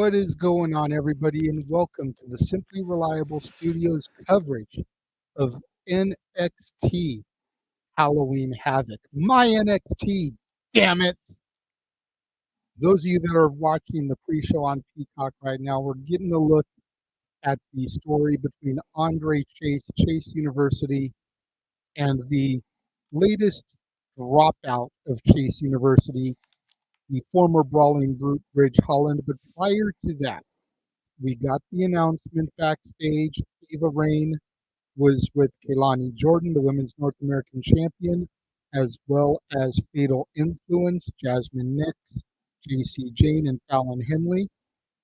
What is going on, everybody, and welcome to the Simply Reliable Studios coverage of NXT Halloween Havoc. My NXT, damn it! Those of you that are watching the pre-show on Peacock right now, we're getting a look at the story between Andre Chase, Chase University, and the latest dropout of Chase University, the former Brawling Brute Ridge Holland. But prior to that, we got the announcement backstage. Eva Rain was with Kaylani Jordan, the women's North American champion, as well as Fatal Influence, Jasmine Nix, JC Jane, and Fallon Henley.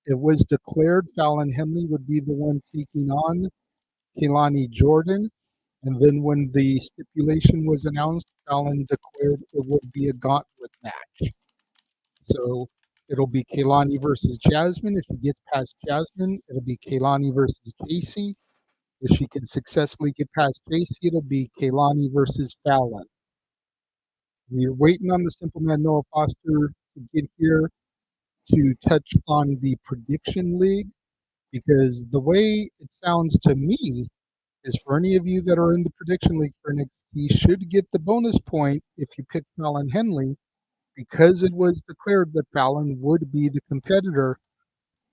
It was declared Fallon Henley would be the one taking on Kaylani Jordan. And then when the stipulation was announced, Fallon declared it would be a gauntlet match. So it'll be Kaylani versus Jasmine. If she gets past Jasmine, it'll be Kaylani versus JC. If she can successfully get past JC, it'll be Kaylani versus Fallon. We're waiting on the Simple Man Noah Foster to get here to touch on the prediction league, because the way it sounds to me is for any of you that are in the prediction league for NXT should get the bonus point if you pick Fallon Henley, because it was declared that Fallon would be the competitor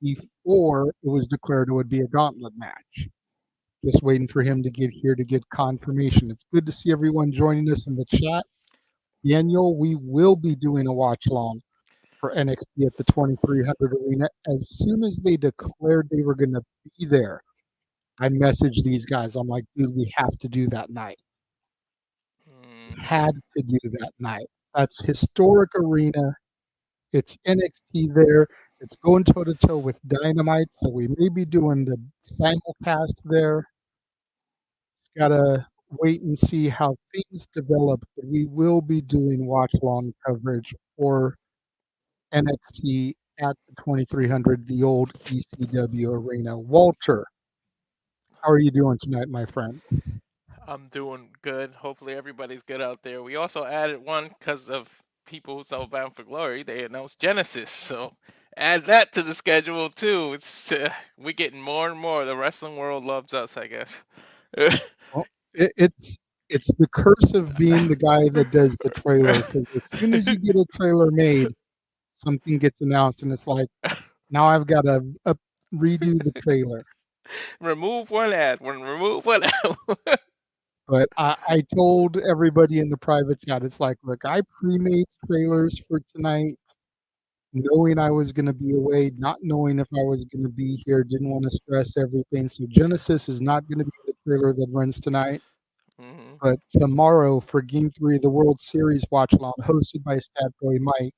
before it was declared it would be a gauntlet match. Just waiting for him to get here to get confirmation. It's good to see everyone joining us in the chat. Daniel, we will be doing a watch long for NXT at the 2300 Arena. As soon as they declared they were going to be there, I messaged these guys. I'm like, dude, we have to do that night. Had to do that night. That's historic arena. It's NXT there. It's going toe to toe with Dynamite, so we may be doing the simulcast there. Just gotta wait and see how things develop. But we will be doing watch long coverage for NXT at the 2300, the old ECW arena. Walter, how are you doing tonight, my friend? I'm doing good. Hopefully everybody's good out there. We also added one because of people so bound for glory. They announced Genesis, so add that to the schedule too. It's we're getting more and more. The wrestling world loves us, I guess. Well, it's the curse of being the guy that does the trailer, because as soon as you get a trailer made, something gets announced, and it's like, now I've got to redo the trailer. Remove one ad. Remove one ad. But I told everybody in the private chat, it's like, look, I pre-made trailers for tonight, knowing I was going to be away, not knowing if I was going to be here, didn't want to stress everything. So Genesis is not going to be the trailer that runs tonight. Mhm. But tomorrow for Game 3 of the World Series watch along, hosted by Stat Boy Mike,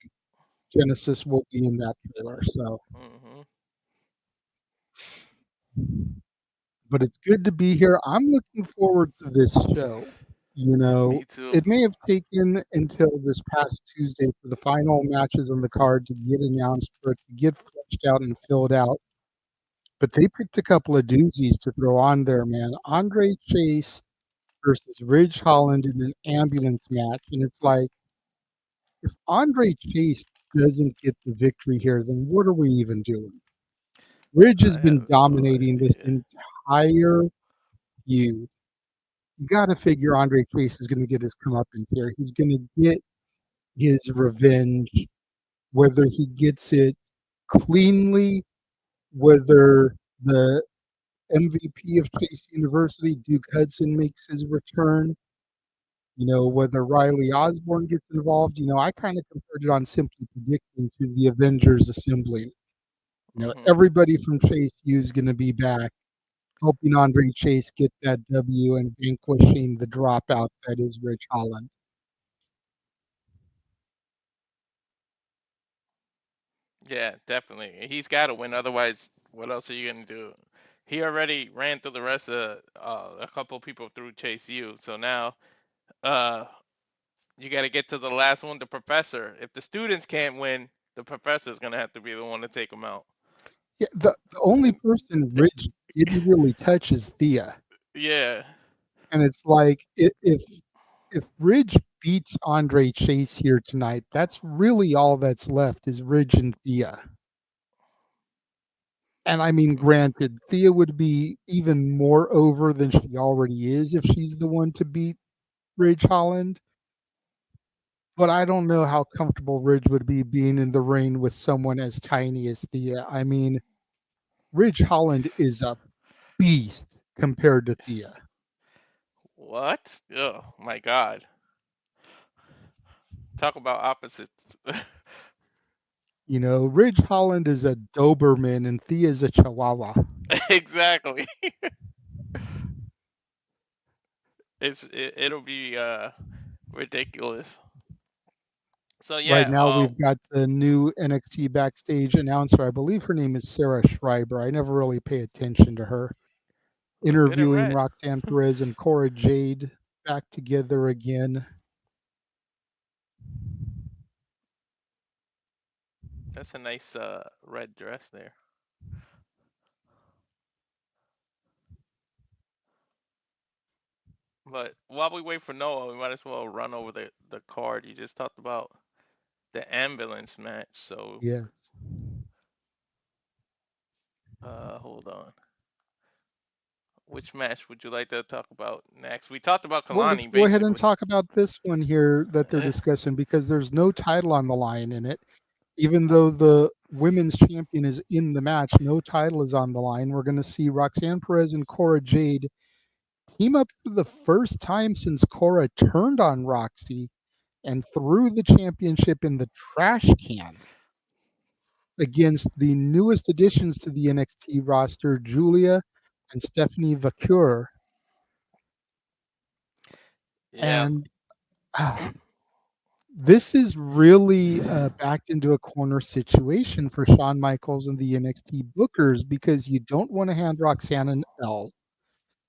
Genesis will be in that trailer. So, Mhm. but it's good to be here. I'm looking forward to this show. You know, Me too. it may have taken until this past Tuesday for the final matches on the card to get announced, for it to get fleshed out and filled out. But they picked a couple of doozies to throw on there, man. Andre Chase versus Ridge Holland in an ambulance match. And it's like, if Andre Chase doesn't get the victory here, then what are we even doing? Ridge has I been have no dominating this idea. entire feud. You got to figure Andre Chase is going to get his comeuppance here. He's going to get his revenge, whether he gets it cleanly, whether the MVP of Chase University, Duke Hudson, makes his return, whether Riley Osborne gets involved. I kind of compared it on simply predicting to the Avengers assembling. Mhm. Everybody from Chase U is going to be back, helping Andre Chase get that W and vanquishing the dropout that is Rich Holland. Yeah, definitely. He's got to win. Otherwise, what else are you gonna do? He already ran through the rest of a couple people through Chase U. So now, uh, you got to get to the last one, the professor. If the students can't win, the professor's gonna have to be the one to take them out. Yeah, the only person Ridge didn't really touch is Thea, Yeah. and it's like if Ridge beats Andre Chase here tonight, that's really all that's left is Ridge and Thea. And I mean, granted, Thea would be even more over than she already is if she's the one to beat Ridge Holland. But I don't know how comfortable Ridge would be being in the ring with someone as tiny as Thea. I mean, Ridge Holland is a beast compared to Thea. What? Oh my God! Talk about opposites. You know, Ridge Holland is a Doberman and Thea is a Chihuahua. Exactly. It'll be ridiculous. So Right yeah, now, we've got the new NXT backstage announcer. I believe her name is Sarah Schreiber. I never really pay attention to her. look good in Interviewing red. Roxanne Perez and Cora Jade back together again. That's a nice red dress there. But while we wait for Noah, we might as well run over the card. You just talked about the ambulance match. So Yes. hold on. Which match would you like to talk about next? We talked about Well, let's Kalani go ahead and basically. talk about this one here that they're Eh, discussing because there's no title on the line in it. Even though the women's champion is in the match, no title is on the line. We're going to see Roxanne Perez and Cora Jade team up for the first time since Cora turned on Roxy and threw the championship in the trash can against the newest additions to the NXT roster, Julia and Stephanie Vaquer. yeah. And this is really backed into a corner situation for Shawn Michaels and the NXT bookers because you don't want to hand Roxanne an L.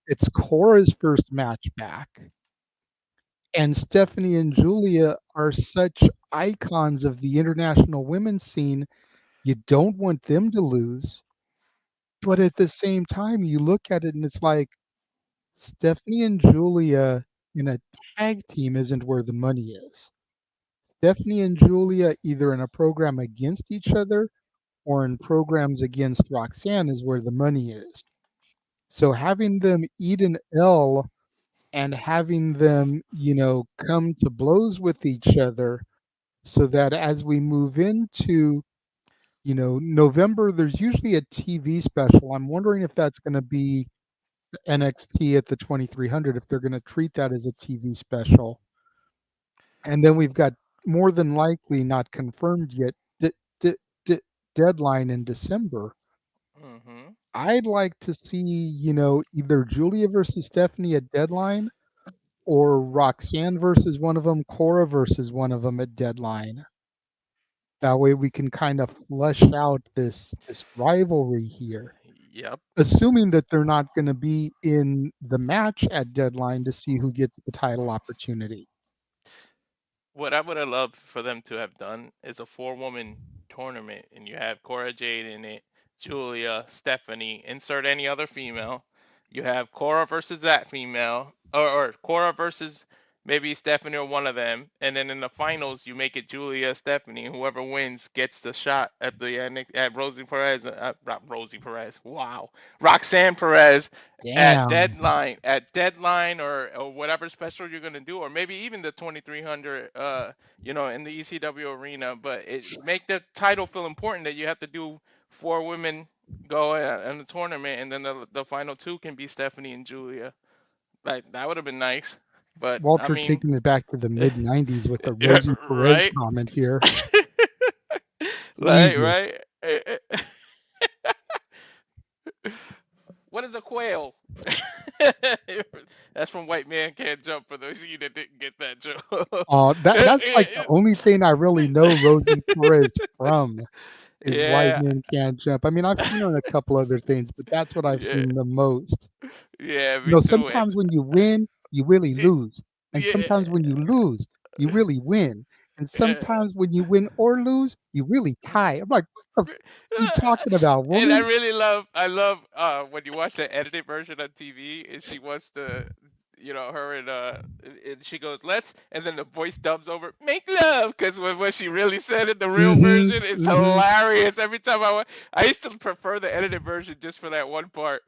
It's Cora's first match back. And Stephanie and Julia are such icons of the international women's scene. You don't want them to lose. But at the same time, you look at it and it's like Stephanie and Julia in a tag team isn't where the money is. Stephanie and Julia, either in a program against each other or in programs against Roxanne, is where the money is. So having them eat an L and having them, come to blows with each other so that as we move into, November, there's usually a TV special. I'm wondering if that's going to be NXT at the 2300, if they're going to treat that as a TV special. And then we've got more than likely not confirmed yet d- d- d- deadline in December. Hmm. I'd like to see, either Julia versus Stephanie at deadline or Roxanne versus one of them, Cora versus one of them at deadline. That way we can kind of flesh out this rivalry here, Yep. assuming that they're not going to be in the match at deadline to see who gets the title opportunity. What I would have loved for them to have done is a four-woman tournament, and you have Cora Jade in it, Julia, Stephanie, insert any other female. You have Cora versus that female, or Cora versus maybe Stephanie or one of them, and then in the finals you make it Julia, Stephanie, and whoever wins gets the shot at the at Rosie Perez, not Rosie Perez. Wow, Roxanne Perez Damn. at deadline or whatever special you're gonna do, or maybe even the 2300 in the ECW arena, but make the title feel important that you have to do four women go in the tournament, and then the final two can be Stephanie and Julia. Like that would have been nice, but I Walter mean, taking it back to the mid 90s with a yeah, Rosie Perez right, comment here. right, Jesus. right. What is a quail? That's from White Man Can't Jump. For those of you that didn't get that joke. That's like the only thing I really know Rosie Perez from is White Yeah, Men Can't Jump. I mean, I've seen her in a couple other things, but that's what I've yeah, seen the most. yeah. Me too. And Sometimes when you win, you really lose. And sometimes when yeah, you lose, you really win. And sometimes when you win or lose, you really tie. I'm like, what the f are you talking about, and woman? I love when you watch the edited version on TV and she wants to, her and she goes, "Let's," and then the voice dubs over, "Make love," because what she really said in the real Mm-hmm. version is Mm-hmm. hilarious. Every time I used to prefer the edited version just for that one part.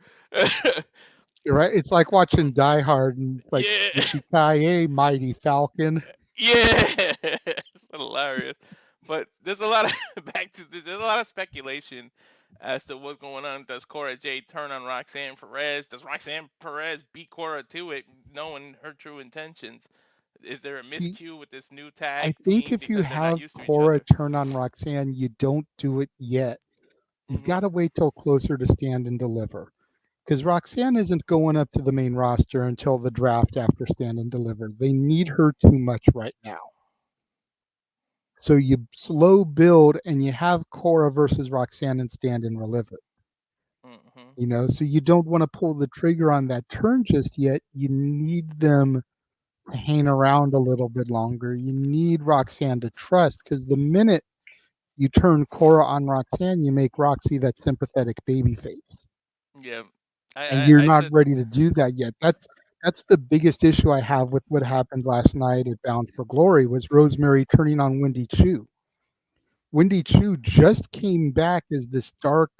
You're right. It's like watching Die Hard and like Yeah. Yippee Mighty Falcon. Yeah, it's hilarious. But there's a lot of there's a lot of speculation as to what's going on. Does Cora Jade turn on Roxanne Perez? Does Roxanne Perez beat Cora to it, knowing her true intentions? Is there a See, miscue with this new I tag think team if you because they're not have used to each Cora other? turn on Roxanne, you don't do it yet. You've got Mhm. to wait till closer to Stand and Deliver. Because Roxanne isn't going up to the main roster until the draft after Stand and Deliver. They need her too much right now. So you slow build and you have Cora versus Roxanne and Stand and Deliver. Mhm. So you don't want to pull the trigger on that turn just yet. You need them to hang around a little bit longer. You need Roxanne to trust because the minute you turn Cora on Roxanne, you make Roxy that sympathetic baby face. Yeah. I, And I you're I not said. ready to do that yet. That's the biggest issue I have with what happened last night at Bound for Glory was Rosemary turning on Wendy Chu. Wendy Chu just came back as this dark,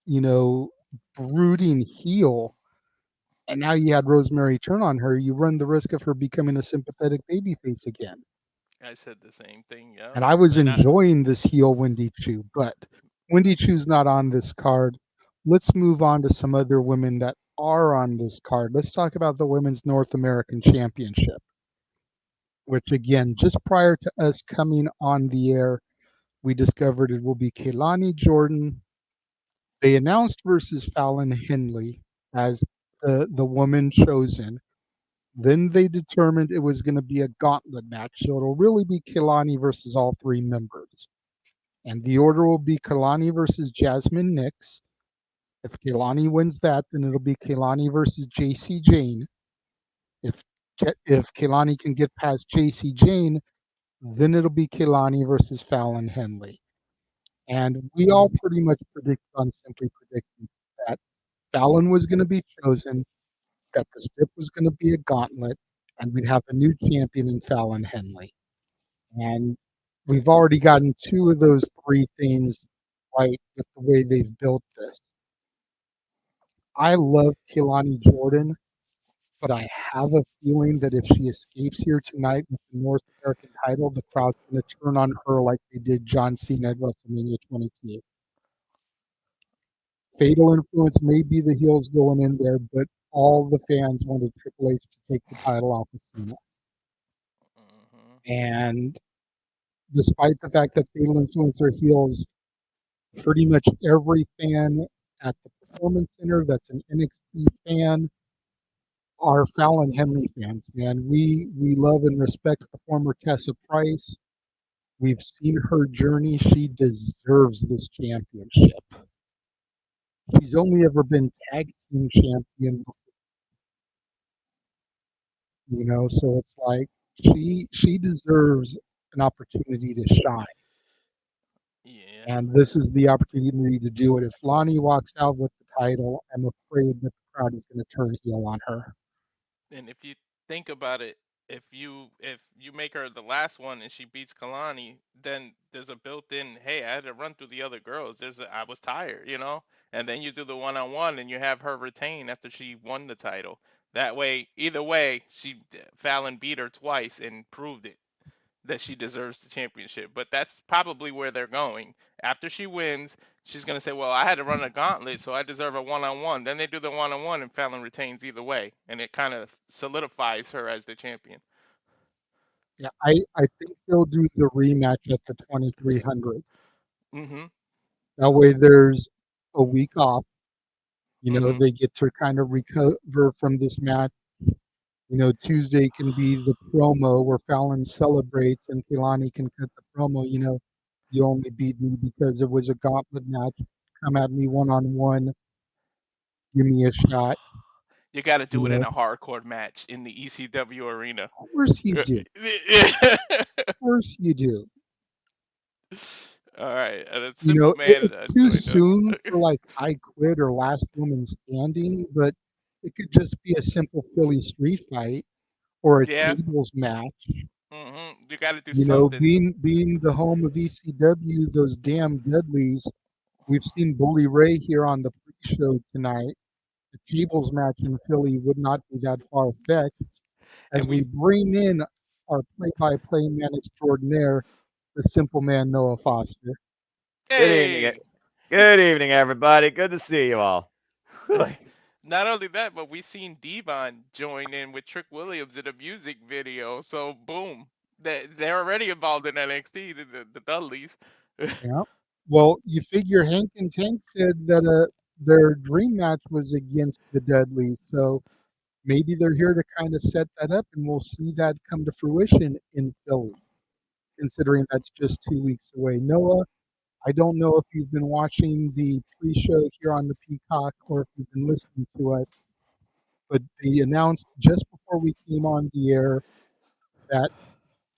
you know, brooding heel, and now you had Rosemary turn on her. You run the risk of her becoming a sympathetic babyface again. I said the same thing. Yeah. And I was And I. enjoying this heel Wendy Chu, but Wendy Chu's not on this card. Let's move on to some other women that are on this card. Let's talk about the Women's North American Championship, which again, just prior to us coming on the air, we discovered it will be Kaylani Jordan. They announced versus Fallon Henley as the woman chosen. Then they determined it was going to be a gauntlet match. So it'll really be Kaylani versus all three members. And the order will be Kalani versus Jasmine Nix. If Kalani wins that, then it'll be Kalani versus JC Jane. If if Kalani can get past JC Jane, then it'll be Kalani versus Fallon Henley. And we all pretty much predicted on Simply Predicting that Fallon was going to be chosen, that the stip was going to be a gauntlet, and we'd have a new champion in Fallon Henley. And we've already gotten two of those three things right with the way they've built this. I love Kehlani Jordan, but I have a feeling that if she escapes here tonight with the North American title, the crowd's going to turn on her like they did John Cena at WrestleMania 22. Fatal Influence may be the heels going in there, but all the fans wanted Triple H to take the title off of Cena. Mhm. And despite the fact that Fatal Influence are heels, pretty much every fan at the Performance Center that's an NXT fan are Fallon Henley fans, man. We love and respect the former Tessa Price. We've seen her journey. She deserves this championship. She's only ever been tag team champion, so it's like she deserves an opportunity to shine. Yeah. And this is the opportunity to do it. If Lonnie walks out with the title, I'm afraid that the crowd is going to turn heel on her. And if you think about it, if you make her the last one and she beats Kalani, then there's a built-in, hey, I had to run through the other girls. I was tired. And then you do the one-on-one and you have her retain after she won the title. That way, either way, Fallon beat her twice and proved it that she deserves the championship. But that's probably where they're going. After she wins, she's going to say, well, I had to run a gauntlet, so I deserve a one on one. Then they do the one on one, and Fallon retains either way. And it kind of solidifies her as the champion. Yeah, I think they'll do the rematch at the 2300. Mm That way, there's a week off. hmm. Mm They get to kind of recover from this match. Tuesday can be the promo where Fallon celebrates and Kilani can cut the promo. You only beat me because it was a gauntlet match. Come at me one on one. Give me a hmm. shot. You got to do it in Of a hardcore match in the ECW arena. course you do. Yeah. Of course you do. All right. And a simple man It's too joined us. soon for like I quit or last woman standing, but It could just be a simple Philly street fight or a Yeah. tables match. You got to do You know, something. being the home of ECW, those damn Dudleys. We've seen Bully Ray here on the pre-show tonight. The tables match in Philly would not be that far fetched as And we we bring in our play-by-play man extraordinaire, the simple man Noah Foster. Good evening. hey, Good evening, everybody. Good to see you all. Whew. not only that, but we seen Devon join in with Trick Williams in a music video. So boom, they're already involved in NXT. The Dudleys. Yeah. Well, you figure Hank and Tank said that their dream match was against the Dudleys, so maybe they're here to kind of set that up, and we'll see that come to fruition in Philly, considering that's just 2 weeks away. Noah, I don't know if you've been watching the pre-show here on the Peacock or if you've been listening to it, but they announced just before we came on the air that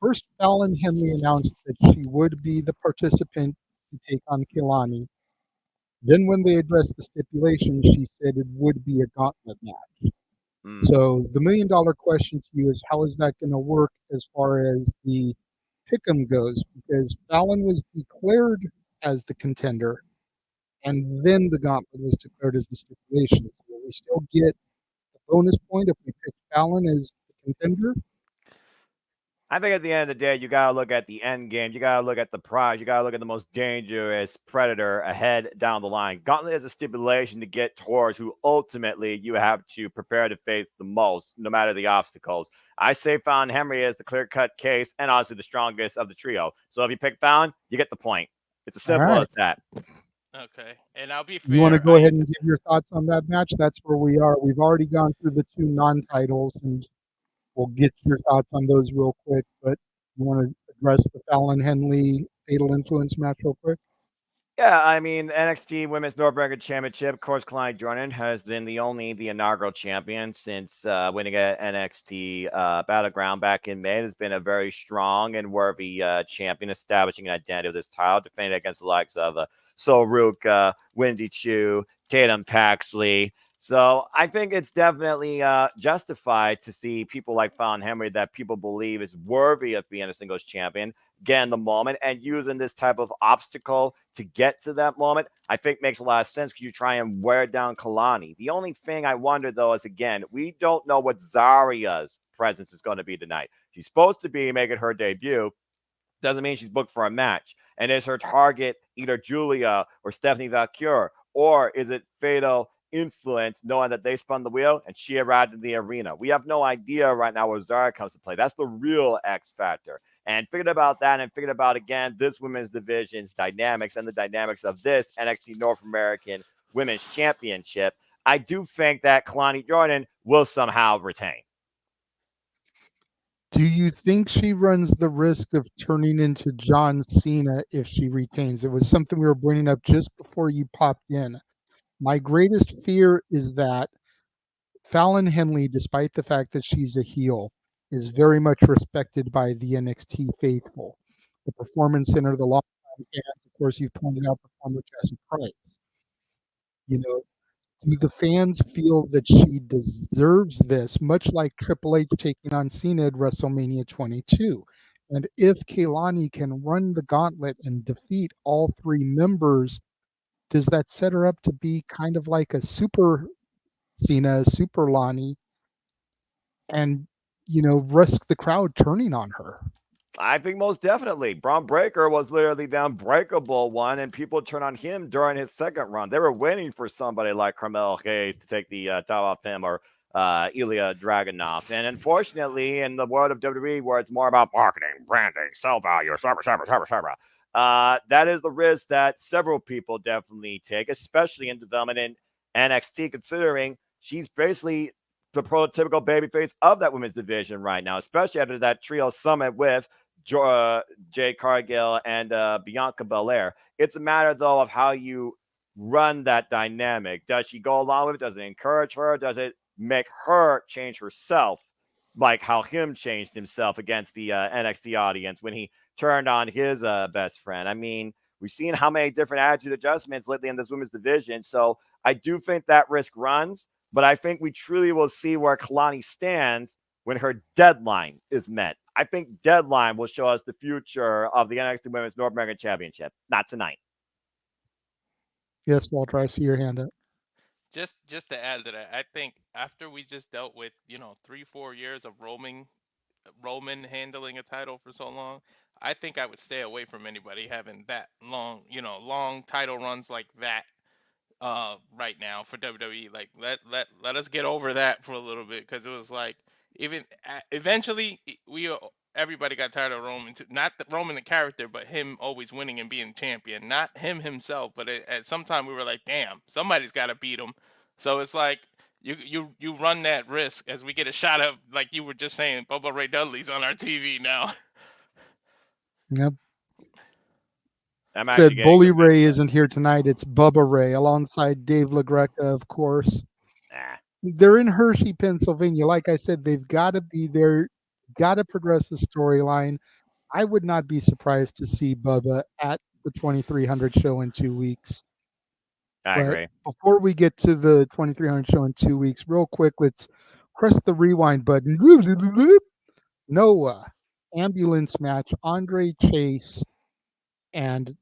first Fallon Henley announced that she would be the participant to take on Kilani. Then, when they addressed the stipulation, she said it would be a gauntlet match. Mm. So, the $1,000,000 question to you is how is that going to work as far as the pick'em goes? Because Fallon was declared as the contender, and then the gauntlet was declared as the stipulation. So, will we still get a bonus point if we pick Fallon as the contender? I think at the end of the day, you got to look at the end game. You got to look at the prize. You got to look at the most dangerous predator ahead down the line. Gauntlet is a stipulation to get towards who ultimately you have to prepare to face the most, no matter the obstacles. I say Fallon Henry is the clear cut case and honestly the strongest of the trio. So if you pick Fallon, you get the point. It's as All simple right. as that. Okay, and I'll be You want to fair. go ahead and give your thoughts on that match? That's where we are. We've already gone through the two non-titles, and we'll get your thoughts on those real quick. But you want to address the Fallon Henley Fatal Influence match real quick? Yeah, I mean, NXT Women's North American Championship, of course, Klein Jordan has been the inaugural champion since winning at NXT Battleground back in May. Has been a very strong and worthy champion, establishing an identity of this title, defending against the likes of Soulrook, Wendy Chu, Tatum Paxley. So I think it's definitely justified to see people like Fallon Henry that people believe is worthy of being a singles champion get in the moment, and using this type of obstacle to get to that moment, I think makes a lot of sense because you try and wear down Kalani. The only thing I wonder though is again, we don't know what Zaria's presence is going to be tonight. She's supposed to be making her debut. Doesn't mean she's booked for a match. And is her target either Julia or Stephanie Valcure? Or is it Fatal Influence, knowing that they spun the wheel and she arrived in the arena? We have no idea right now where Zara comes to play. That's the real X factor. And figured about that and figured about, again, this women's division's dynamics and the dynamics of this NXT North American Women's Championship. I do think that Kalani Jordan will somehow retain. Do you think she runs the risk of turning into John Cena if she retains? It was something we were bringing up just before you popped in. My greatest fear is that Fallon Henley, despite the fact that she's a heel, is very much respected by the NXT faithful. The Performance Center, the longtime fans, of course, you've pointed out the former Jesse Price. You know, do the fans feel that she deserves this, much like Triple H taking on Cena at WrestleMania 22? And if Kaylani can run the gauntlet and defeat all three members, does that set her up to be kind of like a super Cena, super Lonnie, and risk the crowd turning on her? I think most definitely. Braun Breaker was literally the unbreakable one, and people turned on him during his second run. They were waiting for somebody like Carmel Hayes to take the top off him or Ilya Dragunov. And unfortunately, in the world of WWE, where it's more about marketing, branding, sell value, that is the risk that several people definitely take, especially in development in NXT, considering she's basically the prototypical babyface of that women's division right now, especially after that trio summit with Jay Cargill and Bianca Belair. It's a matter, though, of how you run that dynamic. Does she go along with it? Does it encourage her? Does it make her change herself, like how him changed himself against the NXT audience when he turned on his best friend? I mean, we've seen how many different attitude adjustments lately in this women's division. So I do think that risk runs. but I think we truly will see where Kalani stands when her deadline is met. I think deadline will show us the future of the NXT Women's North American Championship. Not tonight. Yes, Walter, I see your hand up. Just to add to that, I think after we just dealt with 3-4 years of Roman handling a title for so long, I think I would stay away from anybody having that long title runs like that right now for WWE. Like let us get over that for a little bit, because it was like even eventually everybody got tired of Roman too. Not the Roman the character, but him always winning and being champion. Not him himself, but at some time we were like, damn, somebody's got to beat him. So it's like you run that risk as we get a shot of, like you were just saying, Bubba Ray Dudley's on our TV now. Yep. I'm Said actually getting Bully convinced Ray that. isn't here tonight. It's Bubba Ray alongside Dave LaGreca, of course. Nah. They're in Hershey, Pennsylvania. Like I said, they've got to be there, got to progress the storyline. I would not be surprised to see Bubba at the 2300 show in 2 weeks. I But agree. before we get to the 2300 show in 2 weeks, real quick, let's press the rewind button. Noah, ambulance match, Andre Chase and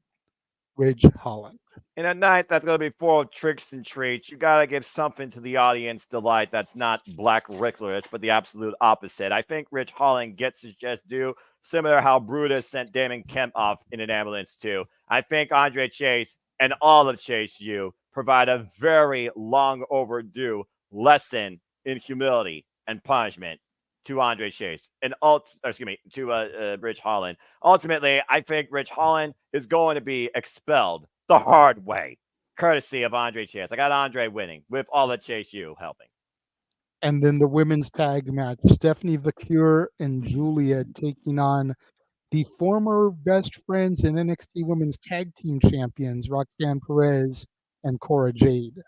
Ridge Holland. In a night that's going to be full of tricks and treats, you got to give something to the audience delight that's not black Ricklerich, but the absolute opposite. I think Rich Holland gets his just due, similar to how Brutus sent Damon Kemp off in an ambulance too. I think Andre Chase and all of Chase U provide a very long overdue lesson in humility and punishment to Andre Chase and to Rich Holland. Ultimately, I think Rich Holland is going to be expelled the hard way, courtesy of Andre Chase. I got Andre winning with all the Chase U helping. And then the women's tag match, Stephanie Vacure and Julia taking on the former best friends and NXT Women's Tag Team Champions, Roxanne Perez and Cora Jade.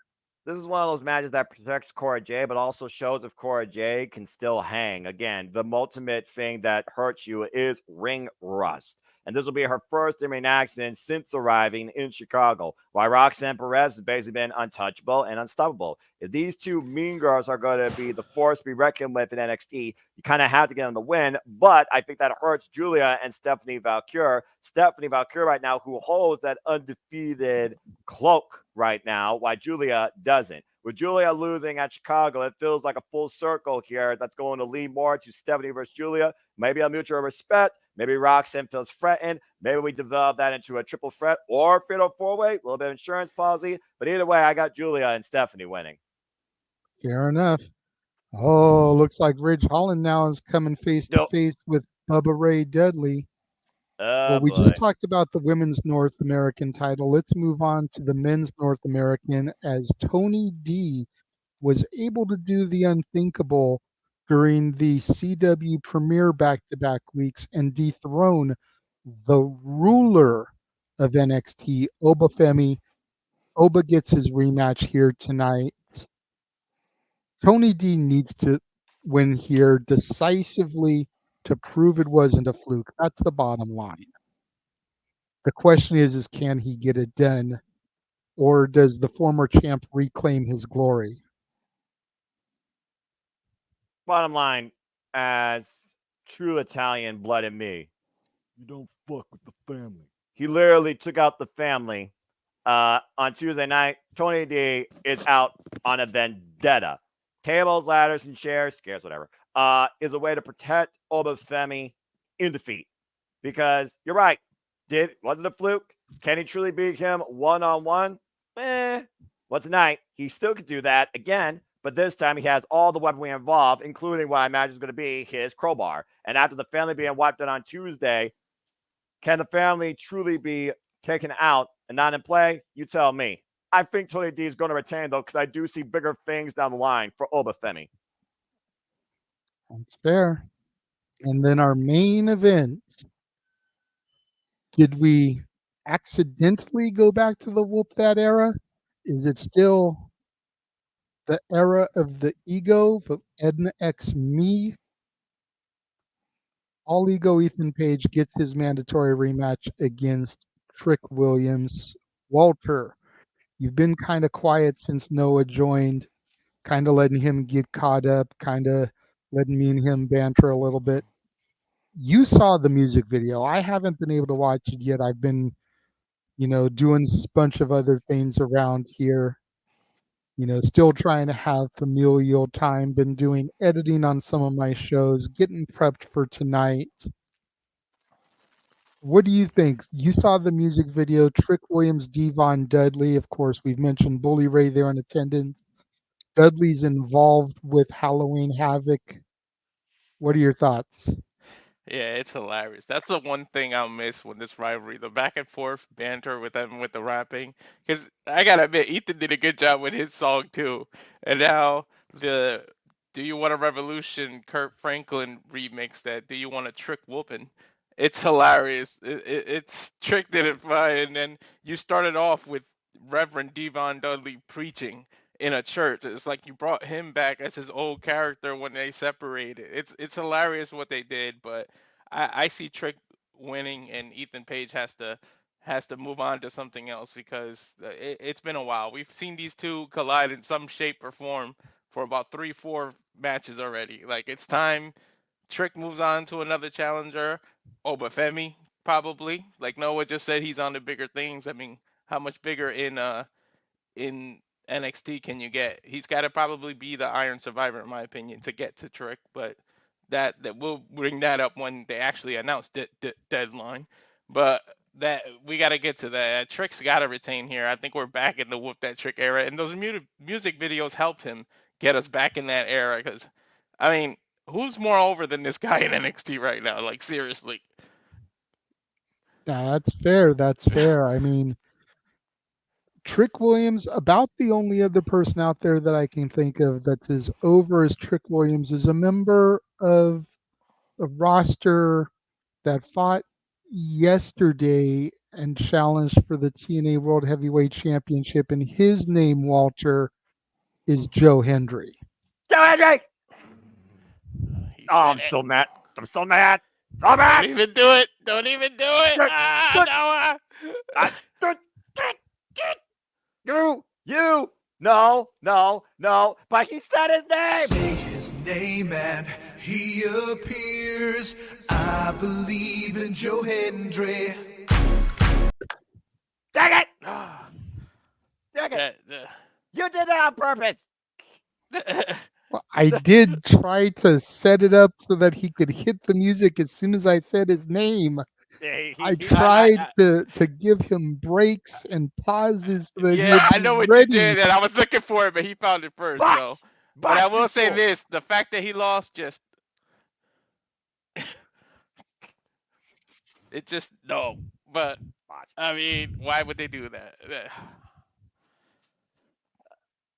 This is one of those matches that protects Cora Jade, but also shows if Cora Jade can still hang. Again, the ultimate thing that hurts you is ring rust. And this will be her first in ring accident since arriving in Chicago, while Roxanne Perez has basically been untouchable and unstoppable. If these two mean girls are going to be the force to be reckoned with in NXT, you kind of have to get them to win. But I think that hurts Julia and Stephanie Valkyrie. Stephanie Valkyrie right now, who holds that undefeated cloak right now, while Julia doesn't. With Julia losing at Chicago, it feels like a full circle here that's going to lead more to Stephanie versus Julia. Maybe a mutual respect. Maybe Roxanne feels threatened. Maybe we develop that into a triple threat or fatal four-way, a little bit of insurance policy. But either way, I got Julia and Stephanie winning. Fair enough. Oh, looks like Ridge Holland now is coming face to face with Bubba Ray Dudley. Well, we just talked about the women's North American title. Let's move on to the men's North American, as Tony D was able to do the unthinkable during the CW premiere back-to-back weeks and dethrone the ruler of NXT, Oba Femi. Oba gets his rematch here tonight. Tony D needs to win here decisively to prove it wasn't a fluke. That's the bottom line. The question is can he get it done, or does the former champ reclaim his glory? Bottom line, as true Italian blood in me, you don't fuck with the family. He literally took out the family on Tuesday night. Tony D is out on a vendetta. Tables, ladders, and chairs, scares, whatever, is a way to protect Oba Femi in defeat. Because you're right. Was it a fluke? Can he truly beat him one-on-one? Well, tonight, he still could do that again, but this time he has all the weaponry involved, including what I imagine is going to be his crowbar. And after the family being wiped out on Tuesday, can the family truly be taken out and not in play? You tell me. I think Tony D is going to retain, though, because I do see bigger things down the line for Oba Femi. That's fair. And then our main event. Did we accidentally go back to the Whoop That era? Is it still the era of the ego, of NX Me? All ego Ethan Page gets his mandatory rematch against Trick Williams. Walter, you've been kind of quiet since Noah joined. kind of letting him get caught up, kind of letting me and him banter a little bit. You saw the music video. I haven't been able to watch it yet. I've been, doing a bunch of other things around here, still trying to have familial time, been doing editing on some of my shows, getting prepped for tonight. What do you think? You saw the music video, Trick Williams, Devon Dudley. Of course, we've mentioned Bully Ray there in attendance. Dudley's involved with Halloween Havoc. What are your thoughts? Yeah, it's hilarious. That's the one thing I'll miss when this rivalry, the back and forth banter with them with the rapping. Because I gotta admit, Ethan did a good job with his song too. And now the "Do You Want a Revolution" Kurt Franklin remix, that "Do You Want a Trick Whoopin'." It's hilarious. It's Trick did it fine, and then you started off with Reverend Devon Dudley preaching in a church. It's like you brought him back as his old character when they separated. It's hilarious what they did, but I see Trick winning, and Ethan Page has to move on to something else because it's been a while. We've seen these two collide in some shape or form for about 3, 4 matches already. Like it's time Trick moves on to another challenger. Obafemi probably. Like Noah just said, he's on to bigger things. I mean, how much bigger in NXT can you get? He's got to probably be the Iron Survivor, in my opinion, to get to Trick. But that we'll bring that up when they actually announce deadline. But that we got to get to that. Trick's got to retain here. I think we're back in the whoop that Trick era, and those music videos helped him get us back in that era. Because I mean, who's more over than this guy in NXT right now? Like seriously. Yeah, that's fair. That's fair. I mean, Trick Williams, about the only other person out there that I can think of that's as over as Trick Williams is a member of a roster that fought yesterday and challenged for the TNA World Heavyweight Championship, and his name, Walter, is Joe Hendry. Joe Hendry! He Oh, said I'm it. so mad. I'm so mad. So Don't mad. even do it. Don't even do it. Good, good. Noah. You. No. But he said his name. Say his name and he appears. I believe in Joe Hendry. Dang it. Ah, Dang it. that- You did that on purpose. Well, I did try to set it up so that he could hit the music as soon as I said his name. I tried to give him breaks and pauses so that he Yeah, I would know be what ready. you did, and I was looking for it, but he found it first. So, but I will say fool. this: the fact that he lost, it just no. But I mean, why would they do that?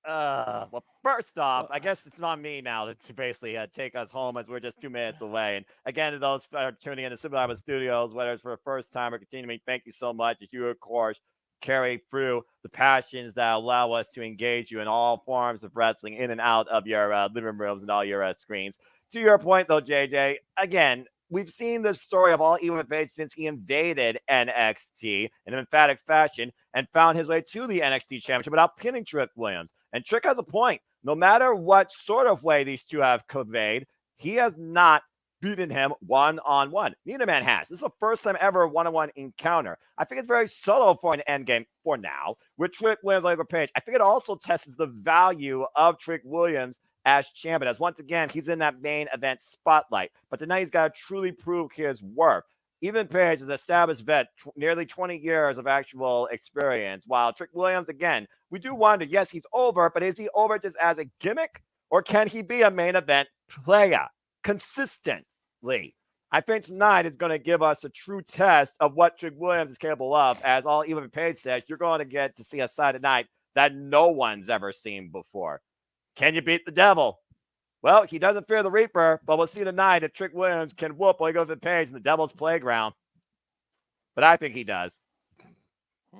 Well, first off, Well, I guess it's not me now to basically take us home as we're just 2 minutes away. And again, to those tuning in to Simple Hour Studios, whether it's for the first time or continuing, thank you so much. If you, of course, carry through the passions that allow us to engage you in all forms of wrestling in and out of your living rooms and all your screens. To your point, though, JJ, again, we've seen this story of all Ethan Page since he invaded NXT in an emphatic fashion and found his way to the NXT Championship without pinning Trick Williams. And Trick has a point. No matter what sort of way these two have conveyed, he has not beaten him one-on-one. Neither man has. This is the first time ever one-on-one encounter. I think it's very subtle for an endgame for now with Trick Williams over Page. I think it also tests the value of Trick Williams as champion, as once again, he's in that main event spotlight. But tonight he's got to truly prove his worth. Ethan Page is an established vet, nearly 20 years of actual experience, while Trick Williams, again, we do wonder, yes, he's over, but is he over just as a gimmick, or can he be a main event player consistently? I think tonight is going to give us a true test of what Trick Williams is capable of. As all Ethan Page says, you're going to get to see a side tonight that no one's ever seen before. Can you beat the devil? Well, he doesn't fear the Reaper, but we'll see tonight if Trick Williams can whoop while he goes to the Page in the Devil's Playground. But I think he does.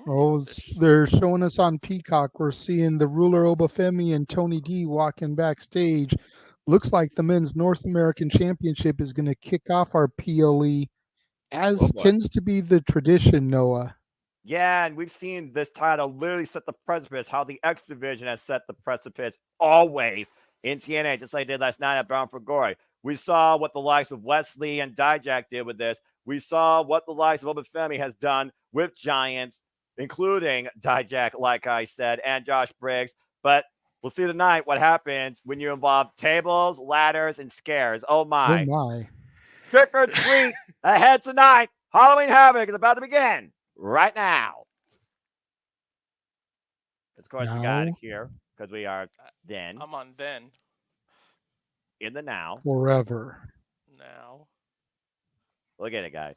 Oh, they're showing us on Peacock. We're seeing the Ruler Obafemi and Tony D walking backstage. Looks like the Men's North American Championship is going to kick off our PLE, as tends to be the tradition, Noah. Yeah, and we've seen this title literally set the precipice, how the X Division has set the precipice always in TNA, just like they did last night at Bound for Glory. We saw what the likes of Wesley and Dijak did with this. We saw what the likes of Obafemi has done with Giants, including Dijak, like I said, and Josh Briggs. But we'll see tonight what happens when you involve tables, ladders, and scares. Oh Oh my. my. Trick or treat ahead tonight. Halloween Havoc is about to begin right now. Of course, we got it Now, here because we are then I'm on then. in the now. forever. Now. Look at it, guys.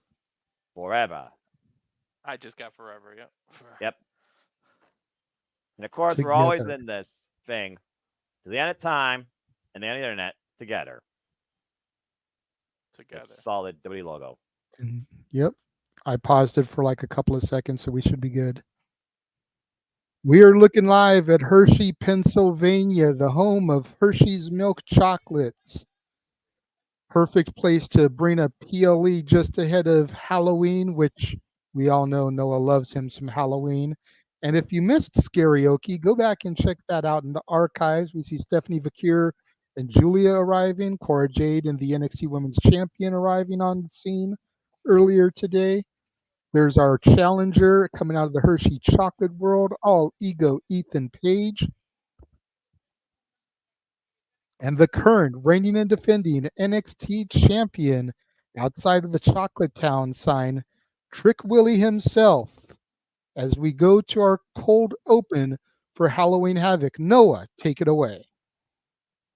Forever. I just got forever, yep. Yep. And of course, we're always Together. in this thing to the end of time and the end of the internet together. A Together. solid WWE logo. And, yep. I paused it for like a couple of seconds, so we should be good. We are looking live at Hershey, Pennsylvania, the home of Hershey's Milk Chocolates. Perfect place to bring a PLE just ahead of Halloween, which we all know Noah loves him some Halloween. And if you missed Scarioke, go back and check that out in the archives. We see Stephanie Vakir and Julia arriving, Cora Jade and the NXT Women's Champion arriving on the scene earlier today. There's our challenger coming out of the Hershey Chocolate World, all ego Ethan Page. And the current reigning and defending NXT champion outside of the Chocolate Town sign, Trick Willie himself. As we go to our cold open for Halloween Havoc. Noah, take it away.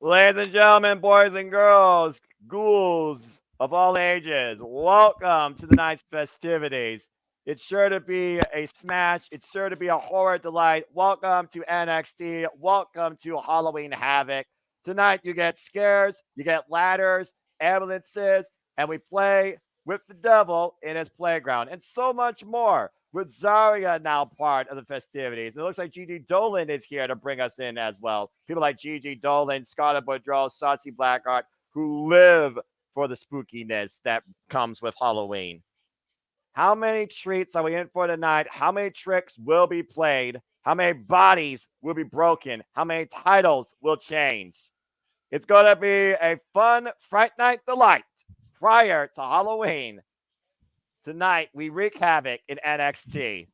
Ladies and gentlemen, boys and girls, ghouls of all ages, welcome to the night's festivities. It's sure to be a smash. It's sure to be a horror delight. Welcome to NXT. Welcome to Halloween Havoc. Tonight, you get scares, you get ladders, ambulances, and we play with the devil in his playground, and so much more. With Zarya now part of the festivities. And it looks like Gigi Dolan is here to bring us in as well. People like Gigi Dolan, Scarlett Boudreaux, Saucy Blackheart, who live for the spookiness that comes with Halloween. How many treats are we in for tonight? How many tricks will be played? How many bodies will be broken? How many titles will change? It's going to be a fun Fright Night delight prior to Halloween. Tonight, we wreak havoc in NXT.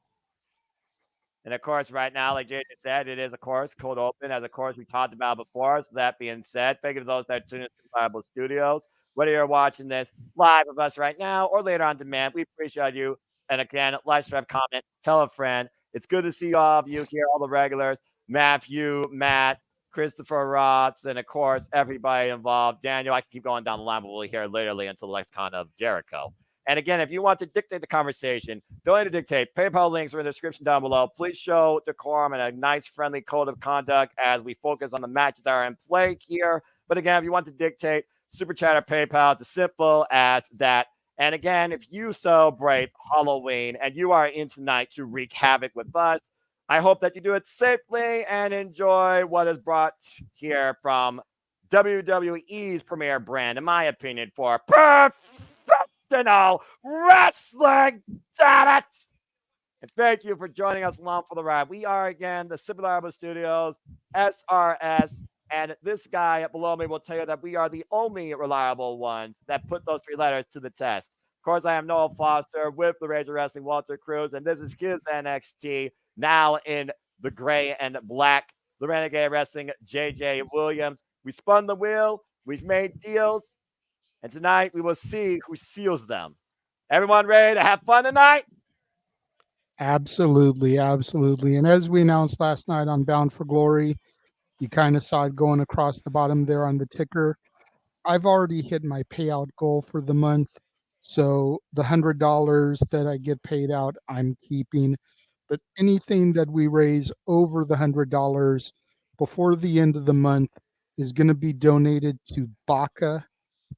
And of course, right now, like Jason said, it is, of course, cold open, as of course we talked about before. So that being said, thank you to those that tune into Reliable Studios. Whether you're watching this live with us right now or later on demand, we appreciate you. And again, live stream, comment, tell a friend. It's good to see all of you here, all the regulars, Matthew, Matt, Christopher Rots, and of course, everybody involved. Daniel, I can keep going down the line, but we'll hear literally until the lexicon of Jericho. And again, if you want to dictate the conversation, don't need to dictate. PayPal links are in the description down below. Please show decorum and a nice, friendly code of conduct as we focus on the matches that are in play here. But again, if you want to dictate, Super Chat or PayPal, it's as simple as that. And again, if you celebrate Halloween and you are in tonight to wreak havoc with us, I hope that you do it safely and enjoy what is brought here from WWE's premier brand, in my opinion, for professional wrestling. Damn it! And thank you for joining us along for the ride. We are again the Simply Reliable Studios, SRS, and this guy below me will tell you that we are the only reliable ones that put those three letters to the test. Of course, I am Noah Foster with the Rage of Wrestling, Walter Cruz, and this is his NXT, now in the gray and black, the Renegade Wrestling, JJ Williams. We spun the wheel, we've made deals, and tonight we will see who seals them. Everyone ready to have fun tonight? Absolutely, absolutely. And as we announced last night on Bound for Glory, you kind of saw it going across the bottom there on the ticker. I've already hit my payout goal for the month. So the $100 that I get paid out, I'm keeping. But anything that we raise over the $100 before the end of the month is going to be donated to BACA,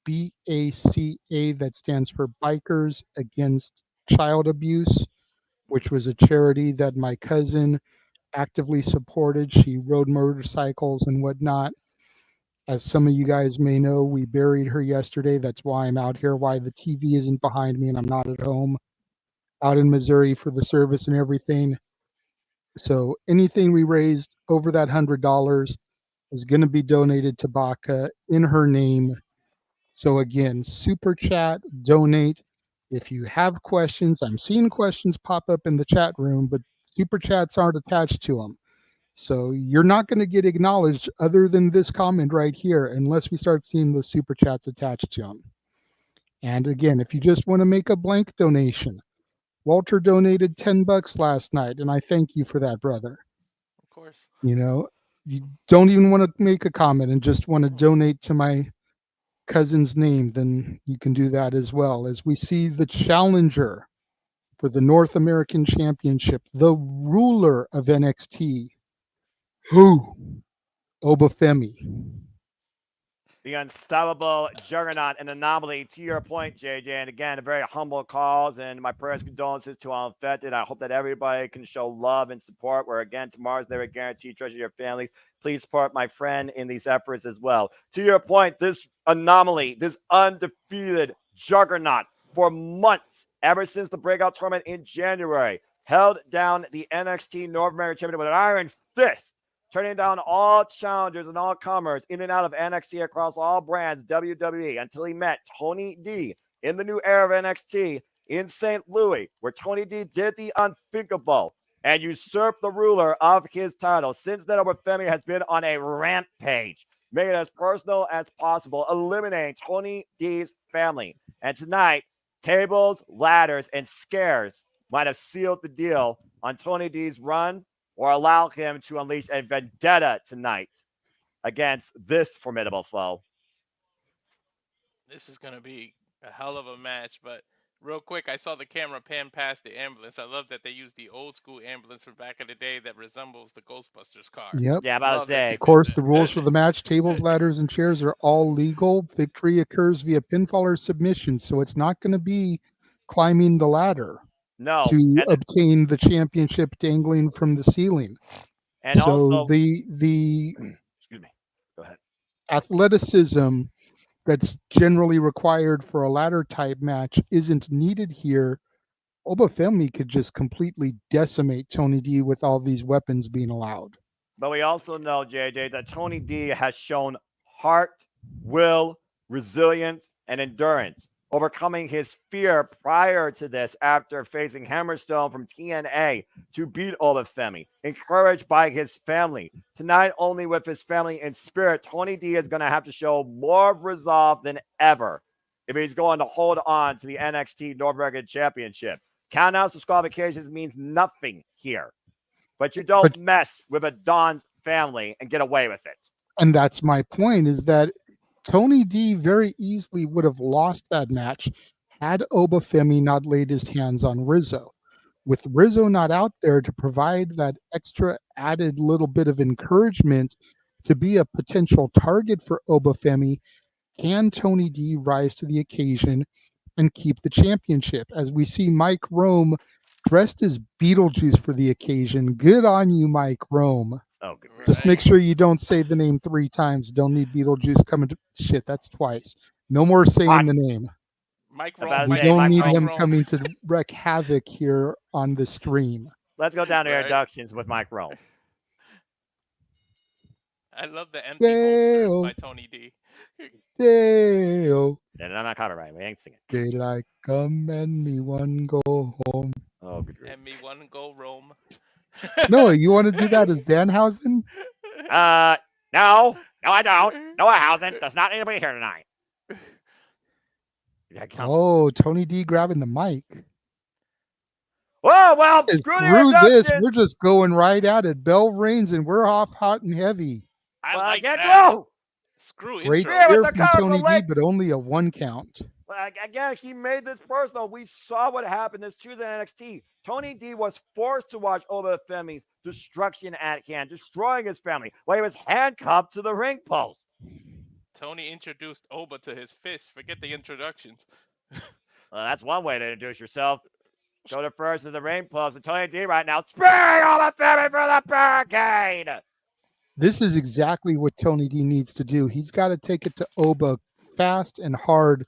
BACA, that stands for Bikers Against Child Abuse, which was a charity that my cousin actively supported. She rode motorcycles and whatnot. As some of you guys may know, we buried her yesterday. That's why I'm out here, why the TV isn't behind me and I'm not at home. out in Missouri for the service and everything. So anything we raised over that $100 is going to be donated to Baca in her name. So again, super chat, donate. If you have questions, I'm seeing questions pop up in the chat room, but super chats aren't attached to them. So you're not going to get acknowledged other than this comment right here unless we start seeing those super chats attached to them. And again, if you just want to make a blank donation, Walter donated $10 last night, and I thank you for that, brother. Of course. You know, you don't even want to make a comment and just want to donate to my cousin's name, then you can do that as well. As we see the challenger for the North American Championship, the ruler of NXT, who? Obafemi. The unstoppable juggernaut and anomaly. To your point, JJ, and again, a very humble cause, and my prayers and condolences to all affected. I hope that everybody can show love and support. Where again, tomorrow's never guaranteed. Treasure your families. Please support my friend in these efforts as well. To your point, this anomaly, this undefeated juggernaut for months, ever since the breakout tournament in January, held down the NXT North American Championship with an iron fist, turning down all challengers and all comers in and out of NXT across all brands, WWE, until he met Tony D in the new era of NXT in St. Louis, where Tony D did the unthinkable and usurped the ruler of his title. Since then, Obafemi has been on a rampage, making it as personal as possible, eliminating Tony D's family. And tonight, tables, ladders, and scares might have sealed the deal on Tony D's run, or allow him to unleash a vendetta tonight against this formidable foe. This is going to be a hell of a match, but real quick, I saw the camera pan past the ambulance. I love that they used the old school ambulance from back in the day that resembles the Ghostbusters car. Yep. Yeah, about to Love say. Of course, the rules for the match, tables, ladders, and chairs are all legal. Victory occurs via pinfall or submission, so it's not going to be climbing the ladder No. to obtain the championship dangling from the ceiling. And so also, the excuse me. Go ahead. athleticism that's generally required for a ladder type match isn't needed here. Obafemi could just completely decimate Tony D with all these weapons being allowed. But we also know, JJ, that Tony D has shown heart, will, resilience, and endurance, overcoming his fear prior to this after facing Hammerstone from TNA to beat Obafemi, encouraged by his family. Tonight, only with his family in spirit, Tony D is going to have to show more resolve than ever if he's going to hold on to the NXT North American Championship. Countouts, disqualifications means nothing here. But you don't mess with a Don's family and get away with it. And that's my point, is that Tony D very easily would have lost that match had Obafemi not laid his hands on Rizzo. With Rizzo not out there to provide that extra added little bit of encouragement to be a potential target for Obafemi, can Tony D rise to the occasion and keep the championship? As we see Mike Rome dressed as Beetlejuice for the occasion. Good on you, Mike Rome. Oh, good. Just make sure you don't say the name 3 times. Don't need Beetlejuice coming to shit. That's twice. No more saying the name. Mike Rome. We don't need him coming to wreak havoc here on the stream. Let's go down to introductions with Mike Rome. I love the empty holsters by Tony D. Dale. Yeah, I'm not copyright. We ain't singing. Daylight come and me one go home. Oh, good. And me one go Rome. No, you want to do that as Danhausen? No, I don't. Noah Hausen does not need to be here tonight. Oh, Tony D grabbing the mic. Oh, well, screw this. We're just going right at it. Bell rings and we're off hot and heavy. I like that. Go. Screw Great intro. fear from Tony D, but only a 1 count. Well, again, he made this personal. We saw what happened this Tuesday in NXT. Tony D was forced to watch Obafemi's destruction at hand, destroying his family while he was handcuffed to the ring post. Tony introduced Oba to his fist. Forget the introductions. Well, that's one way to introduce yourself. Go to first to the ring post, and Tony D right now spraying Obafemi for the barricade. This is exactly what Tony D needs to do. He's got to take it to Oba fast and hard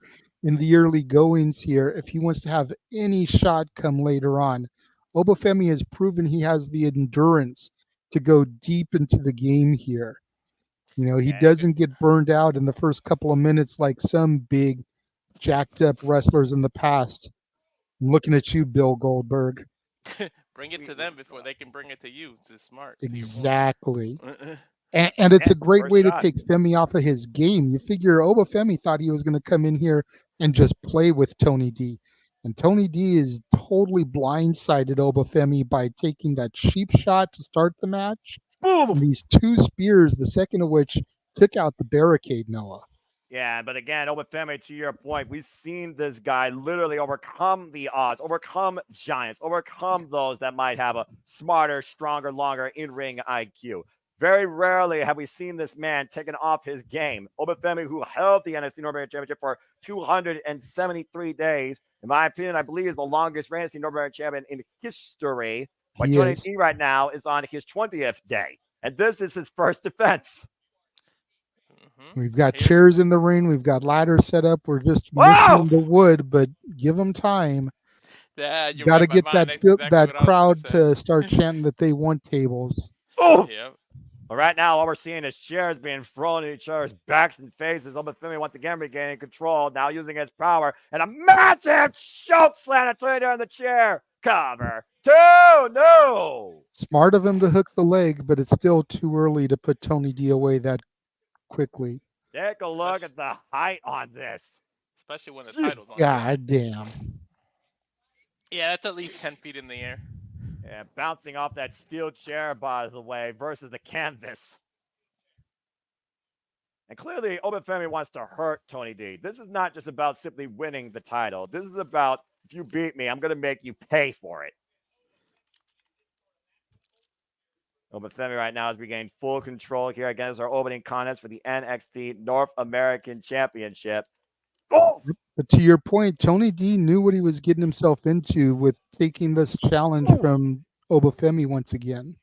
in the early goings here if he wants to have any shot come later on. Obafemi has proven he has the endurance to go deep into the game here. He Yeah, doesn't get burned out in the first couple of minutes like some big jacked up wrestlers in the past. I'm looking at you, Bill Goldberg. bring it to them before they can bring it to you. It's smart, to your point. Exactly. And it's Yeah, a great first way to shot. take Femi off of his game. You figure Obafemi thought he was going to come in here and just play with Tony D. And Tony D is totally blindsided Obafemi by taking that cheap shot to start the match. Boom! And these two spears, the second of which took out the barricade, Noah. Yeah, but again, Obafemi, to your point, we've seen this guy literally overcome the odds, overcome giants, overcome those that might have a smarter, stronger, longer in-ring IQ. Very rarely have we seen this man taken off his game. Obafemi, who held the NXT North American Championship for 273 days, in my opinion, I believe is the longest reigning NXT North American champion in history. But He Tony is. D right now is on his 20th day, and this is his first defense. We've got Here's chairs in the ring. We've got ladders set up. We're just Wow! missing the wood, but give them time. yeah, you Got to read my get mind. That's exactly that what I was gonna crowd say. to start chanting that they want tables. Oh! Yep. But right now, all we're seeing is chairs being thrown at each other's backs and faces. Obafemi once again regaining control, now using his power, and a massive choke slam to Tony in the chair. Cover two, no. Smart of him to hook the leg, but it's still too early to put Tony D away that quickly. Take a look at the height on this. Especially when the title's on the line. God damn. Yeah, that's at least 10 feet in the air. Yeah, bouncing off that steel chair, by the way, versus the canvas. And clearly, Obafemi wants to hurt Tony D. This is not just about simply winning the title. This is about, if you beat me, I'm going to make you pay for it. Obafemi right now is regaining full control here against our opening contest for the NXT North American Championship. Oh! But to your point, Tony D knew what he was getting himself into with taking this challenge from Obafemi once again.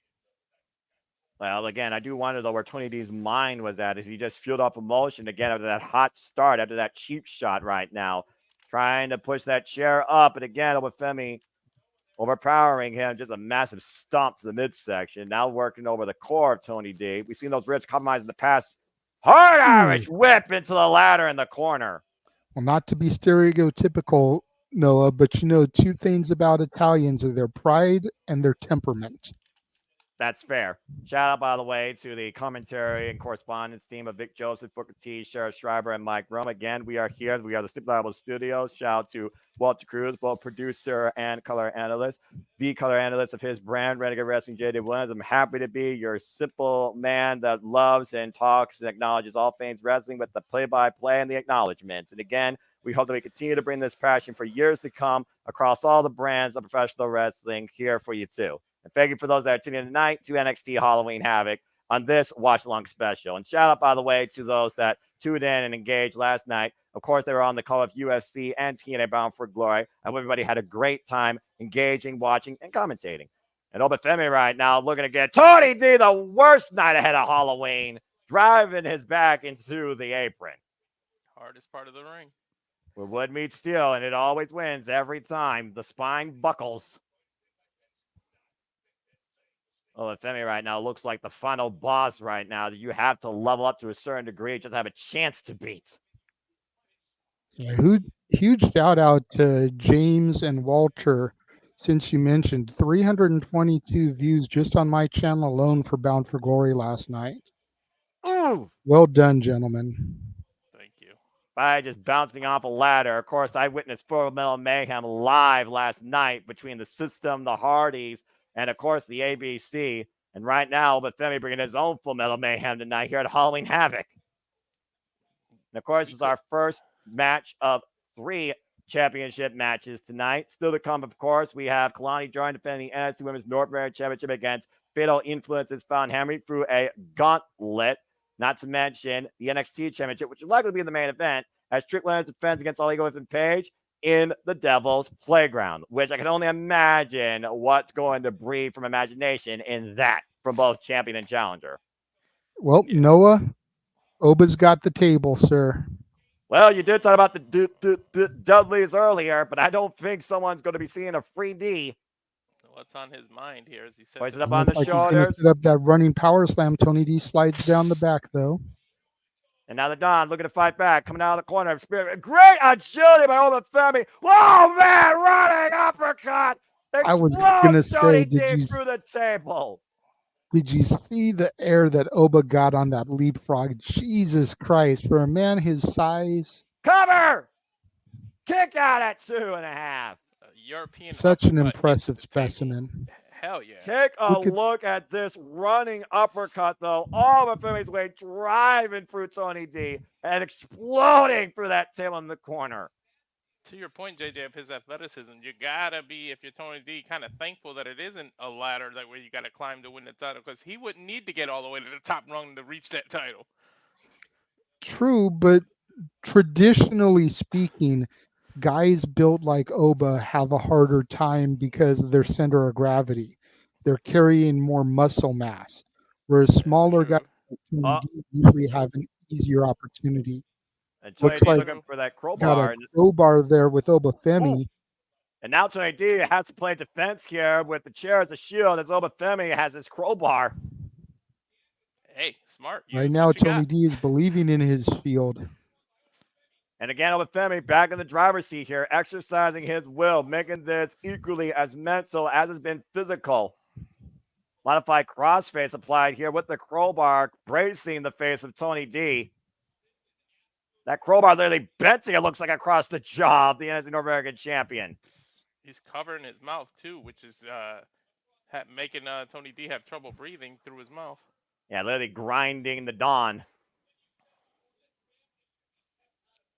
Well, again, I do wonder, though, where Tony D's mind was at. Is he just fueled up emotion again after that hot start, after that cheap shot right now, trying to push that chair up. And again, Obafemi overpowering him, just a massive stomp to the midsection. Now working over the core of Tony D. We've seen those ribs compromise in the past. Hard Irish whip into the ladder in the corner. Well, not to be stereotypical, Noah, but two things about Italians are their pride and their temperament. That's fair. Shout out, by the way, to the commentary and correspondence team of Vic Joseph, Booker T, Sheriff Schreiber, and Mike Rome. Again, we are here. We are the Simple Reliable Studios. Shout out to Walter Cruz, both producer and color analyst, the color analyst of his brand, Renegade Wrestling, J.D. Williams. I'm happy to be your simple man that loves and talks and acknowledges all things wrestling with the play-by-play and the acknowledgments. And again, we hope that we continue to bring this passion for years to come across all the brands of professional wrestling here for you, too. And thank you for those that are tuning in tonight to NXT Halloween Havoc on this watch-along special. And shout out, by the way, to those that tuned in and engaged last night. Of course, they were on the call of UFC and TNA Bound for Glory. I hope everybody had a great time engaging, watching, and commentating. And Obafemi right now looking to get Tony D the worst night ahead of Halloween, driving his back into the apron. Hardest part of the ring. Where wood meets steel, and it always wins every time. The spine buckles. Obafemi right now looks like the final boss right now that you have to level up to a certain degree just to have a chance to beat. Yeah, huge shout out to James and Walter. Since you mentioned 322 views just on my channel alone for Bound for Glory last night. Ooh. Well done, gentlemen. Thank you. By just bouncing off a ladder. Of course, I witnessed Full Metal Mayhem live last night between the System, the Hardys, and of course the ABC. And right now, Obafemi bringing his own Full Metal Mayhem tonight here at Halloween Havoc. And of course, it's our first match of 3 championship matches tonight. Still to come, of course, we have Kalani Jordan defending the NXT Women's North American Championship against Fatal Influences found Henry through a gauntlet. Not to mention the NXT Championship, which will likely be in the main event, as Trick Williams defends against Ali Griffin Page in the Devil's Playground, which I can only imagine what's going to breed from imagination in that from both champion and challenger. Well, Yeah. Noah, Oba's got the table, sir. Well, you did talk about the Dudleys earlier, but I don't think someone's going to be seeing a free D. What's on his mind here as he sets Plays it it up up? on Looks the like he's going to shoulders. set up that running power slam. Tony D slides down the back, though. And now the Don looking to fight back, coming out of the corner. Great agility by Obafemi. Oh, man, running uppercut. I was going to Explodes say, Tony D through the table. did you see the air that Oba got on that leapfrog? Jesus Christ, for a man his size, Cover. Kick out at 2.5. European such an uppercut into impressive the table. specimen. Hell yeah. Take a Look at- look at this running uppercut, though. All of Femi's way driving through Tony D and exploding through that table in the corner. To your point, JJ, of his athleticism, you gotta be, if you're Tony D, kind of thankful that it isn't a ladder that where you gotta climb to win the title, because he wouldn't need to get all the way to the top rung to reach that title. True, but traditionally speaking, guys built like Oba have a harder time because of their center of gravity. They're carrying more muscle mass, whereas smaller guys True. like Tony D usually have an easier opportunity. And Tony Looks D like looking for that got crowbar. a crowbar there with Obafemi. And now Tony D has to play defense here with the chair as a shield as Obafemi has his crowbar. Hey, smart. Right Use now, what you Tony got. D is believing in his field. And again, Obafemi back in the driver's seat here, exercising his will, making this equally as mental as it's been physical. Modified crossface applied here with the crowbar, bracing the face of Tony D. That crowbar literally benting, it looks like, across the jaw of the NXT North American champion. He's covering his mouth too, which is making Tony D have trouble breathing through his mouth. Yeah, literally grinding the Dawn.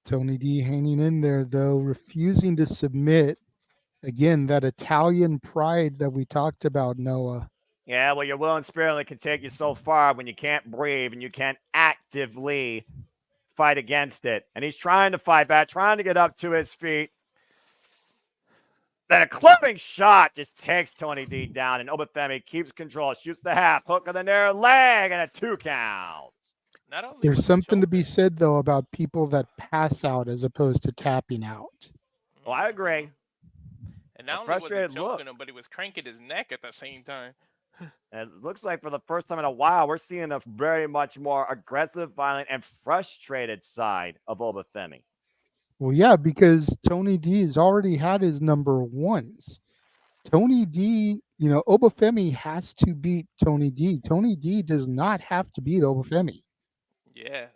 Tony D hanging in there, though, refusing to submit. Again, that Italian pride that we talked about, Noah. Yeah, well, your will and spirit only can take you so far when you can't breathe and you can't actively fight against it. And he's trying to fight back, trying to get up to his feet. Then a clipping shot just takes Tony D down, and Obafemi keeps control, shoots the half, hook on the near leg, and a 2 count. Not only There's was it something to be choking- said, though, about people that pass out as opposed to tapping out. Well, I agree. And not A only was he frustrated choking look. him, but he was cranking his neck at the same time. And it looks like for the first time in a while, we're seeing a very much more aggressive, violent, and frustrated side of Obafemi. Well, yeah, because Tony D has already had his number ones. Tony D, Obafemi has to beat Tony D. Tony D does not have to beat Obafemi. Yeah.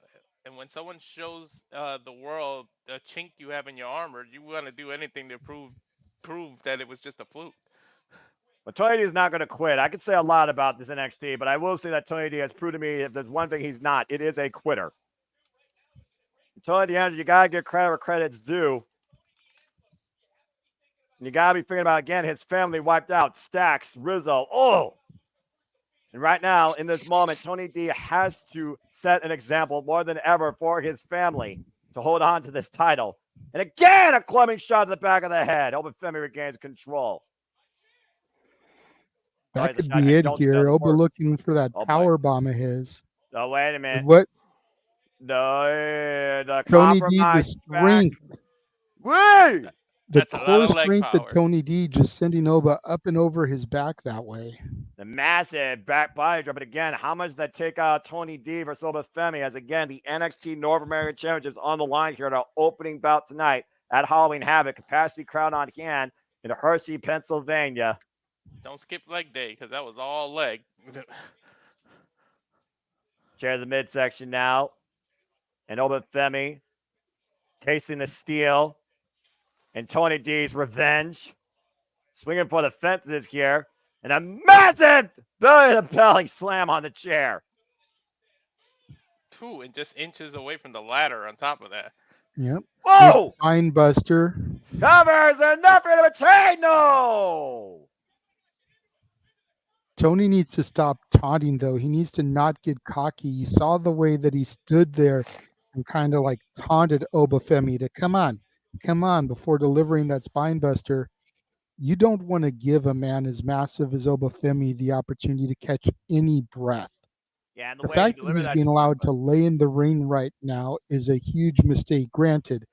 And when someone shows the world the chink you have in your armor, you want to do anything to prove that it was just a fluke. But Tony D is not going to quit. I could say a lot about this NXT, but I will say that Tony D has proved to me if there's one thing he's not, it is a quitter. Tony D, you got to give credit where credit's due. And you got to be thinking about, again, his family wiped out. Stacks, Rizzo. Oh! And right now, in this moment, Tony D has to set an example more than ever for his family to hold on to this title. And again, a clubbing shot to the back of the head. Obafemi regains control. That could be it here. Oba looking for that power bomb of his. Oh, wait a minute. What? The Tony D, the strength. Woo! The core strength that Tony D just sending Oba up and over his back that way. The massive back body drop. But again, how much does that take out Tony D versus Obafemi? As again, the NXT North American Championship is on the line here at our opening bout tonight at Halloween Havoc. Capacity crowd on hand in Hershey, Pennsylvania. Don't skip leg day because that was all leg. Chair the midsection now. And Obafemi tasting the steel. And Tony D's revenge. Swinging for the fences here. And a massive belly slam on the chair. And just inches away from the ladder on top of that. Yep. Whoa! Spine buster. Covers enough for the chain. No! Tony needs to stop taunting, though. He needs to not get cocky. You saw the way that he stood there and kind of like taunted Obafemi to come on, before delivering that spine buster. You don't want to give a man as massive as Obafemi the opportunity to catch any breath. Yeah, and The the way he fact that delivered he's that. being allowed to lay in the ring right now is a huge mistake. Granted,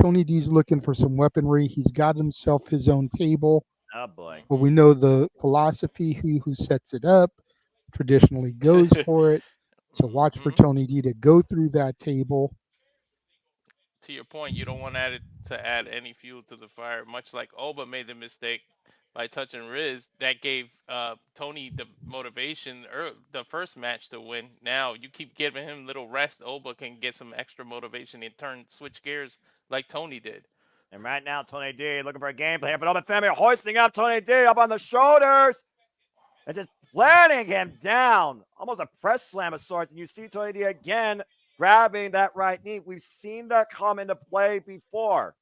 Tony D's looking for some weaponry. He's got himself his own table, Oh boy. but we know the philosophy. He who sets it up traditionally goes for it. So watch for Mhm. Tony D to go through that table. To your point, you don't want to add any fuel to the fire. Much like Oba made the mistake by touching Riz, that gave Tony the motivation the first match to win. Now you keep giving him little rest, Oba can get some extra motivation and switch gears like Tony did. And right now, Tony D looking for a gameplay here, but Oba Femi hoisting up Tony D up on the shoulders and just planting him down. Almost a press slam of sorts. And you see Tony D again grabbing that right knee. We've seen that come into play before.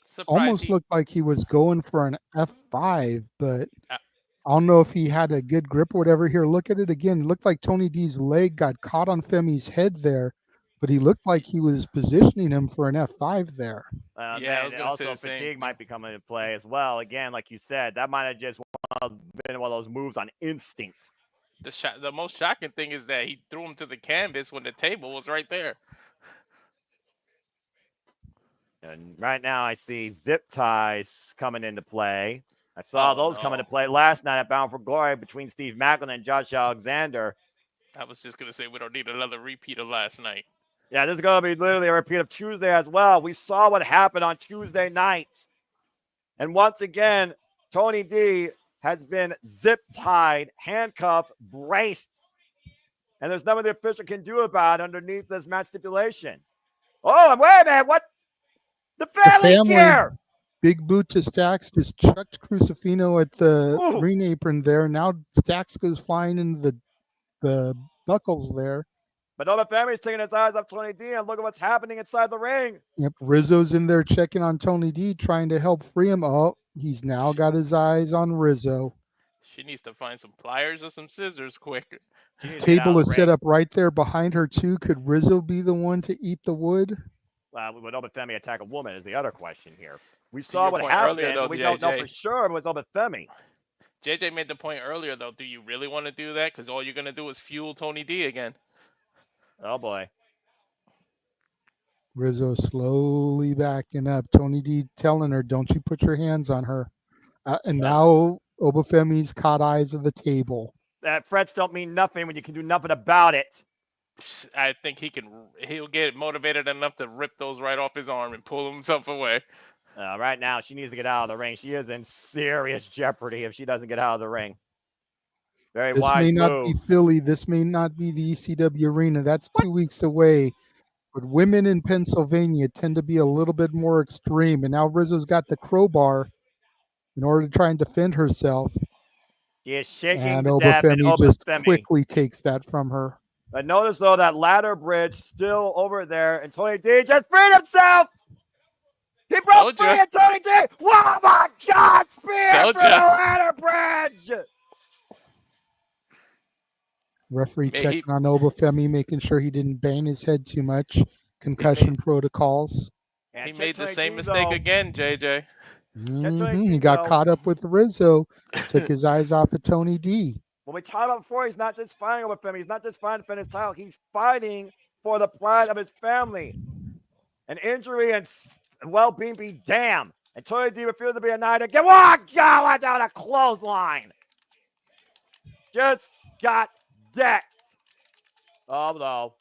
Surprised Almost he. looked like he was going for an F5, but Uh, I don't know if he had a good grip or whatever. Here, look at it again. It looked like Tony D's leg got caught on Femi's head there, but he looked like he was positioning him for an F5 there. yeah, I Man, was gonna say also the same fatigue thing. might be coming into play as well. Again, like you said, that might have just been one of those moves on instinct. The most shocking thing is that he threw him to the canvas when the table was right there. And right now, I see zip ties coming into play. I saw Oh those come into no. play last night at Bound for Glory between Steve Macklin and Josh Alexander. I was just gonna say we don't need another repeat of last night. Yeah, this is going to be literally a repeat of Tuesday as well. We saw what happened on Tuesday night. And once again, Tony D has been zip tied, handcuffed, braced. And there's nothing the official can do about it underneath this match stipulation. Oh, and wait a minute. What? The The family family, gear. big boot to Stacks, just chucked Crucifino at the Ooh. ring apron there. Now Stacks goes flying into the buckles there. But all the family's taking his eyes off Tony D and look at what's happening inside the ring. Yep, Rizzo's in there checking on Tony D, trying to help free him. Oh, he's now got his eyes on Rizzo. She needs to find some pliers or some scissors quick. She needs to get out Table of the is set ring. up right there behind her too. Could Rizzo be the one to eat the wood? Would Obafemi attack a woman is the other question here. We To saw your what point happened, earlier, though, but we don't know JJ. for sure it was Obafemi. JJ made the point earlier, though. Do you really want to do that? Because all you're gonna do is fuel Tony D again. Oh boy. Rizzo slowly backing up. Tony D telling her, "Don't you put your hands on her." And now Obafemi's caught eyes of the table. That threats don't mean nothing when you can do nothing about it. I think he'll get motivated enough to rip those right off his arm and pull himself away. Right now, she needs to get out of the ring. She is in serious jeopardy if she doesn't get out of the ring. Very This wise may not move. be Philly. This may not be the ECW arena. That's 2 weeks away. But women in Pennsylvania tend to be a little bit more extreme. And now Rizzo's got the crowbar in order to try and defend herself. She is shaking And to death, and Obafemi just Obafemi. quickly takes that from her. But notice, though, that ladder bridge still over there, and Tony D just freed himself! He broke free, and Tony D! Oh my God! Spear through the ladder bridge! Referee checking on Obafemi, making sure he didn't bang his head too much. Concussion protocols. He made the same mistake again, JJ. He got caught up with Rizzo, took his eyes off of Tony D. When we talked about before, he's not just fighting with him. He's not just fighting to defend his title. He's fighting for the pride of his family. An injury and well-being be damned. And Tony D refused to be a night again. Oh, God, went down a clothesline. Just got decked. Oh, no.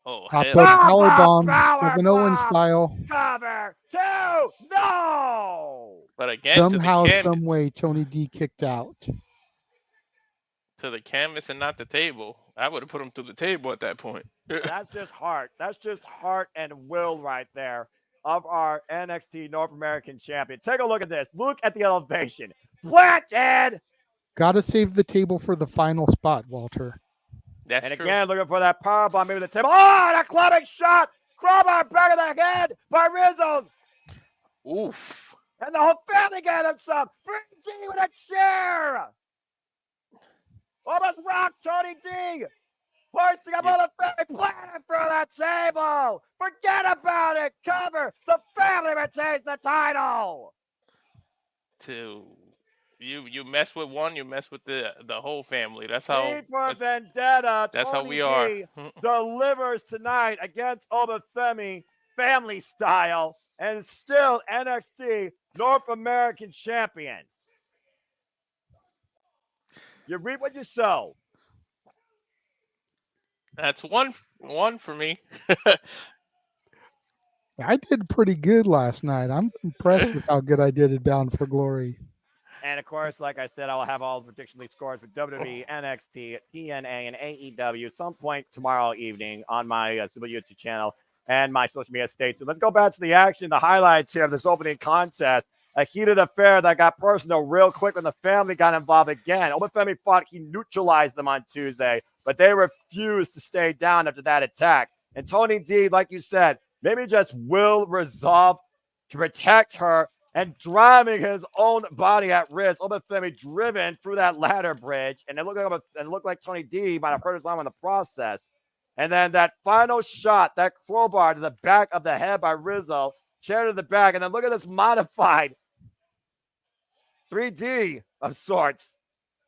Oh, Pop hell. up powerbomb, Power Kevin Owens bomb. style. Cover two. No. But again, Somehow, to the canvas. some way, Tony D kicked out. To the canvas and not the table. I would have put him through the table at that point. That's just heart. That's just heart and will right there of our NXT North American champion. Take a look at this. Look at the elevation. Planted. Got to save the table for the final spot, Walter. That's and true. again, looking for that powerbomb, maybe the table. Oh, that clubbing shot. Crowbar back of the head by Rizzo. Oof. And the whole family got him some. Free D with a chair. Almost rocked Tony D. Hoisting up all the family, planted through that table. Forget about it. Cover. The family retains the title. You mess with one, you mess with the whole family. V for Vendetta. That's how Tony we are. D delivers tonight against Obafemi, family style, and still NXT North American champion. You reap what you sow. That's one for me. I did pretty good last night. I'm impressed with how good I did at Bound for Glory. And of course, like I said, I will have all the prediction league scores for WWE, NXT, TNA, and AEW at some point tomorrow evening on my Super YouTube channel and my social media. Stay tuned. Let's go back to the action, the highlights here of this opening contest. A heated affair that got personal real quick when the family got involved again. Obafemi thought he neutralized them on Tuesday, but they refused to stay down after that attack. And Tony D, like you said, maybe just will resolve to protect her and driving his own body at risk. Obafemi driven through that ladder bridge, and it looked like Tony D might have hurt his arm in the process. And then that final shot, that crowbar to the back of the head by Rizzo, chair to the back, and then look at this modified 3D of sorts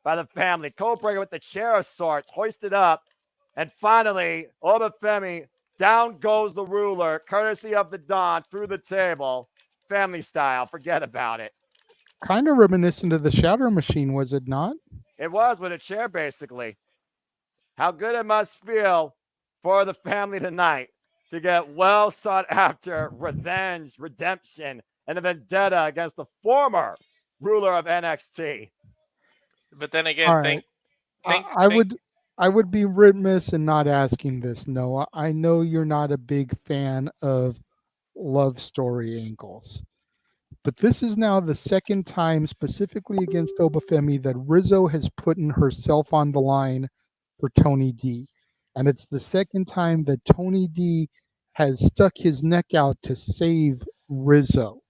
by the family. Codebreaker with the chair of sorts, hoisted up, and finally, Obafemi, down goes the ruler, courtesy of the Don, through the table. Family style, forget about it. Kind of reminiscent of the Shatter Machine, was it not? It was with a chair, basically. How good it must feel for the family tonight to get well sought after revenge, redemption, and a vendetta against the former ruler of NXT. But then again, All right. I would be remiss in not asking this, Noah. I know you're not a big fan of love story angles. But this is now the second time, specifically against Obafemi, that Rizzo has put herself on the line for Tony D. And it's the second time that Tony D has stuck his neck out to save Rizzo.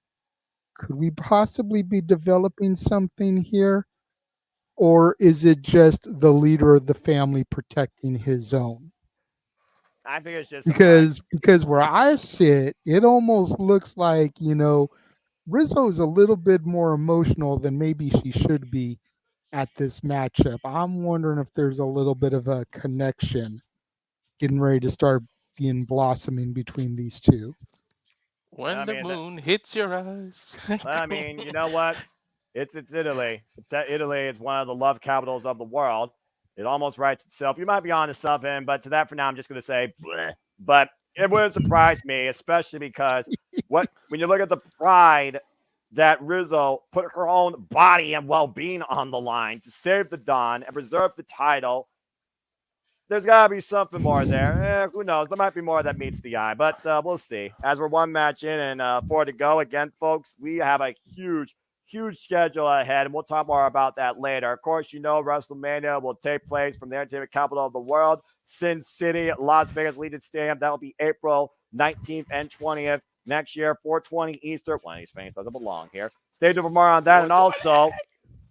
Could we possibly be developing something here? Or is it just the leader of the family protecting his own? I think it's just because where I sit, it almost looks like, Rizzo's a little bit more emotional than maybe she should be at this matchup. I'm wondering if there's a little bit of a connection getting ready to start being blossoming between these two. When the moon hits your eyes. I mean, you know what? It's Italy. Italy is one of the love capitals of the world. It almost writes itself. You might be onto something, but to that for now, I'm just going to say, bleh. But it wouldn't surprise me, especially because when you look at the pride that Rizzo put her own body and well-being on the line to save the Don and preserve the title, there's got to be something more there. Who knows? There might be more that meets the eye, but we'll see. As we're one match in and 4 to go, again, folks, we have a huge schedule ahead, and we'll talk more about that later. Of course, WrestleMania will take place from the entertainment capital of the world, Sin City, Las Vegas Legion Stadium. That will be April 19th and 20th next year, 4:20 Eastern. One of these things doesn't belong here. Stay tuned for more on that, and also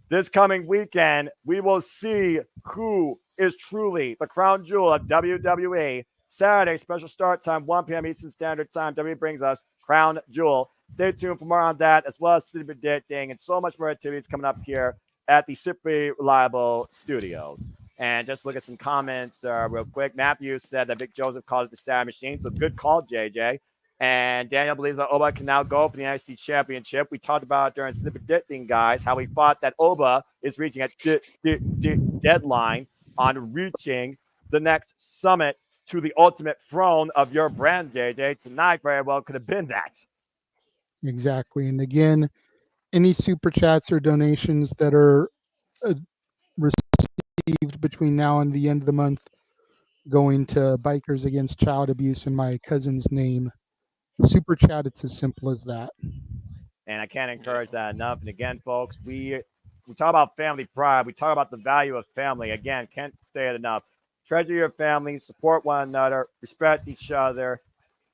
this coming weekend, we will see who is truly the crown jewel of WWE. Saturday, special start time, 1 p.m. Eastern Standard Time. WWE brings us Crown Jewel. Stay tuned for more on that, as well as City Predicting and so much more activities coming up here at the Simply Reliable Studios. And just look at some comments real quick. Matthew said that Vic Joseph called it the Sad Machine, so good call, JJ. And Daniel believes that Oba can now go for the NXT Championship. We talked about during City Predicting, guys, how we thought that Oba is reaching a deadline on reaching the next summit to the ultimate throne of your brand, JJ. Tonight very well could have been that. Exactly. And again, any super chats or donations that are received between now and the end of the month going to Bikers Against Child Abuse in my cousin's name. Super chat, it's as simple as that. And I can't encourage that enough. And again, folks, we talk about family pride. We talk about the value of family. Again, can't say it enough. Treasure your family, support one another, respect each other,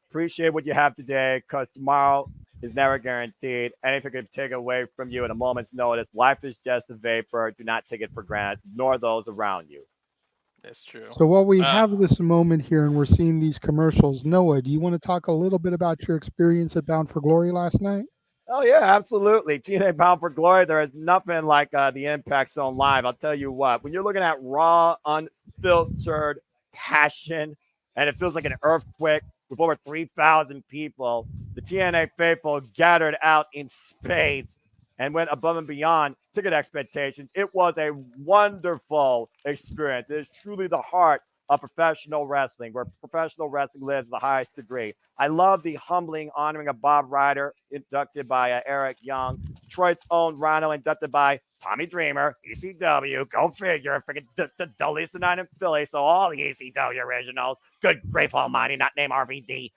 appreciate what you have today, because tomorrow is never guaranteed. Anything could take away from you at a moment's notice. Life is just a vapor. Do not take it for granted, nor those around you. That's true. So while we have this moment here and we're seeing these commercials, Noah, do you want to talk a little bit about your experience at Bound for Glory last night? Oh yeah, absolutely. TNA Bound for Glory. There is nothing like the Impact Zone Live. I'll tell you what. When you're looking at raw, unfiltered passion, and it feels like an earthquake with over 3,000 people, the TNA faithful gathered out in spades and went above and beyond ticket expectations. It was a wonderful experience. It is truly the heart of professional wrestling, where professional wrestling lives to the highest degree. I love the humbling honoring of Bob Ryder, inducted by Eric Young. Detroit's own Rhino, inducted by Tommy Dreamer, ECW. Go figure. Freaking the least night in Philly, so all the ECW originals. Good grief almighty, not name RVD.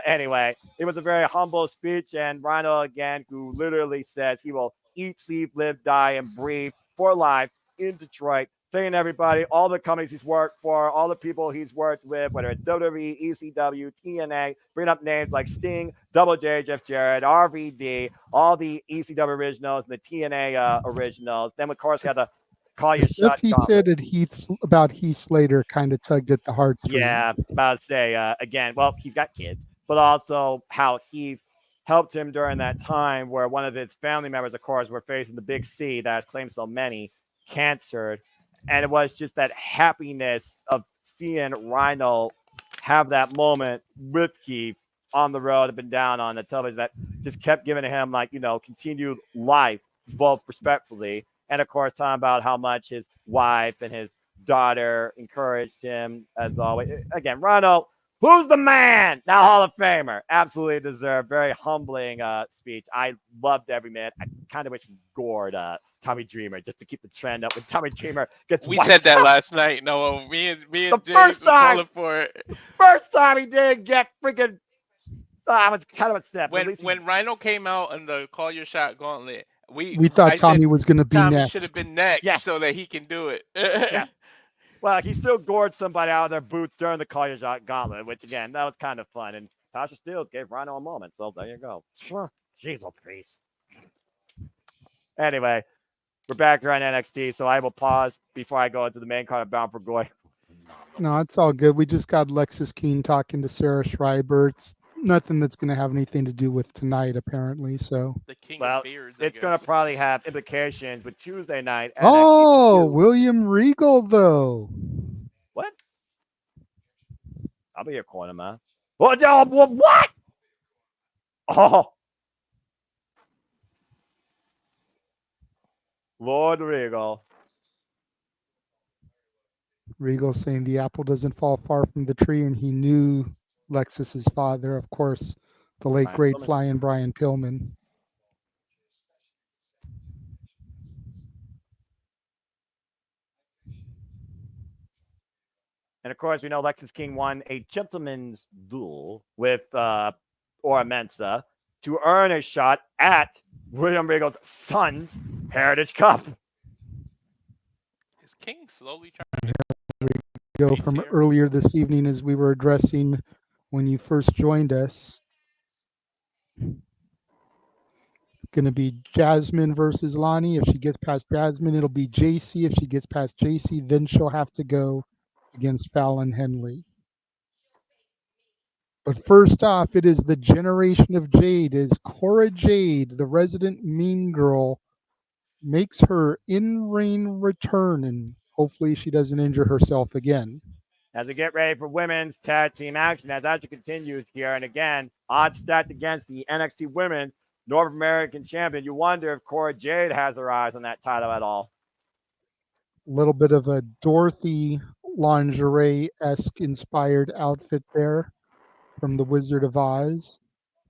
Anyway, it was a very humble speech, and Rhino, again, who literally says he will eat, sleep, live, die, and breathe for life in Detroit. Thanking everybody, all the companies he's worked for, all the people he's worked with, whether it's WWE, ECW, TNA, bringing up names like Sting, Double J, Jeff Jarrett, RVD, all the ECW originals and the TNA originals. Then, of course, we had the Call The Your stuff Shot he gauntlet. said at about Heath Slater kind of tugged at the heartstrings. Yeah, about to say again. Well, he's got kids, but also how he helped him during that time where one of his family members, of course, were facing the big C that has claimed so many, cancer, and it was just that happiness of seeing Rhino have that moment with Keith on the road, up and down on the television that just kept giving him continued life, both respectfully, and of course talking about how much his wife and his daughter encouraged him as always. Again, Rhino, who's the man? Now Hall of Famer. Absolutely deserved. Very humbling speech. I loved every minute. I kind of wish we gored Tommy Dreamer just to keep the trend up when Tommy Dreamer gets We wiped said that out. last night. No, me The and James first were time, calling for it. first time he did get freaking. I was kind of upset, but at When least when Rhino came out in the Call Your Shot gauntlet, We thought I said Tommy was going to be Tommy should have next. been next Yeah. so that he can do it. yeah. Well, he still gored somebody out of their boots during the Call Your Shot gauntlet, which again, that was kind of fun. And Tasha Steelz gave Rhino a moment, so there you go. Jeez, oh please. Anyway, we're back here on NXT, so I will pause before I go into the main card of Bound for Glory. No, it's all good. We just got Lexis Keene talking to Sarah Schreiber. It's nothing that's going to have anything to do with tonight, apparently. So, The king Well, of beards. it's going to probably have implications with Tuesday night. NXT oh, 2. William Regal, though. What? I'll be your corner, man. What? What? Oh. Lord Regal. Regal saying the apple doesn't fall far from the tree, and he knew Lexis's father, of course, the late Brian great Pillman. flying Brian Pillman. And of course, we know Lexis King won a gentleman's duel with Ora Mensa to earn a shot at William Regal's son's Heritage Cup. Is King slowly trying Go He's from here. earlier this evening as we were addressing when you first joined us. It's going to be Jasmine versus Lonnie. If she gets past Jasmine, it'll be JC. If she gets past JC, then she'll have to go against Fallon Henley. But first off, it is the Generation of Jade as Cora Jade, the resident mean girl, makes her in-ring return, and hopefully she doesn't injure herself again. As we get ready for women's tag team action, as actually continues here, and again, odds stacked against the NXT Women's North American Champion. You wonder if Cora Jade has her eyes on that title at all. A little bit of a Dorothy lingerie-esque inspired outfit there from the Wizard of Oz,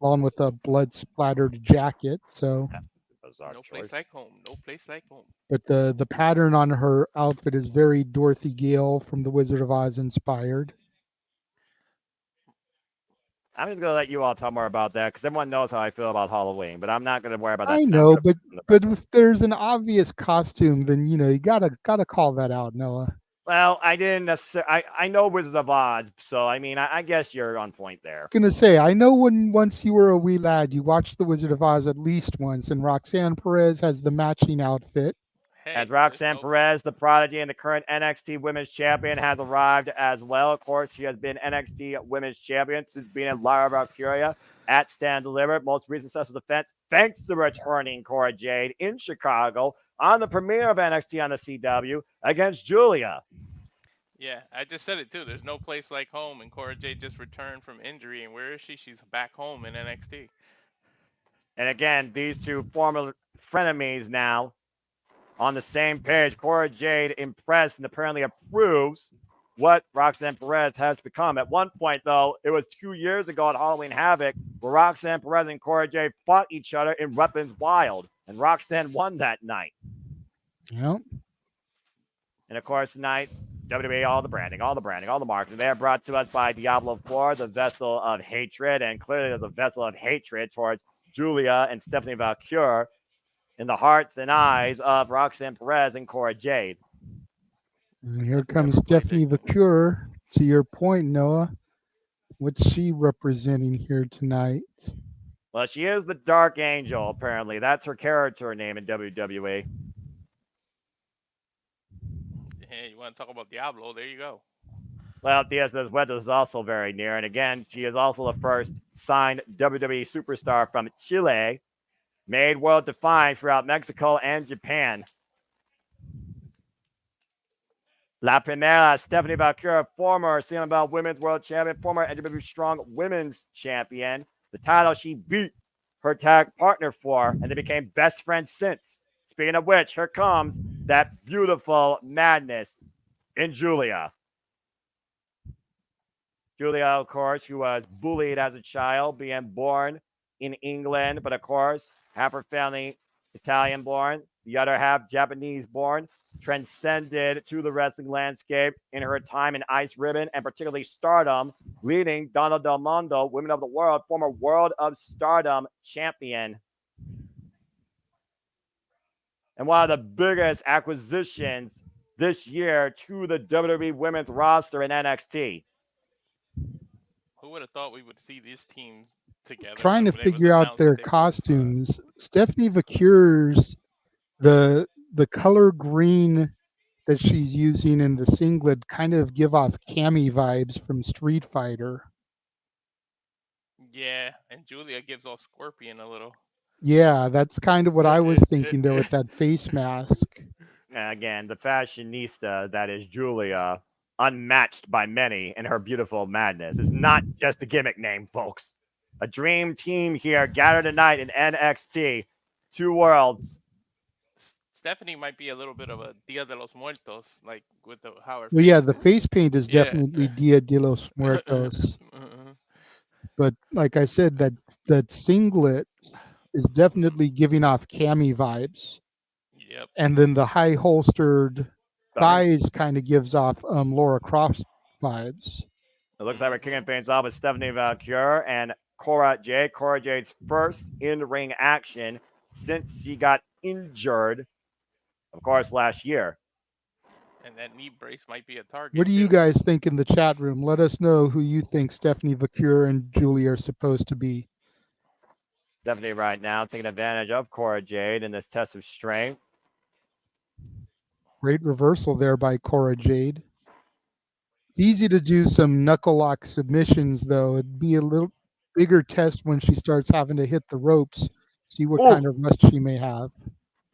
along with a blood-splattered jacket. So, Bizarre no choice. place like home. No place like home. but the pattern on her outfit is very Dorothy Gale from the Wizard of Oz inspired. I'm just going to let you all talk more about that because everyone knows how I feel about Halloween, but I'm not going to worry about that. I tonight. know, I'm gonna but put it in the but press if there's an obvious costume, then you gotta call that out, Noah. Well, I didn't necessarily. I know Wizard of Oz, so I mean, I guess you're on point there. Gonna say, I know when once you were a wee lad, you watched The Wizard of Oz at least once, and Roxanne Perez has the matching outfit. As Hey, let's Roxanne hope. Perez, the prodigy and the current NXT Women's Champion, has arrived as well. Of course, she has been NXT Women's Champion since being in Lyra Valkyria at Stand Delivered. Most recent successful defense, thanks to returning Cora Jade in Chicago on the premiere of NXT on the CW against Julia. Yeah, I just said it too. There's no place like home, and Cora Jade just returned from injury, and where is she? She's back home in NXT. And again, these two former frenemies now on the same page. Cora Jade impressed and apparently approves what Roxanne Perez has become. At one point, though, it was 2 years ago at Halloween Havoc where Roxanne Perez and Cora Jade fought each other in Weapons Wild, and Roxanne won that night. Yep. And of course, tonight, WWE, all the branding, all the marketing. They are brought to us by Diablo 4, the vessel of hatred, and clearly there's a vessel of hatred towards Julia and Stephanie Valkyrie in the hearts and eyes of Roxanne Perez and Cora Jade. And here I've comes never played Stephanie it. Vacure. To your point, Noah, what's she representing here tonight? Well, she is the Dark Angel, apparently. That's her character name in WWE. Hey, you want to talk about Diablo? There you go. Well, Diaz de Wedo is also very near. And again, she is also the first signed WWE superstar from Chile, made world defined throughout Mexico and Japan. La Primera, Stephanie Valkyrie, former CMLL Women's World Champion, former NWA Strong Women's Champion. The title she beat her tag partner for, and they became best friends since. Speaking of which, here comes that beautiful madness in Julia. Julia, of course, who was bullied as a child, being born in England, but of course, half her family Italian born, the other half Japanese born, transcended to the wrestling landscape in her time in Ice Ribbon and particularly Stardom, leading Donna Del Mondo, Women of the World, former World of Stardom champion. And one of the biggest acquisitions this year to the WWE Women's roster in NXT. Who would have thought we would see these teams together Trying to when it was figure out announced their that they were gonna, costumes. Stephanie Vacure's the color green that she's using in the singlet kind of give off Cammy vibes from Street Fighter. Yeah, and Julia gives off Scorpion a little. Yeah, that's kind of what I was thinking there with that face mask. Again, the fashionista that is Julia, unmatched by many in her beautiful madness. It's not just a gimmick name, folks. A dream team here gathered tonight in NXT. Two worlds. Stephanie might be a little bit of a Dia de los Muertos, like with how her Well, face. yeah, the face paint is Yeah. definitely Dia de los Muertos. But like I said, that singlet is definitely giving off Cammy vibes. Yep. And then the high holstered thighs kind of gives off Laura Croft vibes. It looks like we're kicking things off with Stephanie Valkyrie and Cora Jade. Cora Jade's first in-ring action since she got injured, of course, last year. And that knee brace might be a target. What do you guys think in the chat room? Let us know who you think Stephanie Vacurie and Julie are supposed to be. Stephanie right now taking advantage of Cora Jade in this test of strength. Great reversal there by Cora Jade. It's easy to do some knuckle lock submissions, though. It'd be a little bigger test when she starts having to hit the ropes, see what kind of rust she may have.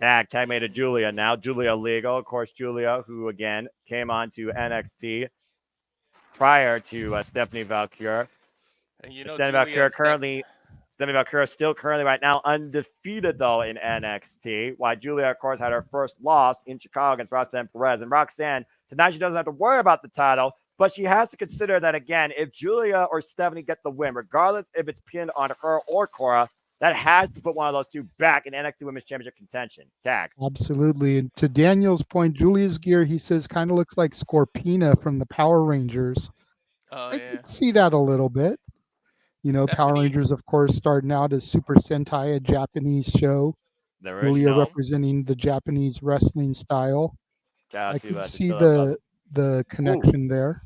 Tag made to Julia now. Julia Legal, of course, Julia, who again came on to NXT prior to Stephanie Valkyrie. And you know, Stephanie Valkyrie still currently right now undefeated though in NXT. While Julia, of course, had her first loss in Chicago against Roxanne Perez. And Roxanne, tonight she doesn't have to worry about the title, but she has to consider that again, if Julia or Stephanie get the win, regardless if it's pinned on her or Cora, that has to put one of those two back in NXT Women's Championship contention. Tag. Absolutely. And to Daniel's point, Julia's gear, he says, kind of looks like Scorpina from the Power Rangers. I could see that a little bit. You know, Power Rangers, of course, starting out as Super Sentai, a Japanese show. Julia representing the Japanese wrestling style. I could see the connection there.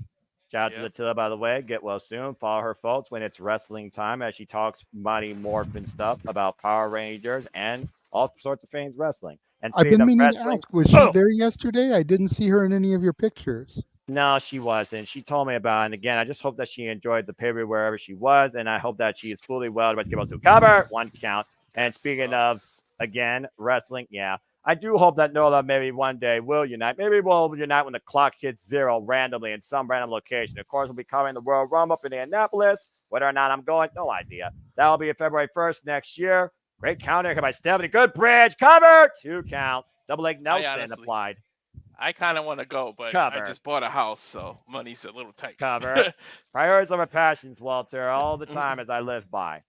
Shout out to Attila, by the way. Get well soon. Follow her, folks, when it's wrestling time as she talks Mighty Morphin stuff about Power Rangers and all sorts of things wrestling. And I've speaking been of meaning to wrestling, ask, was she there yesterday? I didn't see her in any of your pictures. no, she wasn't. She told me about it. And again, I just hope that she enjoyed the pay-per-view wherever she was. And I hope that she is fully well to give us a cover. 1 count. And That speaking of, sucks. again, wrestling, yeah. I do hope that Nola maybe one day will unite. Maybe we'll unite when the clock hits 0 randomly in some random location. Of course, we'll be covering the World Rumble up in Indianapolis. Whether or not I'm going, no idea. That'll be February 1st next year. Great counter here by Stephanie. Good bridge. Cover. 2 counts. Double leg Nelson applied. I kind of want to go, but I Cover. just bought a house, so money's a little tight. Cover. Priorities over passions, Walter, all the time as I live by.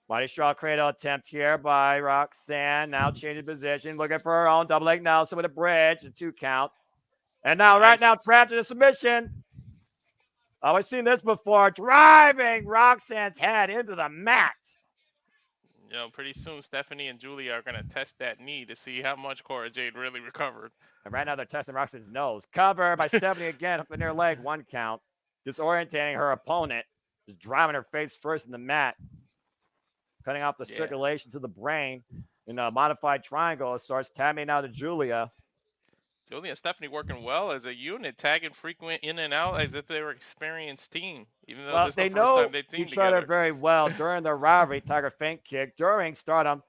Body straw cradle attempt here by Roxanne. Now changing position, looking for her own double leg Nelson with a bridge, a 2 count. And now, right now, trapped in a submission. Oh, we've seen this before. Driving Roxanne's head into the mat. You know, pretty soon Stephanie and Julia are going to test that knee to see how much Cora Jade really recovered. And right now they're testing Roxanne's nose. Cover by Stephanie again, up in her leg, 1 count. Disorientating her opponent. Just driving her face first in the mat. Cutting off the circulation to the brain in a modified triangle. It starts tapping out to Julia. Julia and Stephanie working well as a unit, tagging frequent in and out as if they were an experienced team. Even though this is the first time they've teamed each other together. very well during their rivalry. Tiger feint kick during Stardom,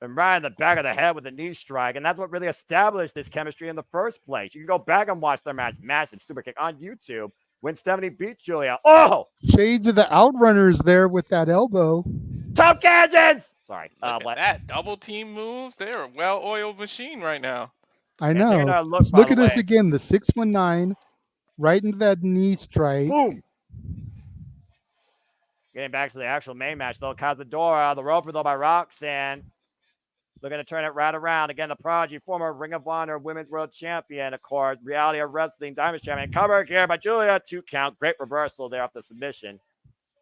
and right in the back of the head with a knee strike, and that's what really established this chemistry in the first place. You can go back and watch their match, massive super kick on YouTube when Stephanie beat Julia. Oh, shades of the Outrunners there with that elbow. Top Gadgets! Sorry, Look at that double team moves. They're a well-oiled machine right now. I know. Look at this again. The 619 right into that knee strike. Boom. Getting back to the actual main match, though. Cazadora, the roper, though, by Roxanne. Looking to turn it right around. Again, the Prodigy, former Ring of Honor Women's World Champion, of course. Reality of Wrestling Diamond Champion. Covered here by Julia. 2 count. Great reversal there off the submission.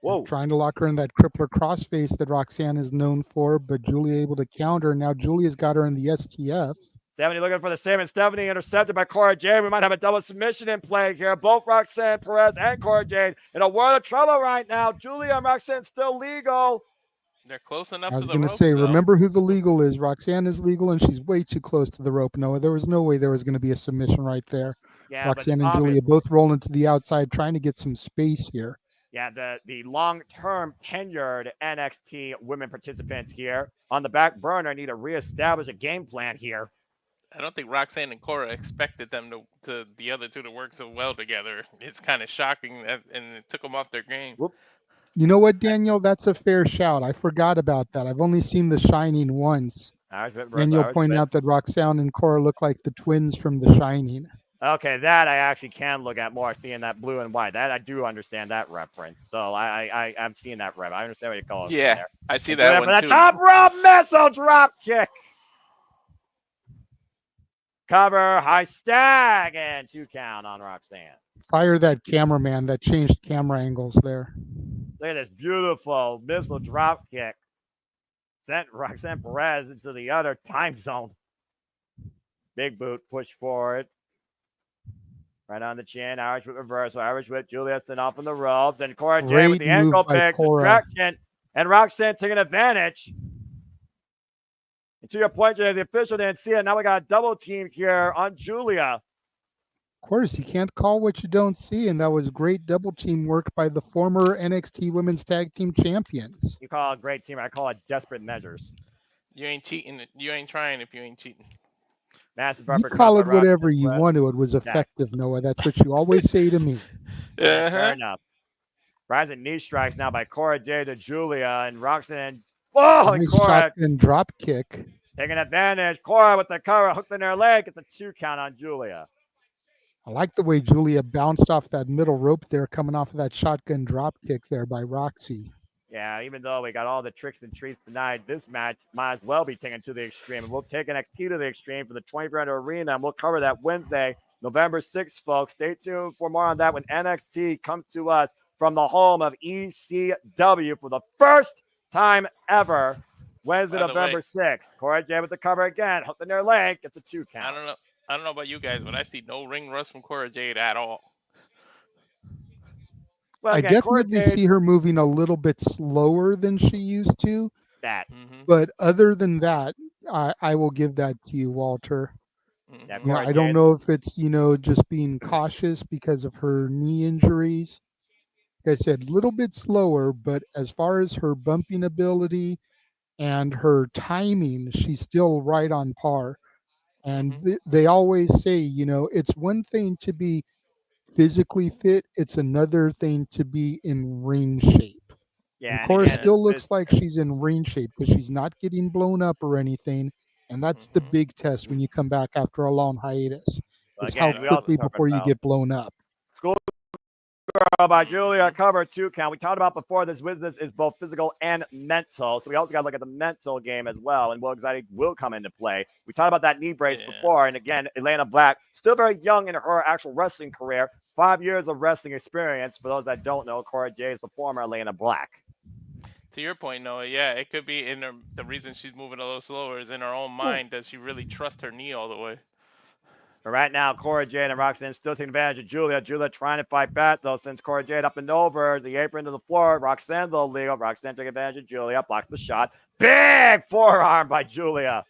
Whoa. Trying to lock her in that crippler crossface that Roxanne is known for, but Julia able to counter. Now Julia's got her in the STF. Stephanie looking for the save, and Stephanie intercepted by Cora Jade. We might have a double submission in play here. Both Roxanne Perez and Cora Jade in a world of trouble right now. Julia and Roxanne still legal. They're close enough I was to the going rope. to say, though. remember who the legal is. Roxanne is legal, and she's way too close to the rope. No, there was no way there was going to be a submission right there. Yeah, Roxanne and Julia both rolling to the outside, trying to get some space here. Yeah, the long-term tenured NXT women participants here on the back burner need to reestablish a game plan here. I don't think Roxanne and Cora expected them to the other two to work so well together. It's kind of shocking, and it took them off their game. Whoop. You know what, Daniel? That's a fair shout. I forgot about that. I've only seen The Shining once. Daniel pointed out that Roxanne and Cora look like the twins from The Shining. Okay, that I actually can look at more, seeing that blue and white. That I do understand that reference. So I'm seeing that reference. I understand what you're calling. Yeah, there. I see that one the too. top rope missile drop kick. Cover, high stag, and 2 count on Roxanne. Fire that cameraman that changed camera angles there. Look at this beautiful missile drop kick. Sent Roxanne Perez into the other time zone. Big boot, push forward. Right on the chin, Irish whip reversal. Irish whip, Julia sent off on the ropes. And Cora Jade with the ankle pick, distraction. And Roxanne taking advantage. And to your point, Jay, the official didn't see it. Now we got a double team here on Julia. Of course, you can't call what you don't see, and that was great double team work by the former NXT Women's Tag Team Champions. You call it a great team. I call it desperate measures. You ain't cheating. You ain't trying if you ain't cheating. Massive you call it whatever you want to. It was effective, Noah. That's what you always say to me. Fair enough. Rising knee strikes now by Cora Jade to Julia, and Roxanne. Oh, and Cora. Shotgun drop kick. Taking advantage. Cora with the cover hooked in her leg. It's a 2 count on Julia. I like the way Julia bounced off that middle rope there, coming off of that shotgun drop kick there by Roxy. Yeah, even though we got all the tricks and treats tonight, this match might as well be taken to the extreme. And we'll take NXT to the extreme for the 24 Arena, and we'll cover that Wednesday, November 6th, folks. Stay tuned for more on that when NXT comes to us from the home of ECW for the first time ever, Wednesday, November 6th. Cora Jade with the cover again, hooked in their leg. It's a 2 count. I don't know about you guys, but I see no ring rust from Cora Jade at all. Well, again, I definitely see her moving a little bit slower than she used to. That. But other than that, I will give that to you, Walter. Yeah, Hmm. You know, Cora I don't Jade. know if it's, just being cautious because of her knee injuries. Like I said, a little bit slower, but as far as her bumping ability and her timing, she's still right on par. And Hmm. they always say, it's one thing to be physically fit, it's another thing to be in ring shape. And Yeah, and Cora again, Yeah. still this looks like she's in ring shape because she's not getting blown up or anything. And that's the Hmm. big test when you come back after a long hiatus, is how again, we also Exactly. quickly talked before you about get blown up. School by Julia, Hmm. cover 2 count. We talked about before this business is both physical and mental. So we also got to look at the mental game as well. And Will Exotic will come into play. We talked about that knee brace Yeah. before. And again, Atlanta Black, still very young in her actual wrestling career. 5 years of wrestling experience. For those that don't know, Cora Jade is the former Atlanta Black. To your point, Noah, yeah, it could be in her. The reason she's moving a little slower is in her own mind. Does she really trust her knee all the way? But right now, Cora Jade and Roxanne still taking advantage of Julia. Julia trying to fight back, though, since Cora Jade up and over the apron to the floor. Roxanne, though, legal. Roxanne taking advantage of Julia, blocks the shot. Big forearm by Julia.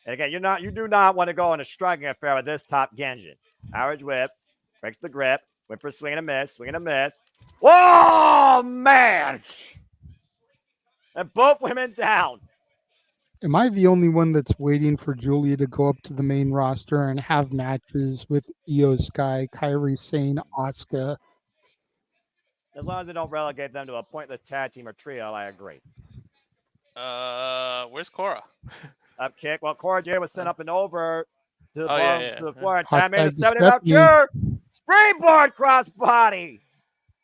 And again, you do not want to go in a striking affair with this top Genjin. Average whip, breaks the grip, went for a swing and a miss, swing and a miss. Oh, man! And both women down. Am I the only one that's waiting for Julia to go up to the main roster and have matches with Io Sky, Kairi Sane, Asuka? As long as they don't relegate them to a pointless tag team or trio, I agree. Where's Cora? Up kick. Well, Cora Jade was sent up and over to the Oh yeah, bottom yeah. to the floor, and Hot Tam made a tag to 70 Stephanie. Valkyrie springboard crossbody.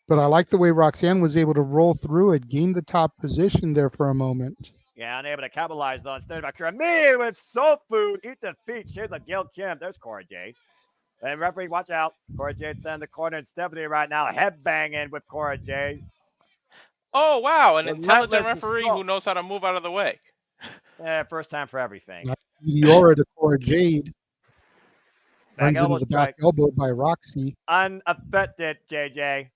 But I like the way Roxanne was able to roll through it, gain the top position there for a moment. Yeah, unable to capitalize though. Instead of Valkyrie, me with soul food, eat the feet. Shades of Gail Kim. There's Cora Jade. And referee, watch out. Cora Jade sent in the corner, and Stephanie right now headbanging with Cora Jade. Oh wow, an intelligent Relentless referee assault. who knows how to move out of the way. Yeah, first time for everything. Nice Meteora to Cora Jade. Back Runs elbow into the back strike. elbow by Roxy. Unaffected, JJ.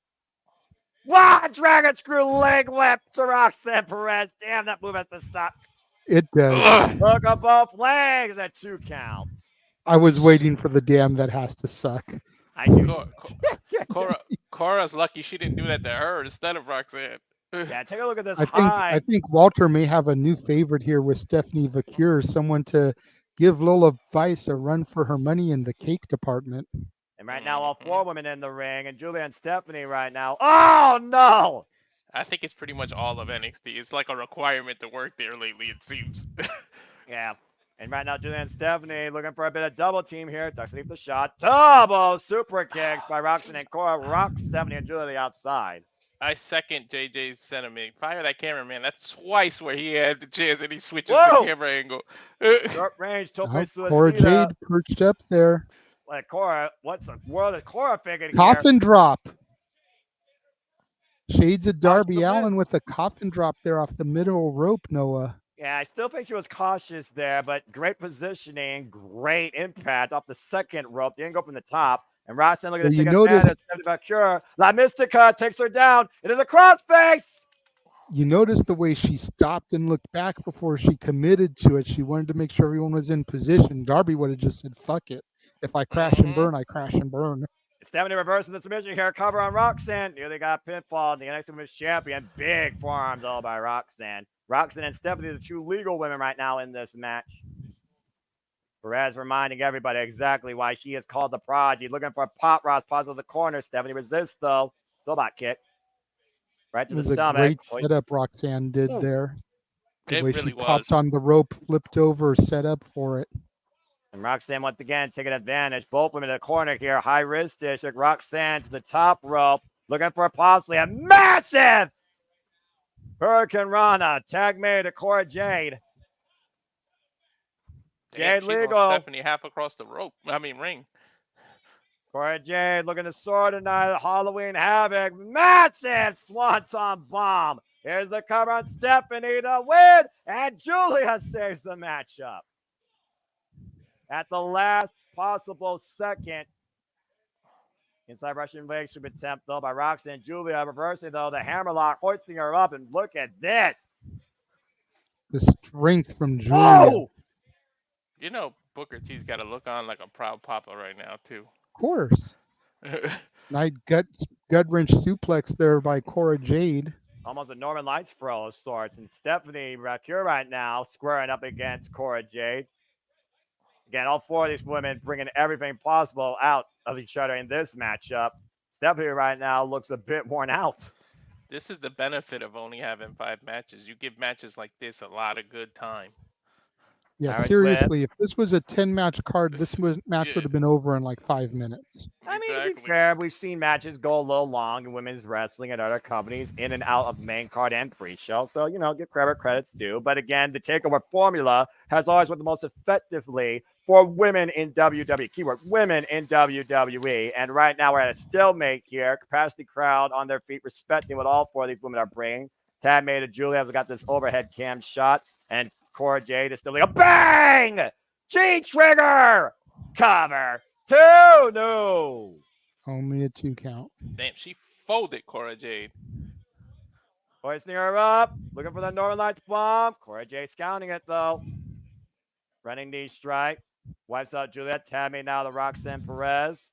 Wow, dragon screw leg whip to Roxanne Perez. Damn, that move has to stop. It does. Ugh. Hook of both legs at 2 count. I was waiting for the damn that has to suck. I knew. Cor- Cor- Cora's lucky she didn't do that to her instead of Roxanne. Yeah, take a look at this I high. think Walter may have a new favorite here with Stephanie Vacure, someone to give Lola Vice a run for her money in the cake department. And right now, all 4 women in the ring, and Julia and Stephanie right now. Oh, no! I think it's pretty much all of NXT. It's like a requirement to work there lately, it seems. Yeah. And right now, Julia and Stephanie looking for a bit of double team here. Ducks leave the shot. Double super kicks by Roxanne and Cora. Rock Stephanie and Julia the outside. I second JJ's sentiment. Fire that cameraman. That's twice where he had the chance and he switches Whoa! the camera angle. Short range, Tope Cora Suicida. Jade perched up there. Like Cora, what's the world is Cora figuring here? Coffin drop. Shades of Darby the win. Allin with a coffin drop there off the middle rope, Noah. Yeah, I still think she was cautious there, but great positioning, great impact off the second rope. They didn't go from the top. And Roxanne looking to take advantage of Valkyrie. La Mystica takes her down into the crossface. You notice the way she stopped and looked back before she committed to it. She wanted to make sure everyone was in position. Darby would have just said, fuck it. If I crash and burn, I crash and burn. Stephanie reversing the submission here. Cover on Roxanne. Nearly got pinfall. The NXT Women's Champion. Big forearms all by Roxanne. Roxanne and Stephanie are the 2 legal women right now in this match. Perez reminding everybody exactly why she is called the Prodigy. Looking for a pop Ross pause of the corner. Stephanie resists though. Sobot kick. Right to It was the a stomach. great setup Roxanne did there. The It way really she popped was. on the rope, flipped over, set up for it. And Roxanne once again taking advantage. Both women in the corner here. High wrist dish. Roxanne to the top rope. Looking for possibly a massive Hurricane Rana. Tag made to Cora Jade. Damn, Jade she lost legal. Stephanie half across the ring. Cora Jade looking to soar tonight. Halloween Havoc. Massive Swanton Bomb. Here's the cover on Stephanie to win. And Julia saves the matchup. At the last possible second. Inside Russian leg should be attempt though by Roxanne. Julia reversing though the hammerlock, hoisting her up. And look at this. The strength from Julia. Whoa! You know, Booker T's got to look on like a proud papa right now too. Of course. Nice gut wrench suplex there by Cora Jade. Almost a Norman Lights throw of sorts. And Stephanie Racure right now squaring up against Cora Jade. Again, all four of these women bringing everything possible out of each other in this matchup. Stephanie right now looks a bit worn out. This is the benefit of only having 5 matches. You give matches like this a lot of good time. Yeah, Irish seriously, if this was a 10-match card, this match Yeah. would have been over in like 5 minutes. I mean, to be Exactly. fair, we've seen matches go a little long in women's wrestling at other companies in and out of main card and pre-show. So, give credit's due. But again, the takeover formula has always worked the most effectively for women in WWE. Keyword, women in WWE. And right now we're at a stalemate here. Capacity crowd on their feet, respecting what all four of these women are bringing. Tad Made Julia has got this overhead cam shot. And Cora Jade is still like a bang! G-trigger! Cover! 2, no. Only a 2 count. Damn, she folded Cora Jade. Hoisting her up, looking for the Northern Lights bomb. Cora Jade scouting it though. Running knee strike. Wipes out Juliet. Tammy now to Roxanne Perez.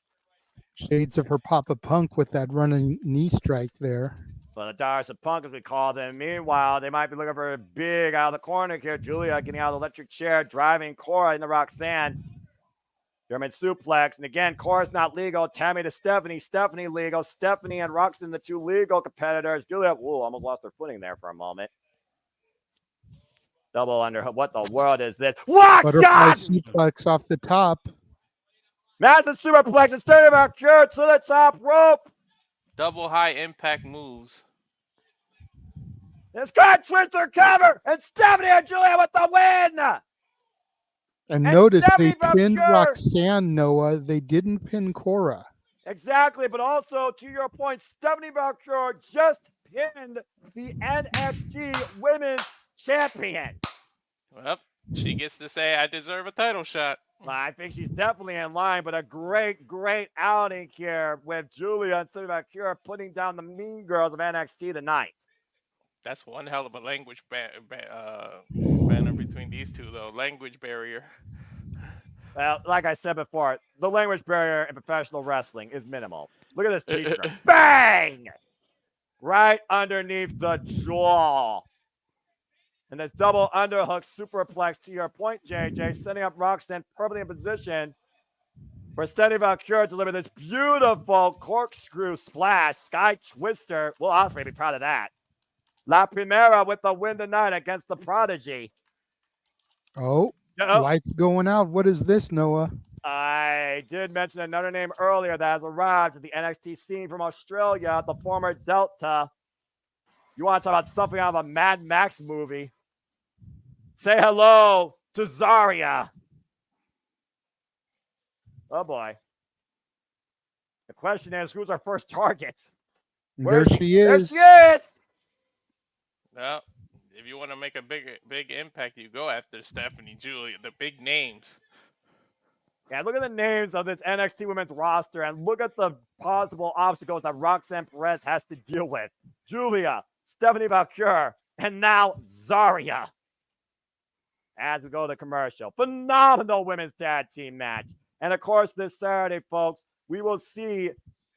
Shades of her Papa Punk with that running knee strike there. But the Dars of Punk, as we call them. Meanwhile, they might be looking for a big out of the corner here. Julia getting out of the electric chair, driving Cora into Roxanne. German suplex. And again, Cora's not legal. Tammy to Stephanie. Stephanie legal. Stephanie and Roxanne, the 2 legal competitors. Julia, almost lost her footing there for a moment. Double under. What the world is this? What? Butterfly suplex off the top. Massive superplex. Instead of our cure to the top rope. Double high impact moves. This card twister cover. And Stephanie and Julia with the win. And notice they Stephanie pinned Valkyrie. Roxanne, Noah. They didn't pin Cora. Exactly, but also to your point, Stephanie Valkyrie just pinned the NXT Women's Champion. Well, she gets to say, I deserve a title shot. I think she's definitely in line, but a great outing here with Julia and Stephanie Valkyrie putting down the Mean Girls of NXT tonight. That's one hell of a language banner between these two, though. Language barrier. Well, like I said before, the language barrier in professional wrestling is minimal. Look at this t-shirt. Bang! Right underneath the jaw. And this double underhook superplex to your point, JJ, setting up Roxanne perfectly in position for Stephanie Valkyrie to deliver this beautiful corkscrew splash, sky twister. Will Ospreay be proud of that. La Primera with the win tonight against the Prodigy. Oh, lights going out. What is this, Noah? I did mention another name earlier that has arrived at the NXT scene from Australia, the former Delta. You want to talk about something out of a Mad Max movie? Say hello to Zarya. Oh, boy. The question is, who's our first target? There she is. There she is. Well, if you want to make a big impact, you go after Stephanie, Julia, the big names. Yeah, look at the names of this NXT women's roster and look at the possible obstacles that Roxanne Perez has to deal with. Julia, Stephanie Valkyrie, and now Zarya. As we go to the commercial. Phenomenal women's tag team match. And of course, this Saturday, folks, we will see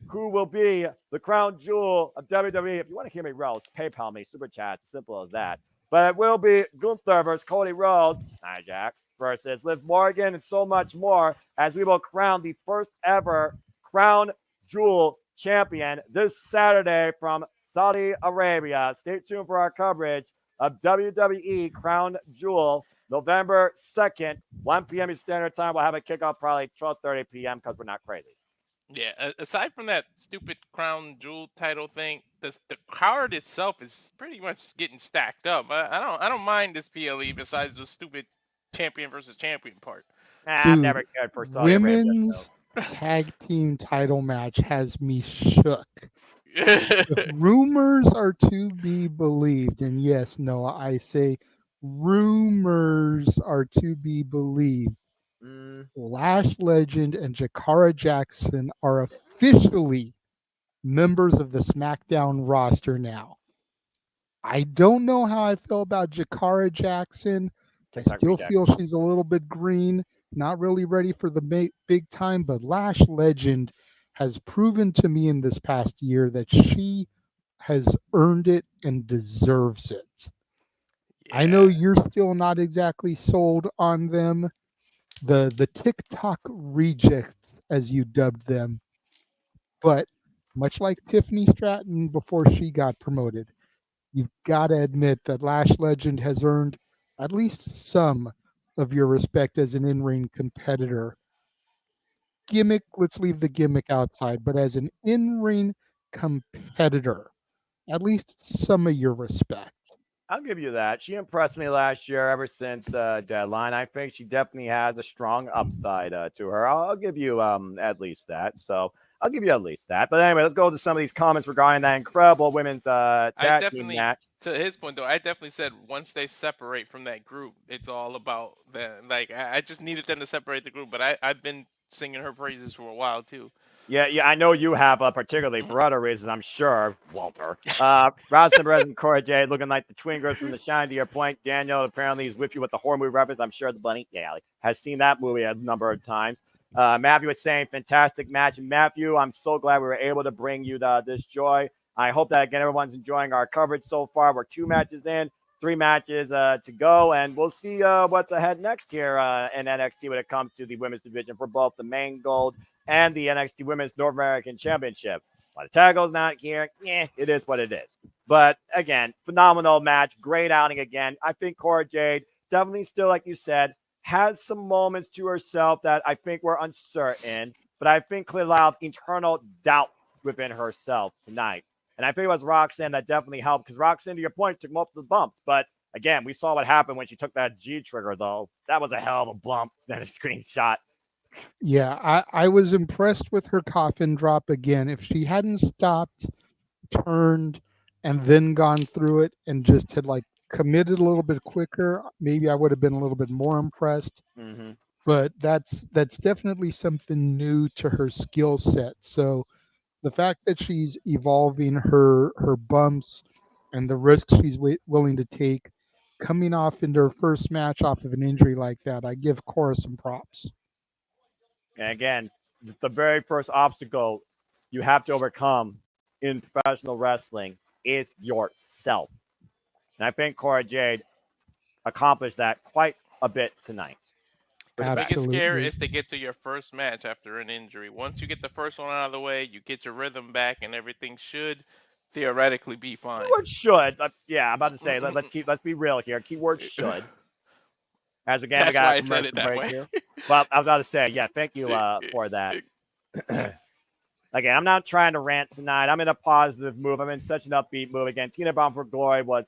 who will be the crown jewel of WWE. If you want to hear me roast, PayPal me, super chat, simple as that. But it will be Gunther versus Cody Rhodes, Ajax, versus Liv Morgan, and so much more as we will crown the first ever crown jewel champion this Saturday from Saudi Arabia. Stay tuned for our coverage of WWE Crown Jewel, November 2nd, 1 p.m. Eastern Standard Time. We'll have a kickoff probably 12:30 p.m. because we're not crazy. Yeah, aside from that stupid crown jewel title thing, the card itself is pretty much getting stacked up. I don't mind this PLE besides the stupid champion versus champion part. I'm never cared for Saudi women's tag team title match has me shook. If rumors are to be believed, and yes, Noah, I say rumors are to be believed, Lash Legend and Jakara Jackson are officially members of the SmackDown roster now. I don't know how I feel about Jakara Jackson. I TikTok still reject. feel she's a little bit green, not really ready for the big time, but Lash Legend has proven to me in this past year that she has earned it and deserves it. I know Yeah. you're still not exactly sold on them. The TikTok rejects, as you dubbed them, but much like Tiffany Stratton before she got promoted, you've got to admit that Lash Legend has earned at least some of your respect as an in-ring competitor. Gimmick, let's leave the gimmick outside, but as an in-ring competitor, at least some of your respect. I'll give you that. She impressed me last year ever since Deadline. I think she definitely has a strong upside to her. I'll give you at least that. So I'll give you at least that. But anyway, let's go to some of these comments regarding that incredible women's I tag team definitely, match. to his point though, I definitely said once they separate from that group, it's all about that. Like I just needed them to separate the group, but I've been singing her praises for a while too. Yeah, I know you have, particularly for other reasons, I'm sure, Walter. Rousey Perez and Cora Jade looking like the twin girls from The Shine. To your point, Daniel, apparently he's with you with the horror movie reference. I'm sure the bunny, has seen that movie a number of times. Matthew was saying, fantastic match. And Matthew, I'm so glad we were able to bring you this joy. I hope that, again, everyone's enjoying our coverage so far. We're 2 matches in, 3 matches to go, and we'll see what's ahead next here in NXT when it comes to the women's division for both the main gold and the NXT Women's North American Championship. Why the tagle's not here, it is what it is. But again, phenomenal match, great outing again. I think Cora Jade definitely still, like you said, has some moments to herself that I think were uncertain, but I think clearly out internal doubts within herself tonight. And I think it was Roxanne that definitely helped because Roxanne, to your point, took multiple bumps. But again, we saw what happened when she took that G trigger, though. That was a hell of a bump than a screenshot. Yeah, I was impressed with her coffin drop again. If she hadn't stopped, turned, and then gone through it and just had like committed a little bit quicker, maybe I would have been a little bit more impressed. Mm-hmm. But that's definitely something new to her skill set. So the fact that she's evolving her bumps and the risks she's willing to take coming off into her first match off of an injury like that, I give Cora some props. And again, the very first obstacle you have to overcome in professional wrestling is yourself. And I think Cora Jade accomplished that quite a bit tonight. The Respect. biggest scare Absolutely. is to get to your first match after an injury. Once you get the first one out of the way, you get your rhythm back, and everything should theoretically be fine. Keyword should. Yeah, I'm about to say, let's be real here. Keyword should. As again, That's I got why a I said commercial it that break way. here. Well, I was about to say, yeah, thank you for that. Again, I'm not trying to rant tonight. I'm in a positive move. I'm in such an upbeat move. Again, Tina Bound for Glory was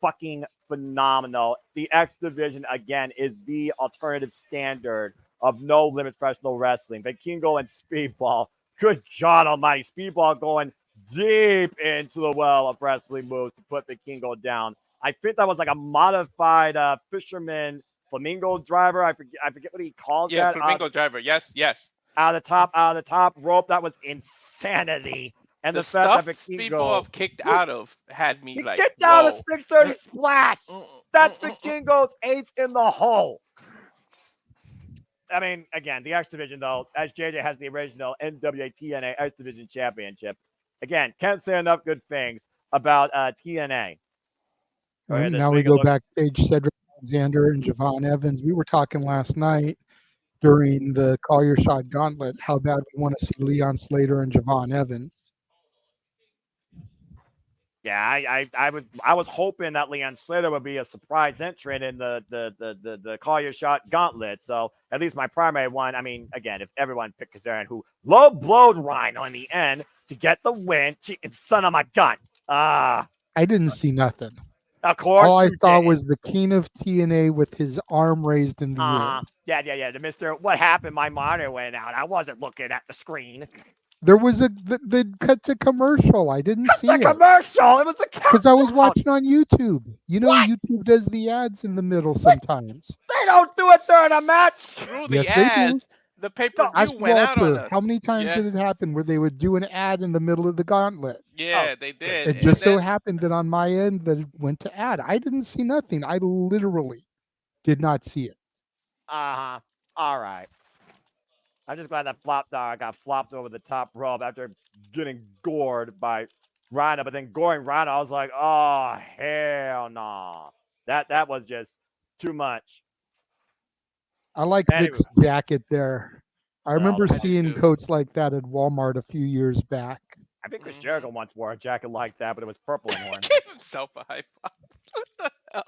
fucking phenomenal. The X Division, again, is the alternative standard of no limits professional wrestling. Vikingo and Speedball. Good God almighty. Speedball going deep into the well of wrestling moves to put Vikingo down. I think that was like a modified fisherman flamingo driver. I forget what he calls Yeah, that. flamingo driver. Yes. Out of the top rope. That was insanity. And The the fact that stuff Vikingo Speedball kicked out of had me he like, kicked out a whoa. 630 splash. That's Vikingo's ace in the hole. I mean, again, the X Division, though, as JJ has the original NWA TNA X Division Championship. Again, can't say enough good things about TNA. Now we go backstage. Cedric Alexander and Javon Evans. We were talking last night during the Call Your Shot Gauntlet how bad we want to see Leon Slater and Javon Evans. Yeah, I was hoping that Leon Slater would be a surprise entrant in the Call Your Shot Gauntlet. So at least my primary one. I mean, again, if everyone picked Kazarian, who low blowed Rhino in the end to get the win, son of my gun. I didn't see nothing. Of course, all I saw did. was the King of TNA with his arm raised in the air. Yeah. The Mr. What happened? My monitor went out. I wasn't looking at the screen. There was the cut to commercial. I didn't see it. Commercial. It was the because I was watching on YouTube. You know, what? YouTube does the ads in the middle sometimes. They don't do it during a match. Screw the Yes, ads. The pay-per-view Ask went out on Walter, how us. many times Yeah, did it happen where they would do an ad in the middle of the gauntlet? yeah, they did, It and just so then happened that on my end that it went to ad. I didn't see nothing. I literally did not see it. Uh-huh. All right. I'm just glad that Flop Dog got flopped over the top rope after getting gored by Rhino. But then goring Rhino, I was like, oh, hell no. That was just too much. I like Anyway, Vic's jacket there. I remember I do seeing too. coats like that at Walmart a few years back. I think Chris Mhm. Jericho once wore a jacket like that, but it was purple and orange. Gave himself a high five. What the hell?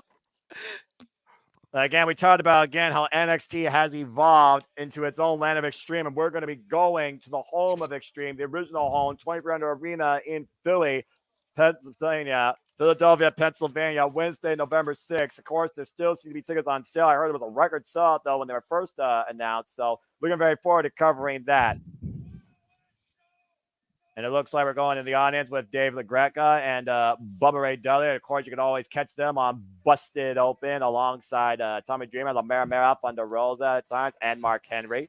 Again, we talked about how NXT has evolved into its own land of extreme, and we're going to be going to the home of extreme, the original home, 2300 Arena in Philly, Philadelphia, Pennsylvania, Wednesday, November 6th. Of course, there still seem to be tickets on sale. I heard it was a record sellout though when they were first announced, so looking very forward to covering that. And it looks like we're going in the audience with Dave LaGreca and Bubba Ray Dudley. Of course, you can always catch them on Busted Open alongside Tommy Dreamer, La Mera Thunder Rosa at times, and Mark Henry.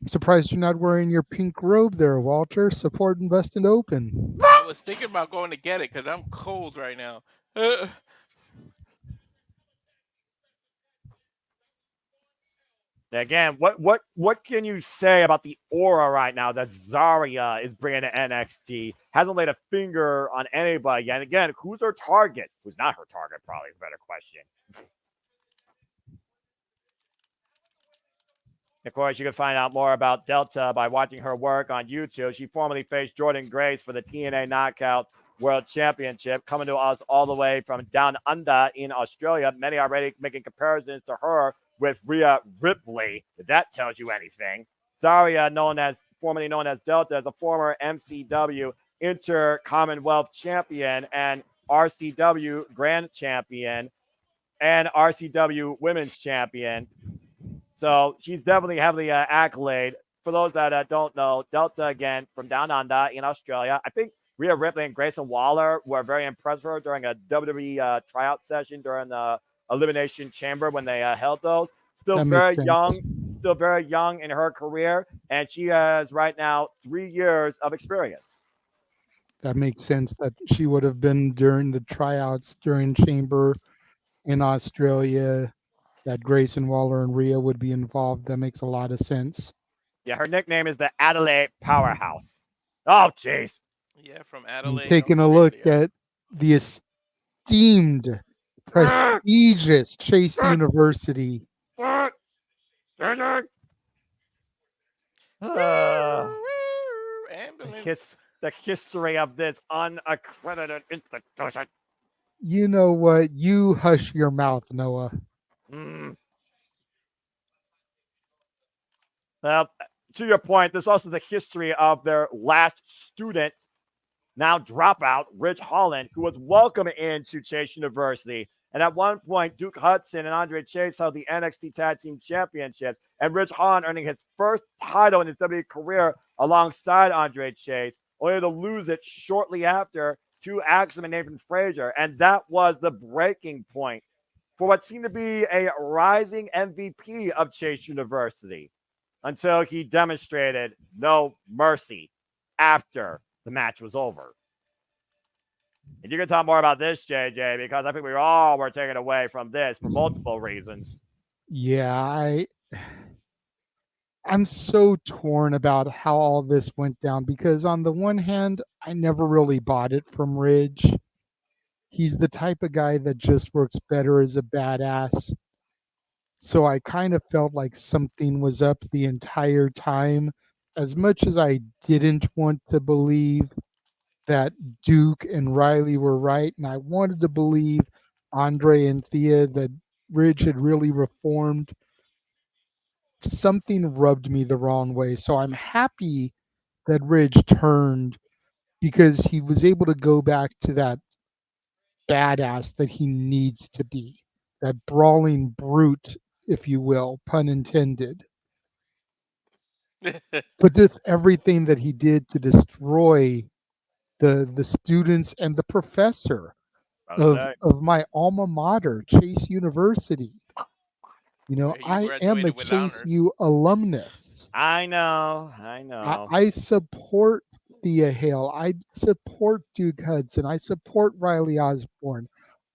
I'm surprised you're not wearing your pink robe there, Walter. Supporting Busted Open. I was thinking about going to get it because I'm cold right now. Again, what can you say about the aura right now that Zarya is bringing to NXT? Hasn't laid a finger on anybody yet. And again, who's her target? Who's not her target? Probably is a better question. Of course, you can find out more about Delta by watching her work on YouTube. She formerly faced Jordan Grace for the TNA Knockout World Championship, coming to us all the way from down under in Australia. Many are already making comparisons to her with Rhea Ripley, if that tells you anything. Zarya, formerly known as Delta, is a former MCW Inter-Commonwealth Champion and RCW Grand Champion and RCW Women's Champion. So she's definitely heavily accolade. For those that don't know, Delta, again, from down under in Australia. I think Rhea Ripley and Grayson Waller were very impressed with her during a WWE tryout session during the Elimination Chamber when they held those. Still very young in her career, and she has right now 3 years of experience. That makes sense that she would have been during the tryouts during Chamber in Australia, that Grayson Waller and Rhea would be involved. That makes a lot of sense. Yeah, her nickname is the Adelaide Powerhouse. Oh, jeez. Yeah, from And Adelaide, taking a look Australia. at the esteemed, prestigious Chase University. Ambulance. The history of this unaccredited institution. You know what? You hush your mouth, Noah. Well, to your point, there's also the history of their last student, now dropout, Rich Holland, who was welcomed into Chase University. And at one point, Duke Hudson and Andre Chase held the NXT Tag Team Championships, and Rich Holland earning his first title in his WWE career alongside Andre Chase, only to lose it shortly after to Axum and Nathan Frazier. And that was the breaking point for what seemed to be a rising MVP of Chase University until he demonstrated no mercy after the match was over. And you can talk more about this, JJ, because I think we all were taken away from this for multiple reasons. Yeah, I'm so torn about how all this went down because on the one hand, I never really bought it from Ridge. He's the type of guy that just works better as a badass. So I kind of felt like something was up the entire time. As much as I didn't want to believe that Duke and Riley were right, and I wanted to believe Andre and Thea that Ridge had really reformed, something rubbed me the wrong way. So I'm happy that Ridge turned because he was able to go back to that badass that he needs to be, that brawling brute, if you will, pun intended. But with everything that he did to destroy the students and the professor of my alma mater, Chase University. You know, You I am a graduated with Chase honors. U alumnus. I know. I support Thea Hale. I support Duke Hudson. I support Riley Osborne,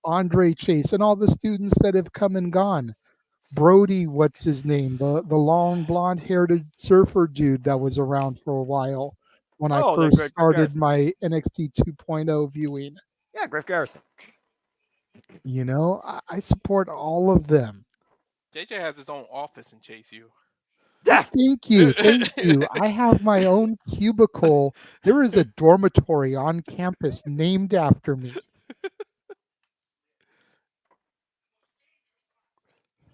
Andre Chase, and all the students that have come and gone. Brody, what's his name? The long blonde haired surfer dude that was around for a while when I Oh, the first Griff started Garrison. my NXT 2.0 viewing. Yeah, Griff Garrison. You know, I support all of them. JJ has his own office in Chase U. Yeah. Thank you. Thank you. I have my own cubicle. There is a dormitory on campus named after me.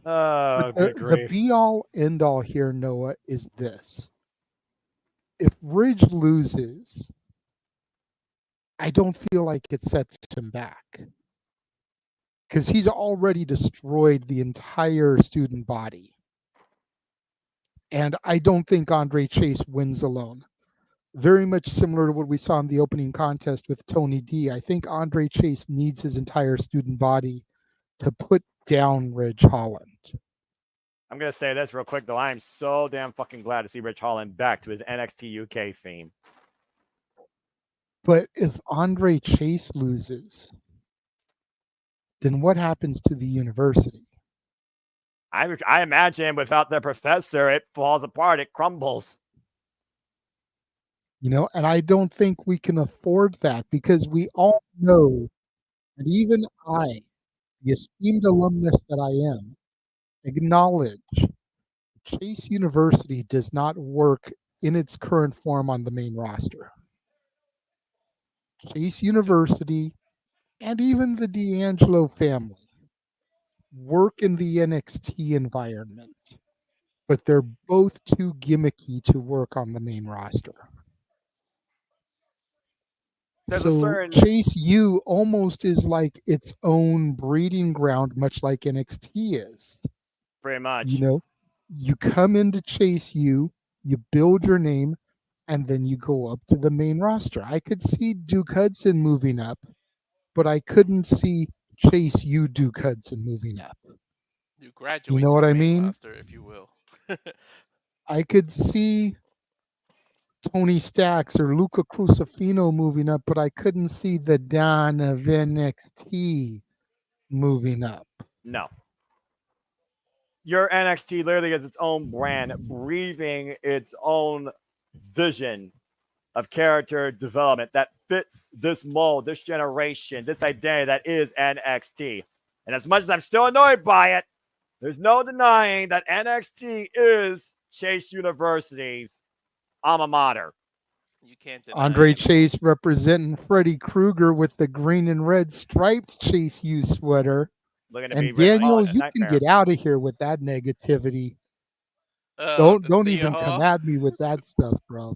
Oh, But good the grief. be all end all here, Noah, is this. If Ridge loses, I don't feel like it sets him back because he's already destroyed the entire student body. And I don't think Andre Chase wins alone. Very much similar to what we saw in the opening contest with Tony D. I think Andre Chase needs his entire student body to put down Ridge Holland. I'm going to say this real quick, though. I am so damn fucking glad to see Rich Holland back to his NXT UK fame. But if Andre Chase loses, then what happens to the university? I imagine without the professor, it falls apart. It crumbles. You know, and I don't think we can afford that because we all know, and even I, the esteemed alumnus that I am, acknowledge Chase University does not work in its current form on the main roster. Chase University and even the D'Angelo family work in the NXT environment, but they're both too gimmicky to work on the main roster. There's So Chase U almost is like its own breeding ground, much like NXT is. Pretty much. You know, you come into Chase U, you build your name, and then you go up to the main roster. I could see Duke Hudson moving up, but I couldn't see Chase U Duke Hudson moving up. You You graduate know to what the I main mean? roster, if you will. I could see Tony Stacks or Luca Crucifino moving up, but I couldn't see the Don of NXT moving up. No. Your NXT literally is its own brand, breathing its own vision of character development that fits this mold, this generation, this identity that is NXT. And as much as I'm still annoyed by it, there's no denying that NXT is Chase University's alma mater. You can't deny Andre it. Chase representing Freddy Krueger with the green and red striped Chase U sweater. Looking to be And Ridge Daniel, Holland you can Nightmare. get out of here with that negativity. The Don't Thea even come Hall. at me with that stuff, bro.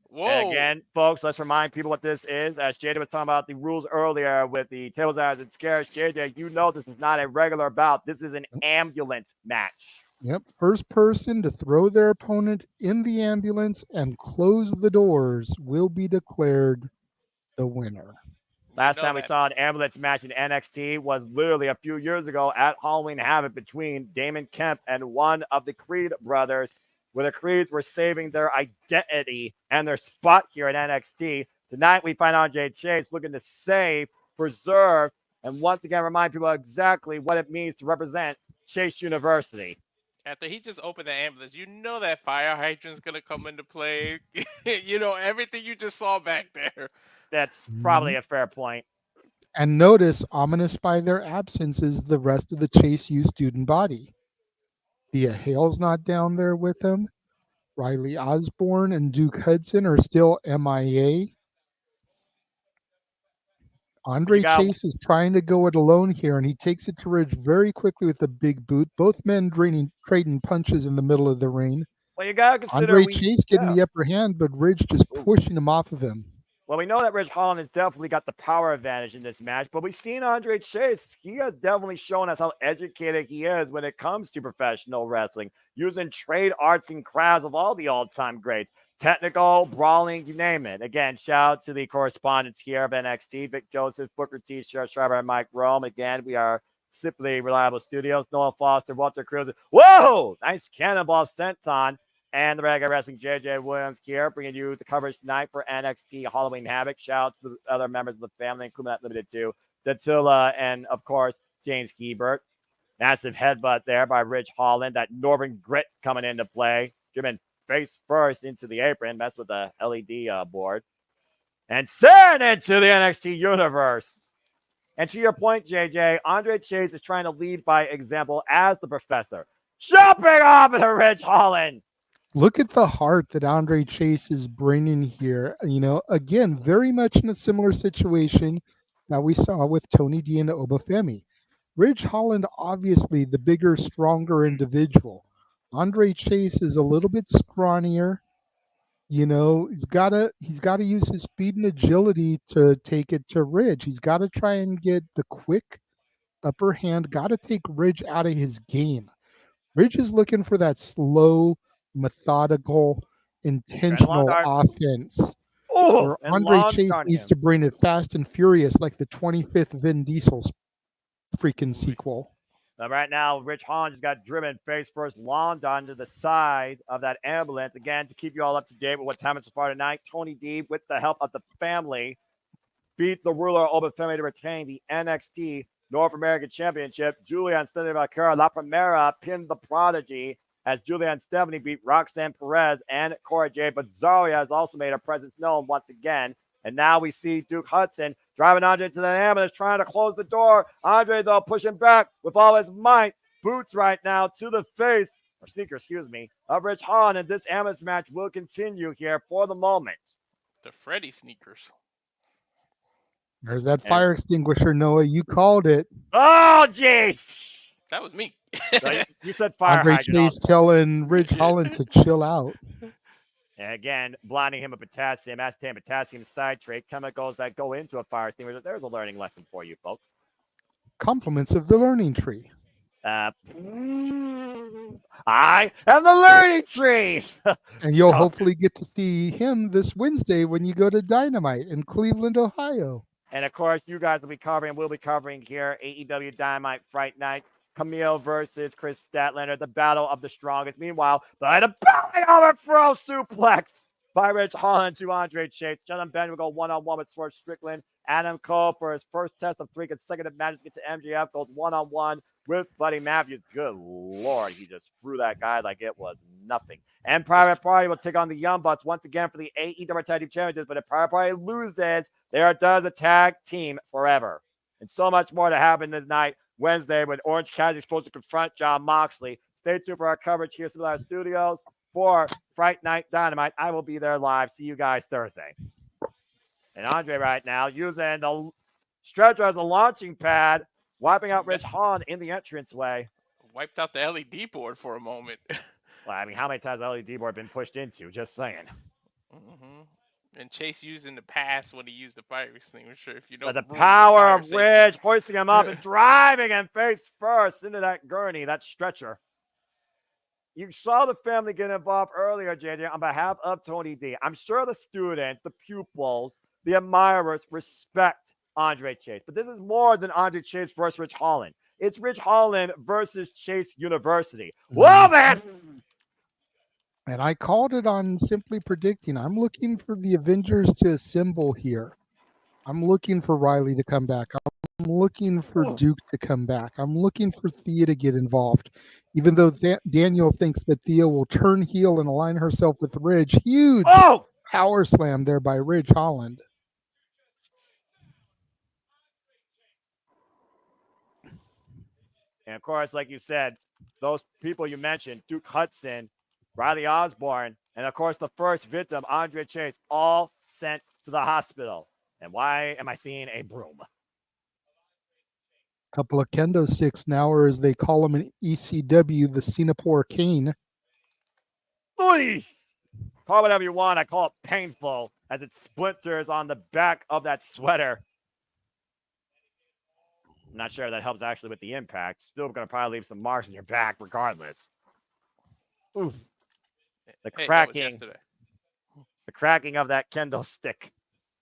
Whoa. And again, folks, let's remind people what this is. As Jada was talking about the rules earlier with the tables, eyes, and scares, JJ, you know this is not a regular bout. This is an ambulance match. Yep. First person to throw their opponent in the ambulance and close the doors will be declared the winner. Last time we saw an ambulance match in NXT was literally a few years ago at Halloween Havoc between Damon Kemp and one of the Creed brothers, where the Creeds were saving their identity and their spot here in NXT. Tonight, we find Andre Chase looking to save, preserve, and once again remind people exactly what it means to represent Chase University. After he just opened the ambulance, you know that fire hydrant's gonna come into play. You know everything you just saw back there. That's probably a fair point. And notice, ominous by their absence is the rest of the Chase U student body. Thea Hale's not down there with him. Riley Osborne and Duke Hudson are still MIA. Andre Chase is trying to go it alone here, and he takes it to Ridge very quickly with a big boot. Both men trading punches in the middle of the ring. Well, you gotta consider Andre Chase getting the upper hand, but Ridge just pushing him off of him. Well, we know that Ridge Holland has definitely got the power advantage in this match, but we've seen Andre Chase. He has definitely shown us how educated he is when it comes to professional wrestling, using trade arts and crafts of all the all-time greats. Technical, brawling, you name it. Again, shout out to the correspondents here of NXT, Vic Joseph, Booker T, Sheriff Schreiber, and Mike Rome. Again, we are Simply Reliable Studios. Noah Foster, Walter Cruz. Whoa! Nice cannonball senton. And the regular wrestling JJ Williams here, bringing you the coverage tonight for NXT Halloween Havoc. Shout out to the other members of the family, including that limited to Dattula and, of course, James Hebert. Massive headbutt there by Ridge Holland. That Northern Grit coming into play. Driven face first into the apron, messed with the LED board. And sent into the NXT universe. And to your point, JJ, Andre Chase is trying to lead by example as the professor. Jumping off at Ridge Holland. Look at the heart that Andre Chase is bringing here. Again, very much in a similar situation that we saw with Tony D and Obafemi. Ridge Holland, obviously the bigger, stronger individual. Andre Chase is a little bit scrawnier. He's gotta use his speed and agility to take it to Ridge. He's got to try and get the quick upper hand. Got to take Ridge out of his game. Ridge is looking for that slow, methodical, intentional offense. Where Andre Chase needs to bring it fast and furious like the 25th Vin Diesel's freaking sequel. Right now, Ridge Holland just got driven face first, launched onto the side of that ambulance. Again, to keep you all up to date with what's happening so far tonight, Tony D, with the help of the family, beat the ruler Obafemi to retain the NXT North American Championship. Julian Stephanie Vaquera La Primera pinned the Prodigy as Julian Stephanie beat Roxanne Perez and Cora Jade. But Zarya has also made her presence known once again. And now we see Duke Hudson driving Andre to the ambulance, trying to close the door. Andre, though, pushing back with all his might. Boots right now to the face, or sneaker, excuse me, of Ridge Holland. And this ambulance match will continue here for the moment. The Freddy sneakers. There's that fire extinguisher, Noah. You called it. Oh, jeez. That was me. No, you said fire Andre hydrant. Chase telling Ridge Holland to chill out. And again, blinding him with potassium, aspartame, potassium citrate, chemicals that go into a fire extinguisher. There's a learning lesson for you folks. Compliments of the learning tree. I am the learning tree. And you'll hopefully get to see him this Wednesday when you go to Dynamite in Cleveland, Ohio. And of course, you guys will be covering, we'll be covering here AEW Dynamite Fright Night. Camille versus Chris Statlander, the battle of the strongest. Meanwhile, by the belly overthrow suplex by Ridge Holland to Andre Chase. Gentleman Ben will go one-on-one with Swerve Strickland. Adam Cole for his first test of 3 consecutive matches gets to MJF, goes one-on-one with Buddy Matthews. Good Lord, he just threw that guy like it was nothing. And Private Party will take on the Young Bucks once again for the AEW Tag Team Championships, but if Private Party loses, there does a tag team forever. And so much more to happen this night. Wednesday, when Orange Cassidy is supposed to confront Jon Moxley. Stay tuned for our coverage here at our studios for Fright Night Dynamite. I will be there live. See you guys Thursday. And Andre right now using the stretcher as a launching pad, wiping out Ridge Holland in the entranceway. Wiped out the LED board for a moment. Well, I mean, how many times has the LED board been pushed into? Just saying. Mm-hmm. And Chase using the pass when he used the fire extinguisher. If you know, but the power of Ridge hoisting him up and driving him face first into that gurney, that stretcher. You saw the family get involved earlier, JJ, on behalf of Tony D. I'm sure the students, the pupils, the admirers respect Andre Chase. But this is more than Andre Chase versus Ridge Holland. It's Ridge Holland versus Chase University. Whoa, man! And I called it on Simply Predicting. I'm looking for the Avengers to assemble here. I'm looking for Riley to come back. I'm looking for Duke to come back. I'm looking for Thea to get involved. Even though Daniel thinks that Thea will turn heel and align herself with Ridge. Huge power slam there by Ridge Holland. And of course, like you said, those people you mentioned, Duke Hudson, Riley Osborne, and of course the first victim, Andre Chase, all sent to the hospital. And why am I seeing a broom? A couple of kendo sticks now, or as they call them in ECW, the Singapore cane. Please! Call whatever you want. I call it painful as it splinters on the back of that sweater. I'm not sure that helps actually with the impact. Still going to probably leave some marks in your back regardless. Oof. The cracking of that kendo stick.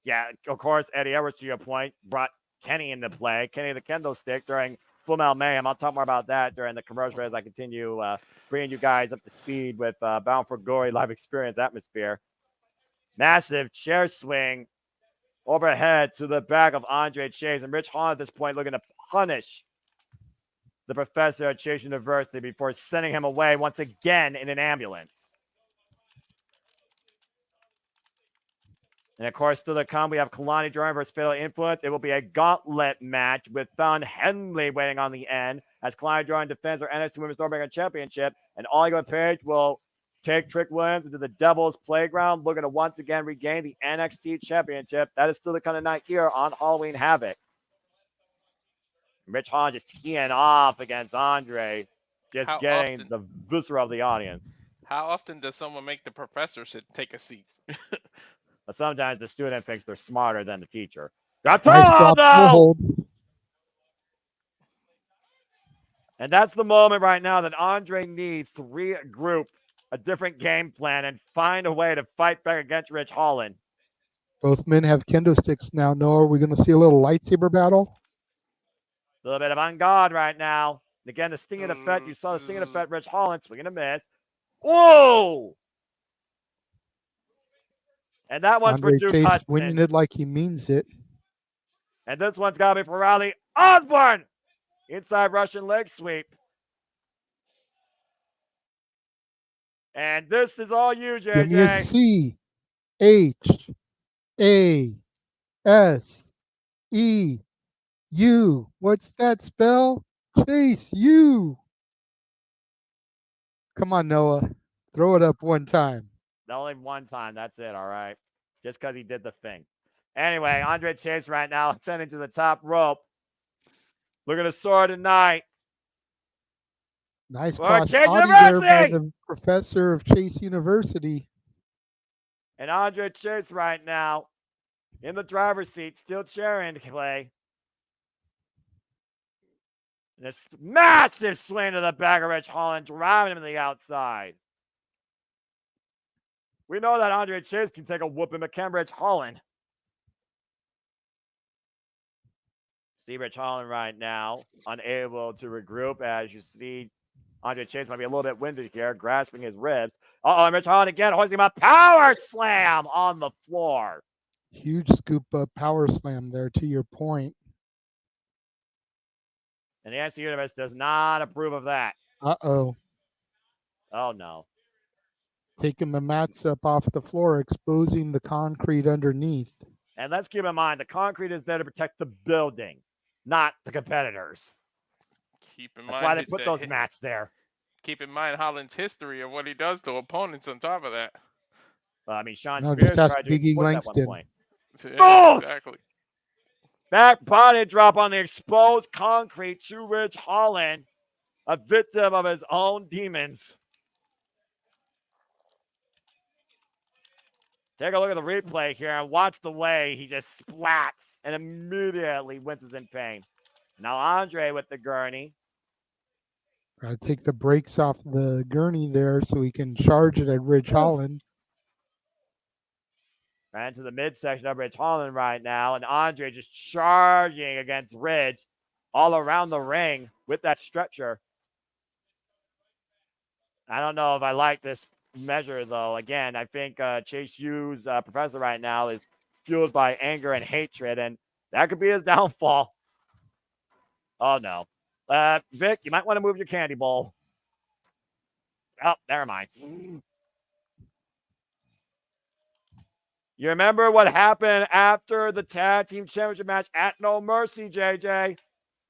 Yeah, of course, Eddie Edwards, to your point, brought Kenny into play. Kenny the kendo stick during Full Metal Mayhem. I'll talk more about that during the commercial as I continue bringing you guys up to speed with Bound for Glory live experience atmosphere. Massive chair swing overhead to the back of Andre Chase. And Rich Holland at this point looking to punish the professor at Chase University before sending him away once again in an ambulance. And of course, still to come, we have Kalani Jordan versus Fatal Influence. It will be a gauntlet match with Thon Henley waiting on the end as Kalani Jordan defends her NXT Women's North American Championship. And Oliver Page will take Trick Williams into the Devil's Playground, looking to once again regain the NXT Championship. That is still to come tonight here on Halloween Havoc. Rich Holland just teeing off against Andre, just getting the viscera of the audience. How often does someone make the professor take a seat? But sometimes the student thinks they're smarter than the teacher. Nice drop hold. And that's the moment right now that Andre needs to regroup a different game plan and find a way to fight back against Rich Holland. Both men have kendo sticks now. Noah, are we going to see a little lightsaber battle? A little bit of on guard right now. And again, the stinging effect. You saw the stinging effect. Rich Holland swinging a miss. Whoa! And that one's Andre for Duke Chase Hudson. winning it like he means it. And this one's got to be for Riley Osborne. Inside Russian leg sweep. And this is all you, JJ. Give me a C, H, A, S, E, U. What's that spell? Chase U. Come on, Noah. Throw it up one time. Only one time. That's it. All right. Just because he did the thing. Anyway, Andre Chase right now ascending to the top rope. Looking to soar tonight. Nice Chase cross body there by the professor of Chase University. And Andre Chase right now in the driver's seat, still cheering Clay. This massive swing to the back of Rich Holland, driving him to the outside. We know that Andre Chase can take a whooping, but can Rich Holland? See Rich Holland right now, unable to regroup. As you see, Andre Chase might be a little bit winded here, grasping his ribs. And Rich Holland again hoisting a power slam on the floor. Huge scoop up power slam there, to your point. And the NXT Universe does not approve of that. Uh-oh. Oh, no. Taking the mats up off the floor, exposing the concrete underneath. And let's keep in mind, the concrete is there to protect the building, not the competitors. That's why they put those mats there. Keep in mind Holland's history of what he does to opponents on top of that. I mean, Sean No, Spears just ask tried to Big E exploit that Langston. one point. Yeah, exactly. Back body drop on the exposed concrete to Rich Holland, a victim of his own demons. Take a look at the replay here and watch the way he just splats and immediately winces in pain. Now Andre with the gurney. Gotta take the brakes off the gurney there so he can charge it at Rich Holland. Right into the midsection of Rich Holland right now. And Andre just charging against Rich all around the ring with that stretcher. I don't know if I like this measure, though. Again, I think Chase U's professor right now is fueled by anger and hatred, and that could be his downfall. Oh, no. Vic, you might want to move your candy bowl. Oh, never mind. You remember what happened after the tag team championship match at No Mercy, JJ?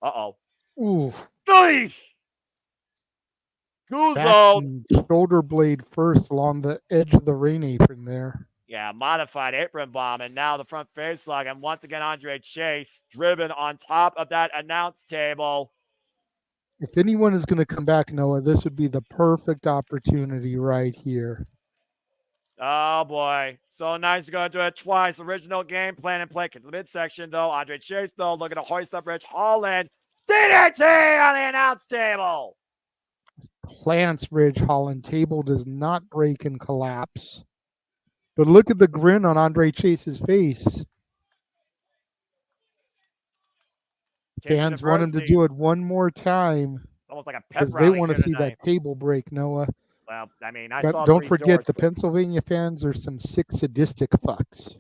Uh-oh. Ooh. Guzzo. Shoulder blade first along the edge of the ring apron there. Yeah, modified apron bomb, and now the front face lock. And once again, Andre Chase driven on top of that announce table. If anyone is going to come back, Noah, this would be the perfect opportunity right here. Oh, boy. So nice to go do it twice. Original game plan and play. Get to the midsection, though. Andre Chase, though, looking to hoist up Rich Holland. DDT on the announce table. Plants Rich Holland. Table does not break and collapse. But look at the grin on Andre Chase's face. Fans want him to do it one more time Almost like a pep because they rally want to here see tonight. that table break, Noah. Well, I mean, I saw Don't 3 forget, doors, the but Pennsylvania fans are some sick, sadistic fucks.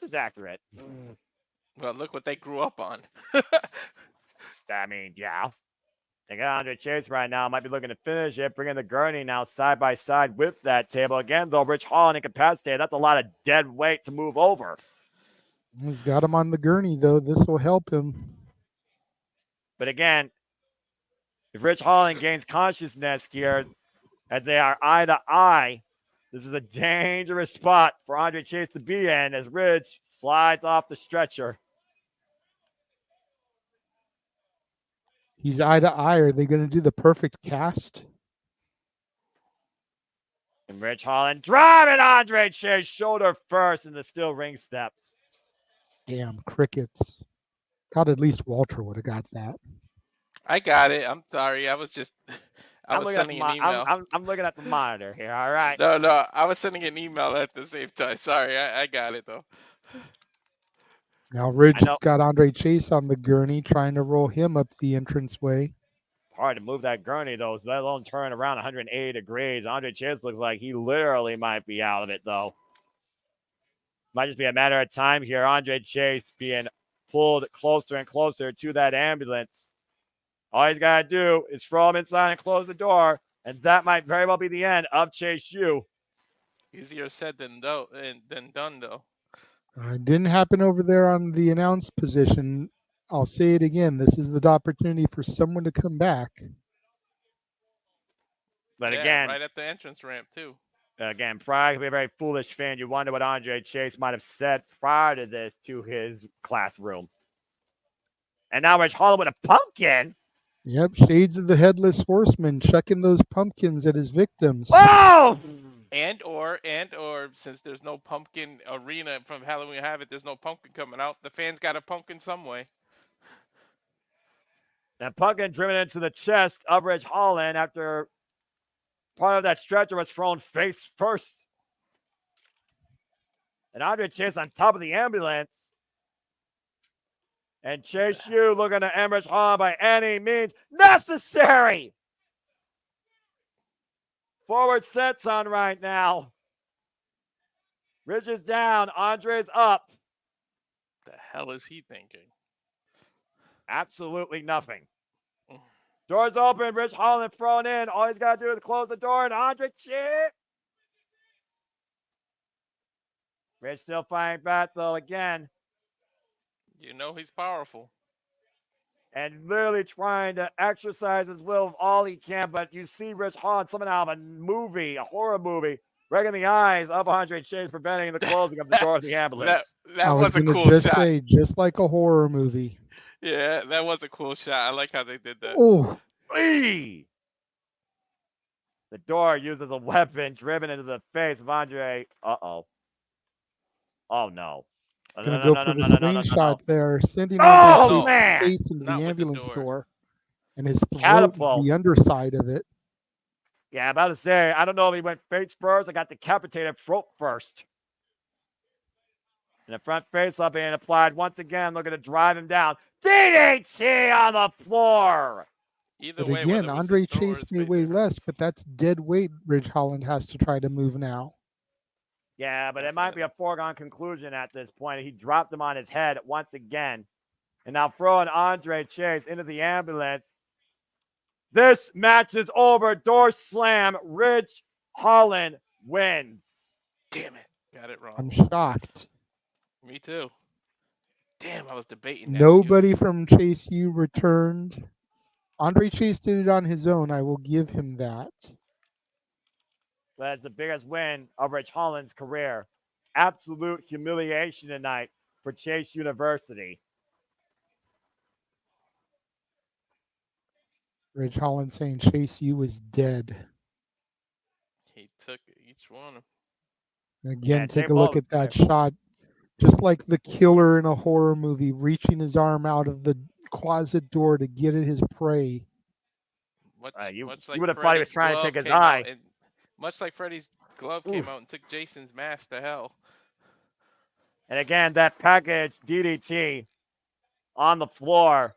this is accurate. Well, look what they grew up on. I mean, yeah. They got Andre Chase right now. Might be looking to finish it. Bringing the gurney now side by side with that table. Again, though, Rich Holland incapacitated. That's a lot of dead weight to move over. He's got him on the gurney, though. This will help him. But again, if Rich Holland gains consciousness here, as they are eye to eye, this is a dangerous spot for Andre Chase to be in as Rich slides off the stretcher. He's eye to eye. Are they going to do the perfect cast? And Rich Holland driving Andre Chase shoulder first in the steel ring steps. Damn, crickets. Thought at least Walter would have got that. I got it. I'm sorry. I was just. I was sending an email. I'm looking at the monitor here. All right. No, I was sending an email at the same time. Sorry, I got it though. Now Ridge has got Andre Chase on the gurney, trying to roll him up the entranceway. Hard to move that gurney, though, let alone turn around 180 degrees. Andre Chase looks like he literally might be out of it, though. Might just be a matter of time here. Andre Chase being pulled closer and closer to that ambulance. All he's got to do is throw him inside and close the door, and that might very well be the end of Chase U. Easier said than done, though. It didn't happen over there on the announced position. I'll say it again. This is the opportunity for someone to come back. But yeah, again, right at the entrance ramp, too. Again, prior to be a very foolish fan, you wonder what Andre Chase might have said prior to this to his classroom. And now Rich Holland with a pumpkin. Yep, shades of the Headless Horseman, chucking those pumpkins at his victims. Oh! And or since there's no pumpkin arena from Halloween Havoc, there's no pumpkin coming out. The fans got a pumpkin some way. That pumpkin driven into the chest of Rich Holland after part of that stretcher was thrown face first. And Andre Chase on top of the ambulance. And Chase U looking to end Rich Holland by any means necessary. Forward senton right now. Rich is down. Andre's up. The hell is he thinking? Absolutely nothing. Doors open. Rich Holland thrown in. All he's got to do is close the door. And Andre Chase. Rich still fighting back, though, again. You know he's powerful. And literally trying to exercise his will of all he can. But you see Rich Holland somehow in a movie, a horror movie, right in the eyes of Andre Chase, preventing the closing of the door of the ambulance. That was a cool just shot. Say, just like a horror movie. Yeah, that was a cool shot. I like how they did that. Oh. The door used as a weapon driven into the face of Andre. Uh-oh. Oh, no. Gonna go for the slingshot there, sending man! face into the ambulance door. And his throat, Catapult. the underside of it. Yeah, about to say, I don't know if he went face first or got decapitated throat first. And the front face up being applied once again, looking to drive him down. DDT on the floor. Either but way, again, Andre Chase may weigh less, but that's dead weight Ridge Holland has to try to move now. Yeah, but it might be a foregone conclusion at this point. He dropped him on his head once again. And now throwing Andre Chase into the ambulance. This match is over. Door slam. Ridge Holland wins. Damn it. Got it wrong. I'm shocked. Me too. Damn, I was debating that. Nobody from Chase U returned. Andre Chase did it on his own. I will give him that. That's the biggest win of Rich Holland's career. Absolute humiliation tonight for Chase University. Ridge Holland saying Chase U is dead. He took each one. Again, take a look at that shot. Just like the killer in a horror movie, reaching his arm out of the closet door to get at his prey. You like would have thought he was trying to take his eye. Much like Freddy's glove came out and took Jason's mask to hell. And again, that package DDT on the floor.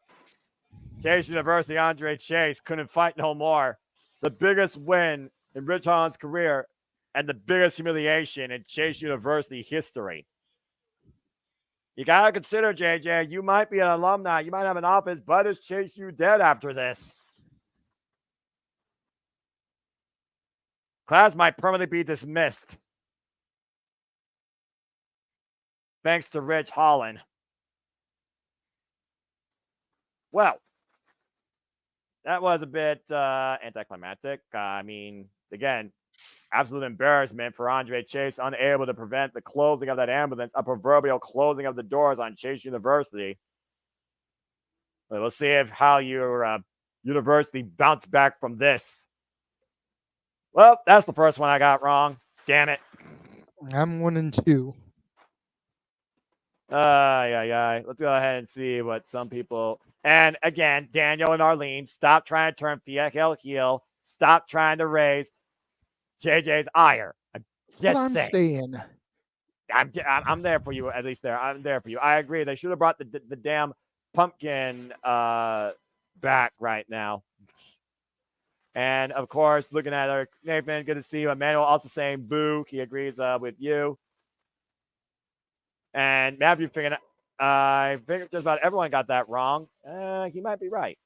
Chase University, Andre Chase couldn't fight no more. The biggest win in Rich Holland's career and the biggest humiliation in Chase University history. You got to consider, JJ, you might be an alumni. You might have an office, but is Chase U dead after this? Class might permanently be dismissed. Thanks to Rich Holland. Well, that was a bit anticlimactic. I mean, again, absolute embarrassment for Andre Chase, unable to prevent the closing of that ambulance, a proverbial closing of the doors on Chase University. But we'll see how your university bounced back from this. Well, that's the first one I got wrong. Damn it. I'm 1-2. Yeah. Let's go ahead and see what some people. And again, Daniel and Arlene, stop trying to turn Fiel heel. Stop trying to raise JJ's ire. I'm just saying. I'm there for you, at least there. I'm there for you. I agree. They should have brought the damn pumpkin back right now. And of course, looking at our Nathan, good to see you. Emmanuel also saying boo. He agrees with you. And Matthew figured, I think just about everyone got that wrong. He might be right.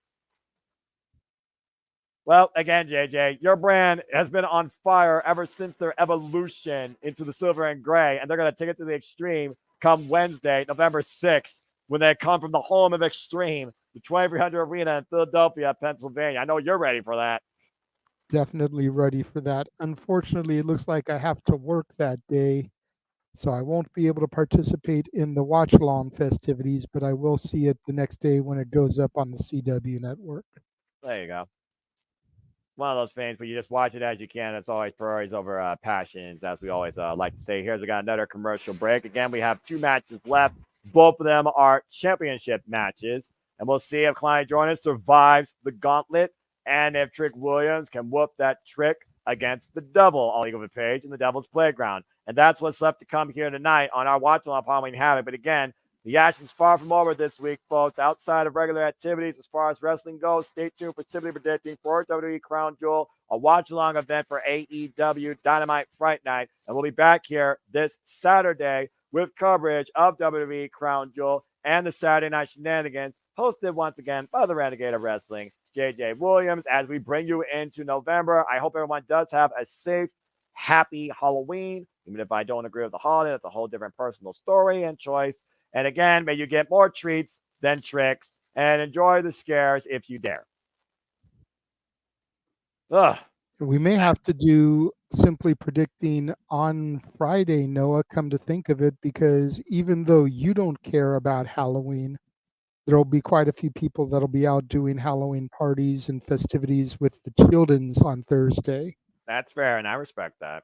Well, again, JJ, your brand has been on fire ever since their evolution into the silver and gray, and they're going to take it to the extreme come Wednesday, November 6th, when they come from the home of Extreme, the 2300 Arena in Philadelphia, Pennsylvania. I know you're ready for that. Definitely ready for that. Unfortunately, it looks like I have to work that day, so I won't be able to participate in the watch-along festivities, but I will see it the next day when it goes up on the CW network. There you go. One of those things where you just watch it as you can. It's always priorities over passions, as we always like to say. Here's we got another commercial break. Again, we have 2 matches left. Both of them are championship matches, and we'll see if Klein Jordan survives the gauntlet and if Trick Williams can whoop that trick against the Devil, All Eagle Page, in the Devil's Playground. And that's what's left to come here tonight on our Watch Along Halloween Havoc. But again, the action's far from over this week, folks. Outside of regular activities, as far as wrestling goes, stay tuned for Simply Predicting for WWE Crown Jewel, a watch-along event for AEW Dynamite Fright Night. And we'll be back here this Saturday with coverage of WWE Crown Jewel and the Saturday Night Shenanigans, hosted once again by the Renegade of Wrestling, JJ Williams, as we bring you into November. I hope everyone does have a safe, happy Halloween. Even if I don't agree with the holiday, that's a whole different personal story and choice. And again, may you get more treats than tricks and enjoy the scares if you dare. Ugh. We may have to do Simply Predicting on Friday, Noah, come to think of it, because even though you don't care about Halloween, there will be quite a few people that'll be out doing Halloween parties and festivities with the children's on Thursday. That's fair, and I respect that.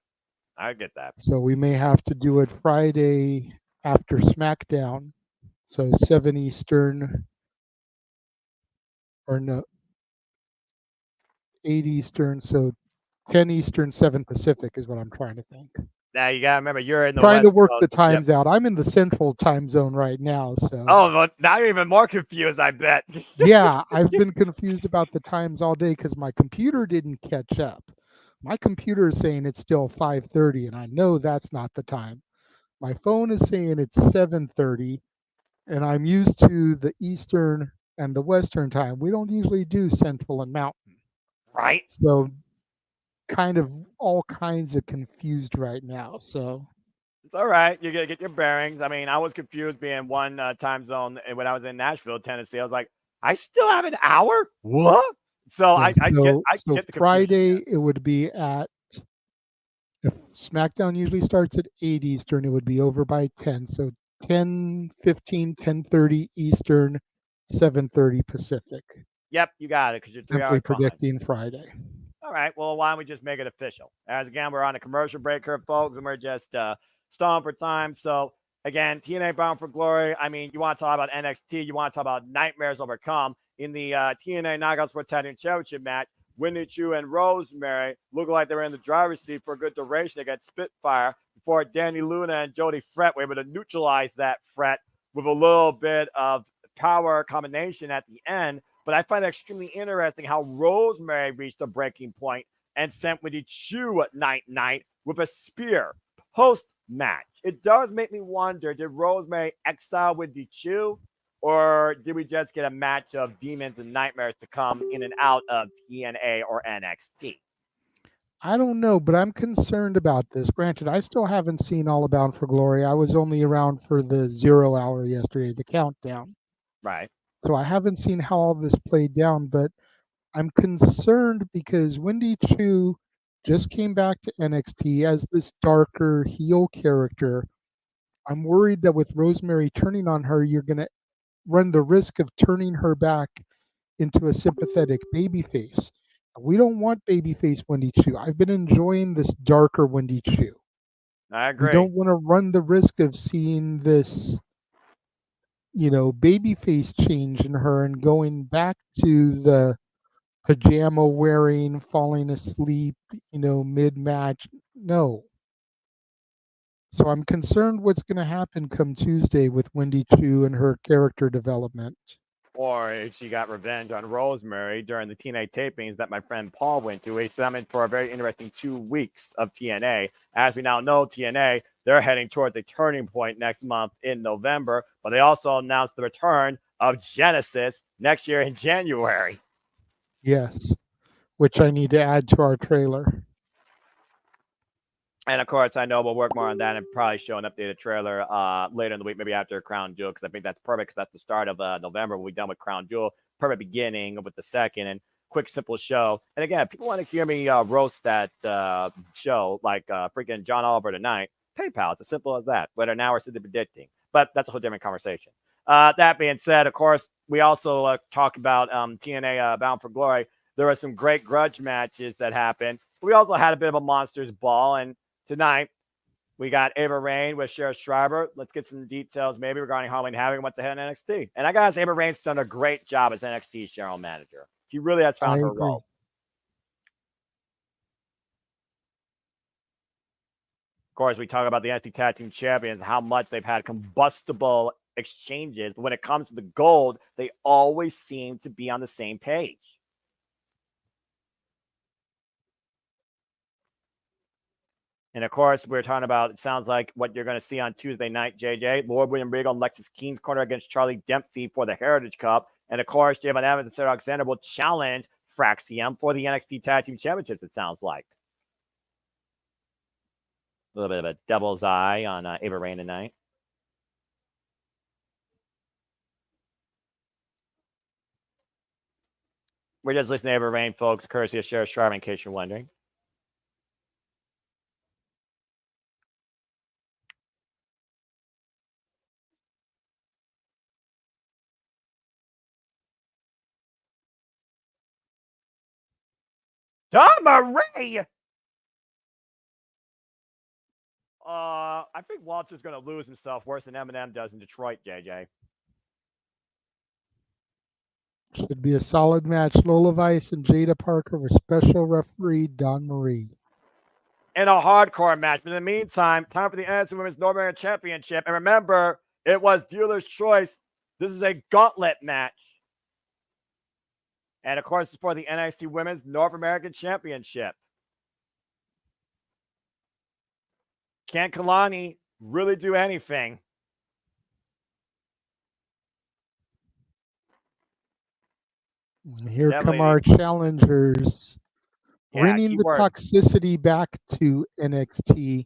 I get that. So we may have to do it Friday after SmackDown. So 7 Eastern, or no, 8 Eastern. So 10 Eastern, 7 Pacific is what I'm trying to think. Now you gotta remember you're in the trying West to work Coast. the times out. I'm in the Central time zone right now. So well, now you're even more confused, I bet. Yeah, I've been confused about the times all day because my computer didn't catch up. My computer is saying it's still 5:30, and I know that's not the time. My phone is saying it's 7:30, and I'm used to the Eastern and the Western time. We don't usually do Central and Mountain. Right. So kind of all kinds of confused right now. So it's all right. You gotta get your bearings. I mean, I was confused being one time zone when I was in Nashville, Tennessee. I was like, I still have an hour? What? So yeah, I get the Friday confusion. It would be at, if SmackDown usually starts at 8 Eastern, it would be over by 10. So 10:15, 10:30 Eastern, 7:30 Pacific. Yep, you got it, because you're 3 Simply hours Predicting Friday. All right. Well, why don't we just make it official? As again, we're on a commercial break here, folks, and we're just stalling for time. So again, TNA Bound for Glory. I mean, you want to talk about NXT, you want to talk about nightmares overcome in the TNA Knockouts for Tag Team Championship match. Winnie Chu and Rosemary look like they were in the driver's seat for a good duration against Spitfire before Danny Luna and Jody Fret were able to neutralize that Fret with a little bit of power combination at the end. But I find it extremely interesting how Rosemary reached a breaking point and sent Wendy Chu night with a spear post match. It does make me wonder, did Rosemary exile Wendy Chu, or did we just get a match of demons and nightmares to come in and out of TNA or NXT? I don't know, but I'm concerned about this. Granted, I still haven't seen All Abound for Glory. I was only around for the 0 hour yesterday, the countdown. Right. So I haven't seen how all this played down, but I'm concerned because Wendy Chu just came back to NXT as this darker heel character. I'm worried that with Rosemary turning on her, you're going to run the risk of turning her back into a sympathetic babyface. We don't want babyface Wendy Chu. I've been enjoying this darker Wendy Chu. I agree. We don't want to run the risk of seeing this, babyface change in her and going back to the pajama wearing, falling asleep, mid match. No. So I'm concerned what's going to happen come Tuesday with Wendy Chu and her character development. Or she got revenge on Rosemary during the TNA tapings that my friend Paul went to. He summoned for a very interesting 2 weeks of TNA. As we now know, TNA, they're heading towards a turning point next month in November, but they also announced the return of Genesis next year in January. Yes, which I need to add to our trailer. And of course, I know we'll work more on that and probably show an updated trailer later in the week, maybe after Crown Jewel, because I think that's perfect because that's the start of November. We'll be done with Crown Jewel. Perfect beginning with the second and quick, simple show. And again, people want to hear me roast that show like freaking John Oliver tonight. PayPal, it's as simple as that. Whether now or simply predicting. But that's a whole different conversation. That being said, of course, we also talk about TNA Bound for Glory. There were some great grudge matches that happened. We also had a bit of a Monsters Ball, and tonight, we got Ava Raine with Sheriff Schreiber. Let's get some details maybe regarding Halloween Havoc and what's ahead in NXT. And I got Ava Raine's done a great job as NXT's general manager. She really has found her role. Of course, we talk about the NXT Tag Team Champions, how much they've had combustible exchanges. But when it comes to the gold, they always seem to be on the same page. And of course, we're talking about, it sounds like what you're going to see on Tuesday night, JJ. Lord William Regal and Lexis Keen's corner against Charlie Dempsey for the Heritage Cup. And of course, Javon Evans and Sarah Alexander will challenge Fraxium for the NXT Tag Team Championships, it sounds like. A little bit of a devil's eye on Ava Raine tonight. We're just listening to Ava Raine, folks, courtesy of Sheriff Schreiber, in case you're wondering. Dama Ray! I think Walter's going to lose himself worse than Eminem does in Detroit, JJ. Should be a solid match. Lola Vice and Jada Parker with special referee Don Marie. In a hardcore match. But in the meantime, time for the NXT Women's North American Championship. And remember, it was dealer's choice. This is a gauntlet match. And of course, it's for the NXT Women's North American Championship. Can Kalani really do anything? Here come our challengers. Bringing the toxicity back to NXT.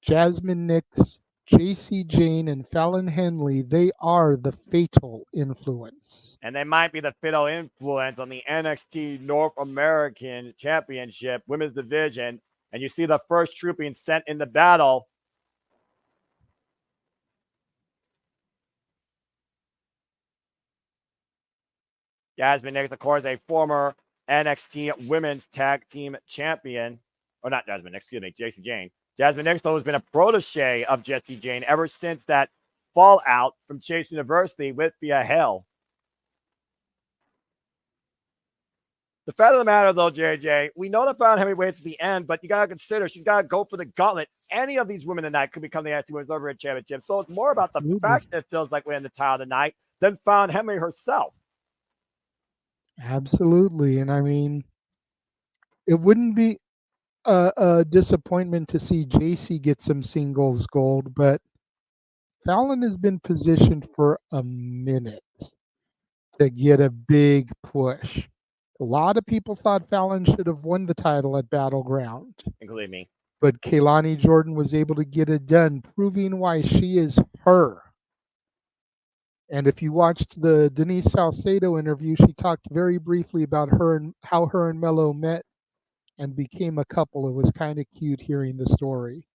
Jasmine Nix, JC Jane, and Fallon Henley, they are the fatal influence. And they might be the fatal influence on the NXT North American Championship Women's Division. And you see the first troop being sent in the battle. Jasmine Nix, of course, a former NXT Women's Tag Team Champion. Or not Jasmine Nix, excuse me, JC Jane. Jasmine Nix, though, has been a protege of Jessie Jane ever since that fallout from Chase University with Via Hell. The fact of the matter, though, JJ, we know the Brown Heavyweights at the end, but you got to consider she's got to go for the gauntlet. Any of these women tonight could become the NXT Women's Overhead Championship. So it's more about the fact that it feels like we're in the title tonight than Fallon Henley herself. Absolutely. And I mean, it wouldn't be a disappointment to see JC get some singles gold, but Fallon has been positioned for a minute to get a big push. A lot of people thought Fallon should have won the title at Battleground, Including me. but Kaylani Jordan was able to get it done, proving why she is her. And if you watched the Denise Salcedo interview, she talked very briefly about her and how her and Mello met and became a couple. It was kind of cute hearing the story.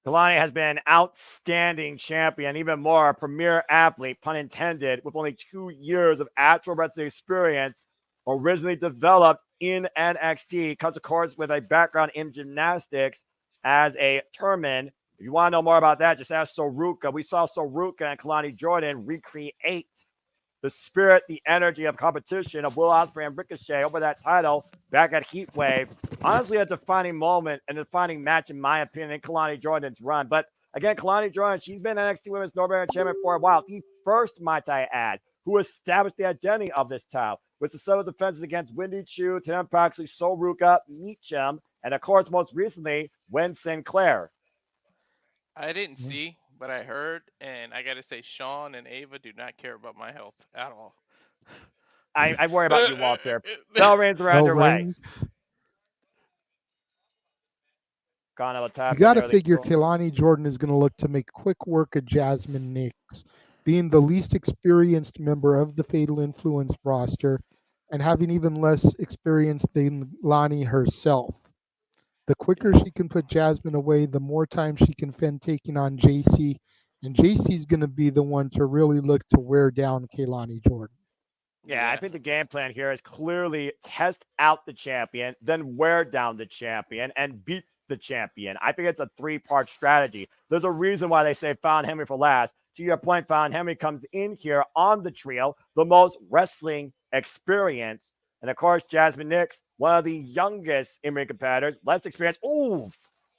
Kalani has been an outstanding champion, even more a premier athlete, pun intended, with only 2 years of actual wrestling experience, originally developed in NXT, comes, of course, with a background in gymnastics as a Terman. If you want to know more about that, just ask Soruka. We saw Soruka and Kalani Jordan recreate the spirit, the energy of competition of Will Ospreay and Ricochet over that title back at Heatwave. Honestly, a defining moment and a defining match, in my opinion, in Kalani Jordan's run. But again, Kalani Jordan, she's been NXT Women's North American Champion for a while. The first, might I add, who established the identity of this title with the several defenses against Wendy Chu, Tatum Paxley, Soruka, Meacham, and of course, most recently, Wen Sinclair. I didn't see, but I heard, and I gotta say, Sean and Ava do not care about my health at all. I worry about you, Walter. Bell rings are Bell underway. rings. You got to figure Kaylani Jordan is going to look to make quick work of Jasmine Nix, being the least experienced member of the Fatal Influence roster and having even less experience than Lani herself. The quicker she can put Jasmine away, the more time she can spend taking on JC, and JC's going to be the one to really look to wear down Kaylani Jordan. Yeah, I think the game plan here is clearly test out the champion, then wear down the champion, and beat the champion. I think it's a 3-part strategy. There's a reason why they say Fallon Henley for last. To your point, Fallon Henley comes in here on the trio, the most wrestling experience. And of course, Jasmine Nix, one of the youngest in-ring competitors, less experience. Ooh.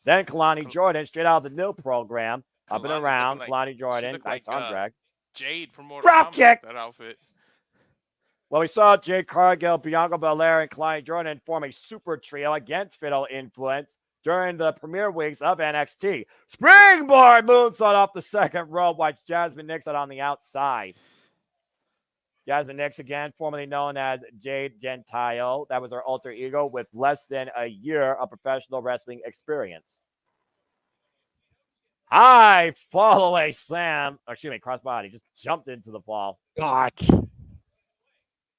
Then Kalani Jordan, straight out of the NIL program, up and around. Kalani Jordan, nice arm drag. Jade from Mortal Drop Kombat, kick. that outfit. Well, we saw Jade Cargill, Bianca Belair, and Kalani Jordan form a super trio against Fatal Influence during the premiere weeks of NXT. Springboard moonsault off the second rope, watch Jasmine Nix out on the outside. Jasmine Nix, again, formerly known as Jade Gentile. That was her alter ego with less than a year of professional wrestling experience. High fall away slam. Crossbody. Just jumped into the fall. Gotch.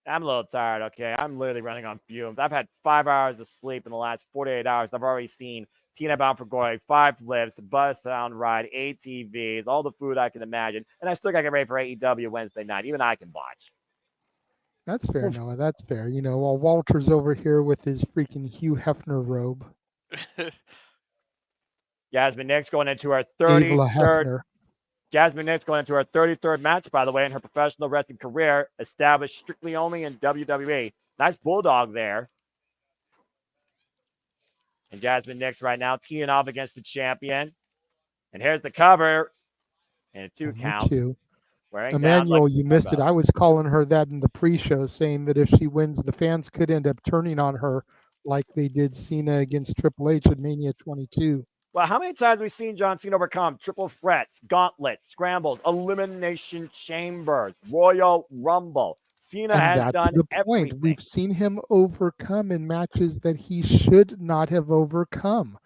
I'm a little tired, okay? I'm literally running on fumes. I've had 5 hours of sleep in the last 48 hours. I've already seen Tina Bound for Glory, 5 flips, Buzz Sound Ride, ATVs, all the food I can imagine. And I still got to get ready for AEW Wednesday night. Even I can watch. That's fair, Noah. That's fair. You know, while Walter's over here with his freaking Hugh Hefner robe. Jasmine Nix going into her Avila 33rd. Hefner. Jasmine Nix going into her 33rd match, by the way, in her professional wrestling career, established strictly only in WWE. Nice bulldog there. And Jasmine Nix right now teeing off against the champion. And here's the cover. And a 2 count. Emmanuel, you missed it. I was calling her that in the pre-show, saying that if she wins, the fans could end up turning on her like they did Cena against Triple H at Mania 22. Well, how many times have we seen John Cena overcome triple threats, gauntlets, scrambles, elimination chambers, Royal Rumble? Cena has done the point. everything. We've seen him overcome in matches that he should not have overcome.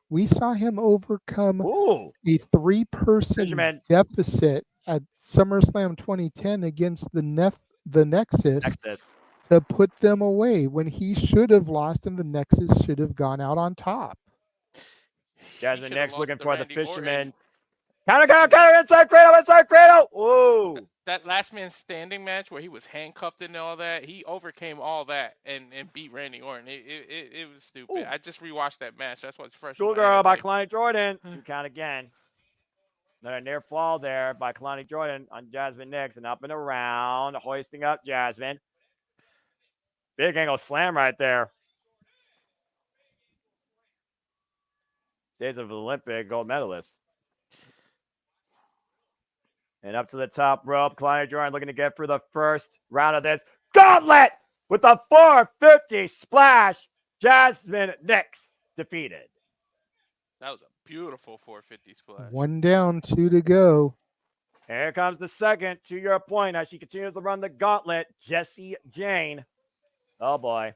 We saw him overcome a 3-person deficit at SummerSlam 2010 against the Nexus to put them away when he should have lost and the Nexus should have gone out on top. Jasmine Nix looking for the fisherman. Counter, inside cradle. Ooh. That last man standing match where he was handcuffed and all that, he overcame all that and beat Randy Orton. It was stupid. Ooh. I just rewatched that match. That's what's fresh. Schoolgirl by Kalani Jordan. 2 count again. Another near fall there by Kalani Jordan on Jasmine Nix and up and around, hoisting up Jasmine. Big angle slam right there. Days of Olympic gold medalist. And up to the top rope, Kalani Jordan looking to get through the first round of this gauntlet with a 450 splash. Jasmine Nix defeated. That was a beautiful 450 splash. 1 down, 2 to go. Here comes the second, to your point, as she continues to run the gauntlet, Jessie Jane. Oh, boy.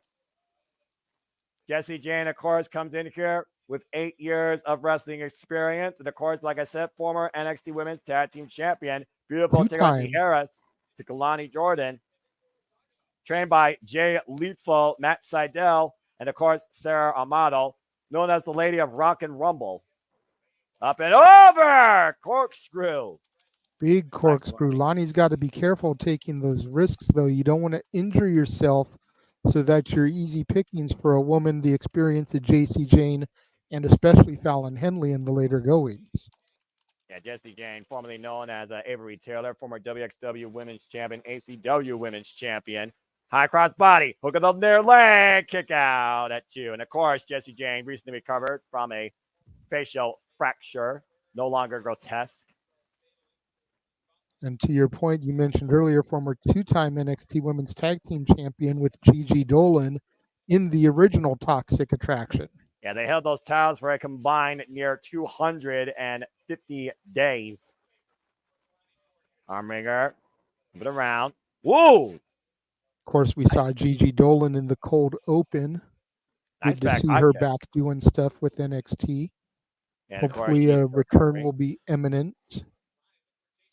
Jessie Jane, of course, comes in here with 8 years of wrestling experience. And, of course, like I said, former NXT Women's Tag Team Champion. Beautiful Tigati Harris to Kalani Jordan. Trained by Jay Lethal, Matt Seidel, and, of course, Sarah Amato, known as the Lady of Rock and Rumble. Up and over! Corkscrew. Big corkscrew. Lonnie's got to be careful taking those risks, though. You don't want to injure yourself so that you're easy pickings for a woman the experience of Jessie Jane and especially Fallon Henley in the later goings. Yeah, Jessie Jane, formerly known as Avery Taylor, former WXW Women's Champion, ACW Women's Champion. High cross body, hook of the near leg, kick out at 2. And, of course, Jessie Jane recently recovered from a facial fracture, no longer grotesque. And to your point, you mentioned earlier, former 2-time NXT Women's Tag Team Champion with Gigi Dolan in the original Toxic Attraction. Yeah, they held those titles for a combined near 250 days. Armringer, move it around. Whoa! Of course, we saw Gigi Dolan in the cold open. Nice Good to see her back doing stuff with NXT. And hopefully a return will be imminent.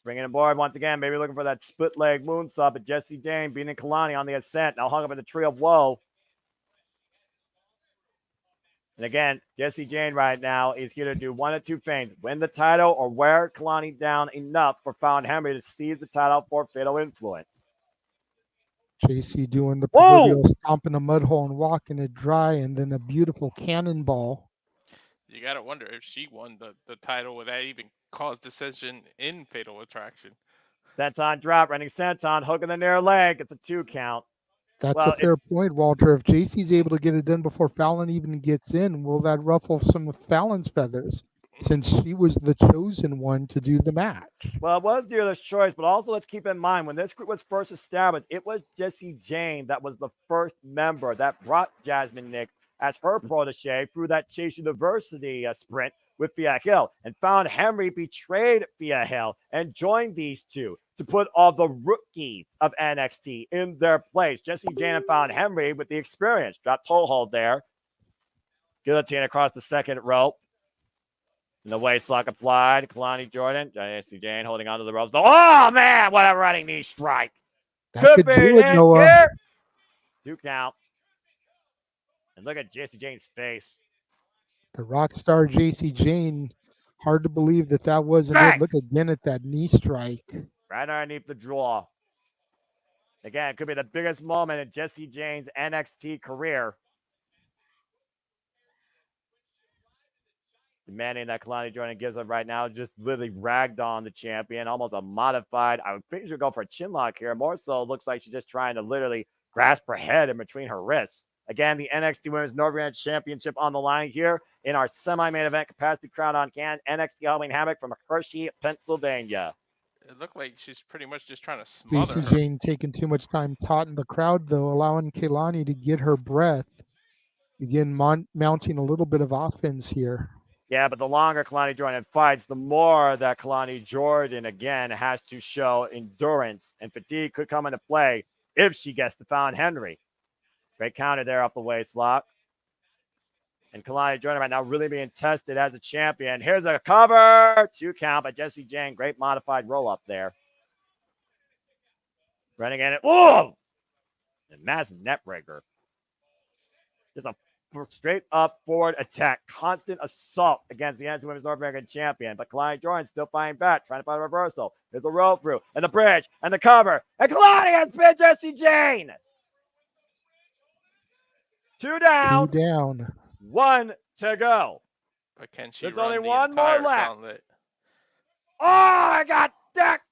Bringing aboard once again, maybe looking for that split leg moonsault, but Jessie Jane beating Kalani on the ascent. Now hung up in the tree of woe. And again, Jessie Jane right now is here to do one of two things: win the title or wear Kalani down enough for Fallon Henry to seize the title for Fatal Influence. JC doing the proverbial stomp in a mud hole and walking it dry, and then a beautiful cannonball. You got to wonder if she won the title, would that even cause decision in Fatal Attraction? Senton drop, running Senton, hook in the near leg. It's a 2 count. That's a fair point, Walter. If JC's able to get it done before Fallon even gets in, will that ruffle some of Fallon's feathers, since she was the chosen one to do the match? Well, it was dealer's choice, but also let's keep in mind, when this group was first established, it was Jessie Jane that was the first member that brought Jasmine Nix as her protege through that Chase University sprint with Thea Hill. And Fallon Henry betrayed Thea Hill and joined these two to put all the rookies of NXT in their place. Jessie Jane and Fallon Henry with the experience. Drop toe hold there. Guillotine across the second rope. And the waist lock applied. Kalani Jordan. Jessie Jane holding onto the ropes. Oh, man, what a running knee strike. That could do it, Noah. Here. 2 count. And look at Jessie Jane's face. The rock star Jessie Jane. Hard to believe that wasn't it. Look again at that knee strike. Right underneath the draw. Again, it could be the biggest moment in Jessie Jane's NXT career. Demanding that Kalani Jordan gives up right now, just literally ragged on the champion, almost a modified. I would think she'll go for a chin lock here. More so, it looks like she's just trying to literally grasp her head in between her wrists. Again, the NXT Women's North American Championship on the line here in our semi-main event capacity crown on can. NXT Halloween Havoc from Hershey, Pennsylvania. It looked like she's pretty much just trying to smother Jessie Jane taking too much time taunting the crowd, though, allowing Kalani to get her breath. Again, mounting a little bit of offense here. Yeah, but the longer Kalani Jordan fights, the more that Kalani Jordan, again, has to show endurance. And fatigue could come into play if she gets to Fallon Henry. Great counter there off the waist lock. And Kalani Jordan right now really being tested as a champion. Here's a cover. 2 count by Jessie Jane. Great modified roll-up there. Running in it. Oh! A massive net breaker. Just a straight up forward attack. Constant assault against the NXT Women's North American Champion. But Kalani Jordan still fighting back. Trying to find a reversal. There's a roll through. And the bridge. And the cover. And Kalani has pinned Jessie Jane. 2 down. 2 down. 1 to go. But can she There's run only the one more entire lap. gauntlet? Oh, I got decked.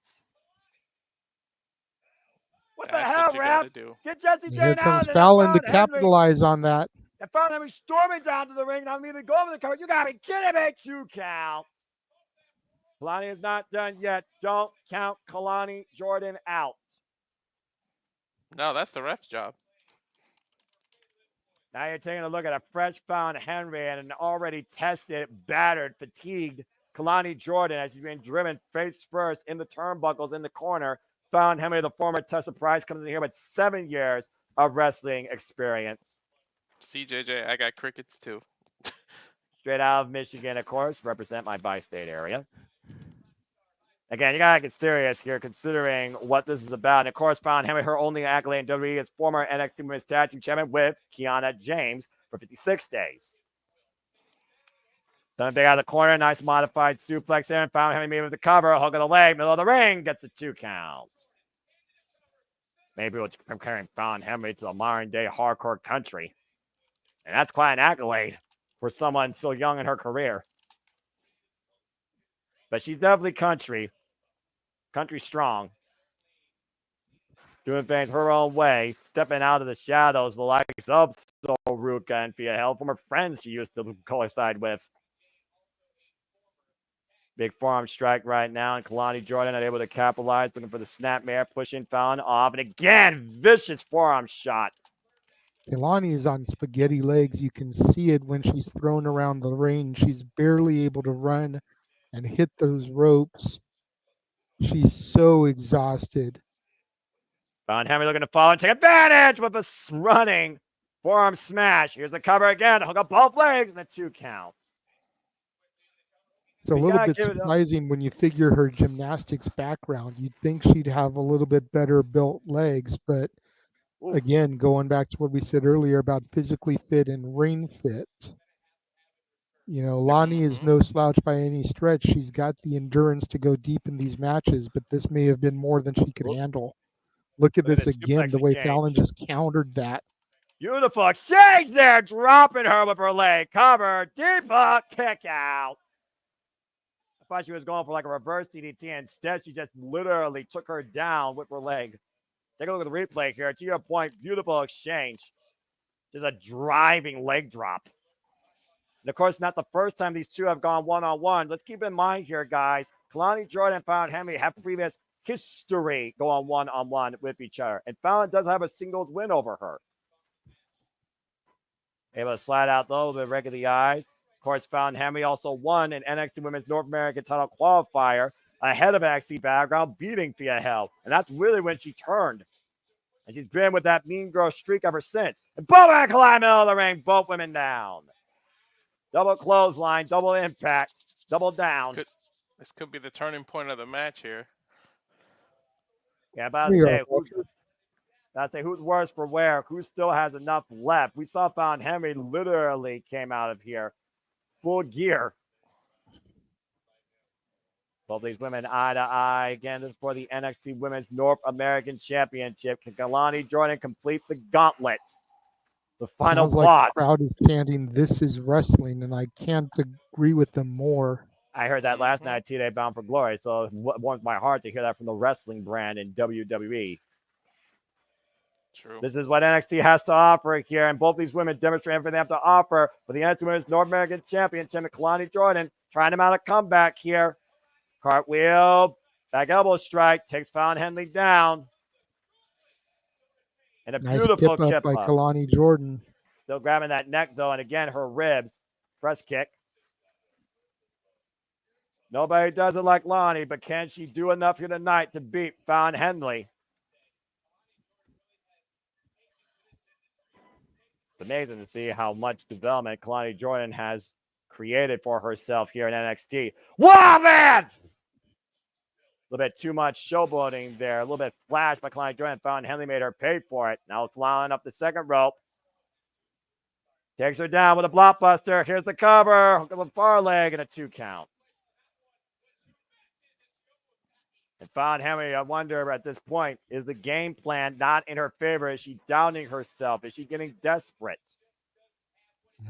What the That's hell, what you Rap? gotta do. Get Jessie And Jane here out. comes And Fallon to Fallon Henry. capitalize on that. And Fallon Henry storming down to the ring. And I'm either going for the cover. You got to be kidding me. 2 count. Kalani is not done yet. Don't count Kalani Jordan out. No, that's the ref's job. Now you're taking a look at a fresh found Henry and an already tested, battered, fatigued Kalani Jordan as he's being driven face first in the turnbuckles in the corner. Found Henry, the former Tessa Price, comes in here with 7 years of wrestling experience. CJJ, I got crickets too. Straight out of Michigan, of course, represent my bi-state area. Again, you gotta get serious here, considering what this is about. And of course, found Henry, her only accolade in WWE is former NXT Women's Tag Team Champion with Kiana James for 56 days. Done big out of the corner, nice modified suplex there, and found Henry made with the cover, hook of the leg, middle of the ring, gets the 2 count. Maybe we'll comparing found Henry to the modern day hardcore country. And that's quite an accolade for someone so young in her career. But she's definitely country strong. Doing things her own way, stepping out of the shadows, the likes of Soruka and Fia Hell, former friends she used to coincide with. Big forearm strike right now, and Kalani Jordan not able to capitalize, looking for the snapmare, pushing, found off, and again, vicious forearm shot. Kalani is on spaghetti legs. You can see it when she's thrown around the ring. She's barely able to run and hit those ropes. She's so exhausted. Found Henry looking to follow and take advantage with a running forearm smash. Here's the cover again. Hook up both legs and a 2 count. It's a little bit surprising when you figure her gymnastics background. You'd think she'd have a little bit better built legs, but again, going back to what we said earlier about physically fit and ring fit. You know, Lonnie is no slouch by any stretch. She's got the endurance to go deep in these matches, but this may have been more than she could handle. Look at this again, the way Fallon just countered that. Beautiful exchange there, dropping her with her leg. Cover, deeper, kick out. I thought she was going for like a reverse DDT. Instead, she just literally took her down with her leg. Take a look at the replay here. To your point, beautiful exchange. Just a driving leg drop. And of course, not the first time these two have gone one-on-one. Let's keep in mind here, guys. Kalani Jordan and Fallon Henry have previous history going one-on-one with each other. And Fallon does have a singles win over her. Able to slide out though, the rig of the eyes. Of course, Fallon Henry also won an NXT Women's North American title qualifier ahead of NXT Battleground, beating Fia Hell. And that's really when she turned. And she's been with that mean girl streak ever since. And boom, and climb middle of the ring, both women down. Double clothesline, double impact, double down. This could be the turning point of the match here. Yeah, about to say who's worse for wear, who still has enough left. We saw Fallon Henry literally came out of here full gear. Both these women eye to eye. Again, this is for the NXT Women's North American Championship. Can Kalani Jordan complete the gauntlet? The final boss. Like the crowd is chanting, "This is wrestling," and I can't agree with them more. I heard that last night, T-Day Bound for Glory, so it warms my heart to hear that from the wrestling brand in WWE. True. This is what NXT has to offer here, and both these women demonstrate everything they have to offer for the NXT Women's North American Championship. Kalani Jordan trying to mount a comeback here. Cartwheel, back elbow strike, takes Fallon Henley down. And a nice beautiful kip up by Kalani Jordan. Still grabbing that neck, though, and again, her ribs. Press kick. Nobody does it like Lonnie, but can she do enough here tonight to beat Fallon Henley? It's amazing to see how much development Kalani Jordan has created for herself here in NXT. Wow, man! A little bit too much showboating there. A little bit flash by Kalani Jordan. Fallon Henley made her pay for it. Now it's flying up the second rope. Takes her down with a blockbuster. Here's the cover. Hook up a far leg and a 2 count. And Fallon Henry, I wonder at this point, is the game plan not in her favor? Is she downing herself? Is she getting desperate?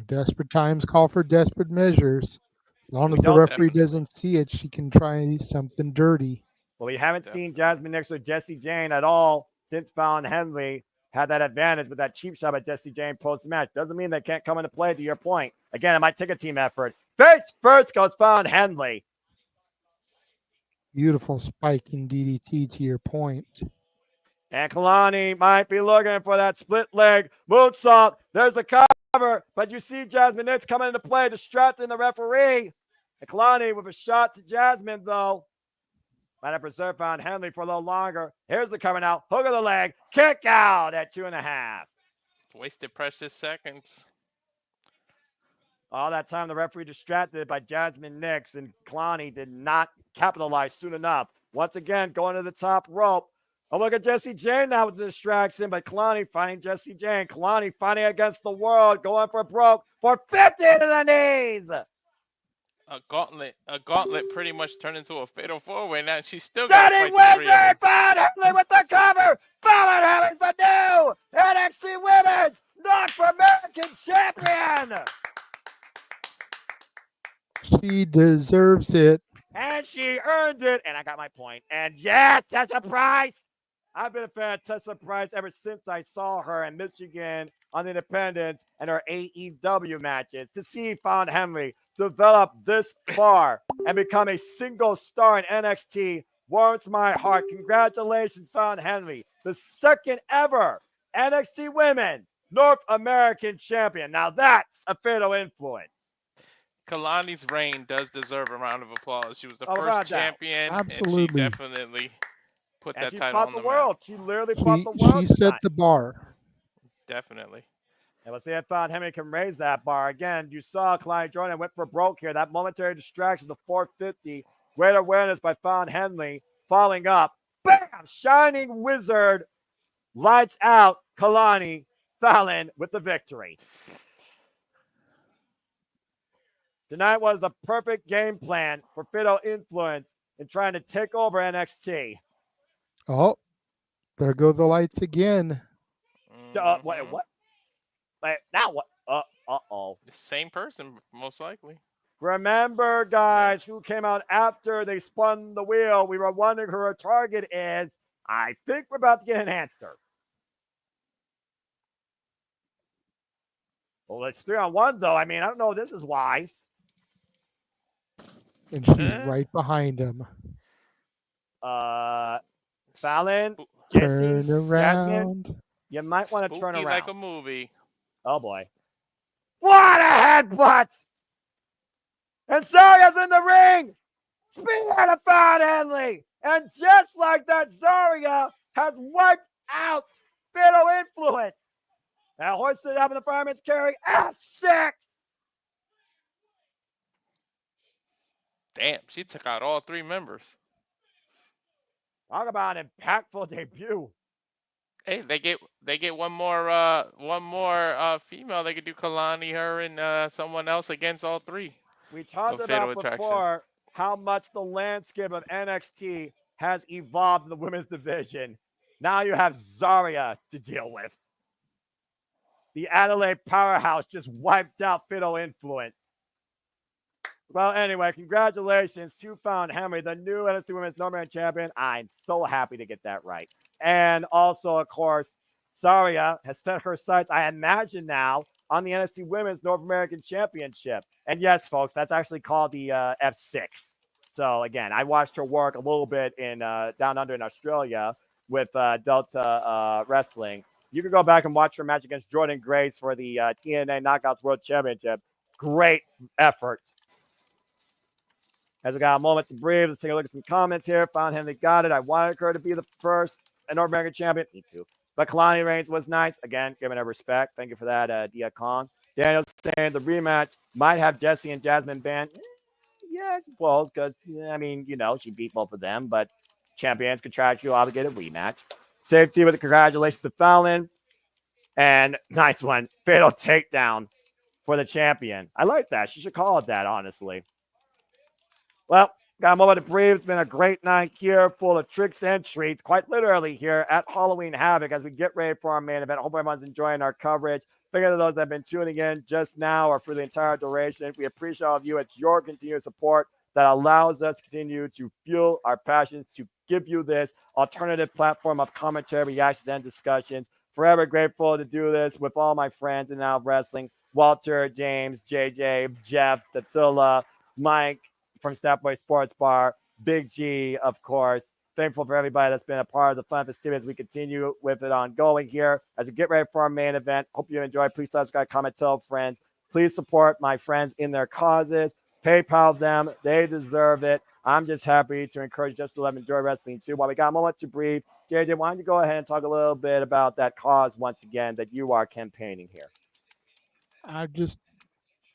Desperate times call for desperate measures. As long as the referee doesn't see it, she can try something dirty. Well, we haven't seen Jasmine Nix or Jessie Jane at all since Fallon Henley had that advantage with that cheap shot at Jessie Jane post-match. Doesn't mean they can't come into play, to your point. Again, it might take a team effort. Face first goes Fallon Henley. Beautiful spiking DDT to your point. And Kalani might be looking for that split leg moonsault. There's the cover, but you see Jasmine Nix coming into play, distracting the referee. And Kalani with a shot to Jasmine, though. Might have preserved Von Henley for a little longer. Here's the cover now. Hook of the leg. Kick out at 2.5. Wasted precious seconds. All that time, the referee distracted by Jasmine Nix, and Kalani did not capitalize soon enough. Once again, going to the top rope. Oh, look at Jesse Jane now with the distraction, but Kalani fighting Jesse Jane. Kalani fighting against the world, going for broke for 50 to the knees. A gauntlet pretty much turned into a fatal four-way. Now she's still got to Stunning fight the 3 of them. Wizard, Von Henley with the cover. Fallon Henley's the new NXT Women's North American Champion. She deserves it. And she earned it. And I got my point. And yes, Tessa Price. I've been a fan of Tessa Price ever since I saw her in Michigan on the Independence and her AEW matches. To see Von Henley develop this far and become a single star in NXT warms my heart. Congratulations, Von Henley, the second ever NXT Women's North American Champion. Now that's a fatal influence. Kalani's reign does deserve a round of applause. She was the Without first doubt. champion, Absolutely. and she definitely put And that she title fought on the the world. map. She literally fought the world. She set tonight. the bar. Definitely. And let's see if Von Henley can raise that bar. Again, you saw Clyde Jordan went for broke here. That momentary distraction, the 450. Great awareness by Von Henley. Falling up. Bam! Shining Wizard. Lights out. Kalani Fallon with the victory. Tonight was the perfect game plan for Fatal Influence in trying to take over NXT. Oh, there go the lights again. Mhm. What? Wait, now what? Uh-oh. The same person, most likely. Remember, guys, who came out after they spun the wheel? We were wondering who our target is. I think we're about to get an answer. Well, it's 3-on-1, though. I mean, I don't know if this is wise. And she's right behind him. Fallon, Spoo- Jesse, Turn around. you might want to turn Spooky around. like a movie. Oh, boy. What a headbutt! And Zarya's in the ring! Spear to Von Henley! And just like that, Zarya has wiped out Fatal Influence. Now hoisted up in the fireman's carry, F6! Damn, she took out all 3 members. Talk about an impactful debut. Hey, they get one more female. They could do Kalani, her, and someone else against all 3. We talked A fatal about attraction. before how much the landscape of NXT has evolved in the women's division. Now you have Zarya to deal with. The Adelaide powerhouse just wiped out Fatal Influence. Well, anyway, congratulations to Von Henley, the new NXT Women's North American Champion. I'm so happy to get that right. And also, of course, Zarya has set her sights, I imagine now, on the NXT Women's North American Championship. And yes, folks, that's actually called the F6. So, again, I watched her work a little bit in down under in Australia with Delta Wrestling. You can go back and watch her match against Jordan Grace for the TNA Knockouts World Championship. Great effort. As we got a moment to breathe, let's take a look at some comments here. Von Henley got it. I wanted her to be the first North American champion. Me too. But Kalani Reigns was nice. Again, giving her respect. Thank you for that, Dia Kong. Daniel saying the rematch might have Jesse and Jasmine banned. Yeah, I suppose, because, I mean, you know, she beat both of them, but champions contractual obligated rematch. Safety with a congratulations to Fallon. And nice one. Fatal takedown for the champion. I like that. She should call it that, honestly. Well, got a moment to breathe. It's been a great night here, full of tricks and treats, quite literally here at Halloween Havoc as we get ready for our main event. I hope everyone's enjoying our coverage. Thank you to those that have been tuning in just now or for the entire duration. We appreciate all of you. It's your continued support that allows us to continue to fuel our passions, to give you this alternative platform of commentary, reactions, and discussions. Forever grateful to do this with all my friends in and out of wrestling. Walter, James, JJ, Jeff, Tatsula, Mike, from Snapway Sports Bar, Big G, of course. Thankful for everybody that's been a part of the fun festivities. We continue with it ongoing here as we get ready for our main event. Hope you enjoy. Please subscribe, comment, tell friends. Please support my friends in their causes. PayPal them. They deserve it. I'm just happy to encourage just to let them enjoy wrestling too. While we got a moment to breathe, JJ, why don't you go ahead and talk a little bit about that cause once again that you are campaigning here? I just,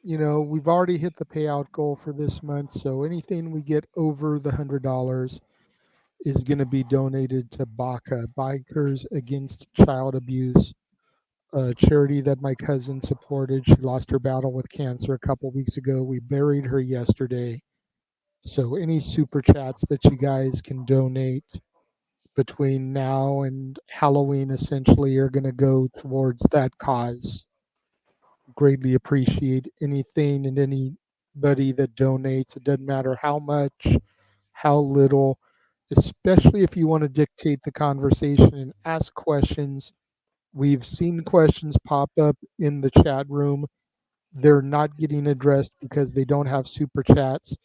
we've already hit the payout goal for this month, so anything we get over the $100 is going to be donated to BACA, Bikers Against Child Abuse, a charity that my cousin supported. She lost her battle with cancer a couple weeks ago. We buried her yesterday. So any super chats that you guys can donate between now and Halloween essentially are going to go towards that cause. Greatly appreciate anything and anybody that donates. It doesn't matter how much, how little, especially if you want to dictate the conversation and ask questions. We've seen questions pop up in the chat room. They're not getting addressed because they don't have super chats.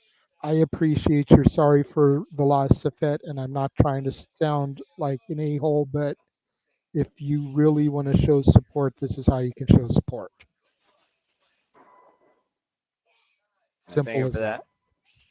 I appreciate you're sorry for the loss, Safet, and I'm not trying to sound like an a-hole, but if you really want to show support, this is how you can show support. Simple as that.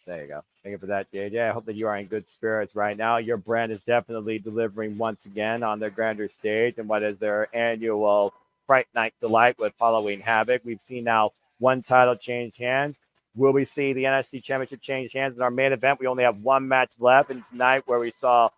There you go. Thank you for that, JJ. I hope that you are in good spirits right now. Your brand is definitely delivering once again on their grander stage and what is their annual Fright Night Delight with Halloween Havoc. We've seen now one title change hands. Will we see the NXT Championship change hands in our main event? We only have one match left, and tonight where we saw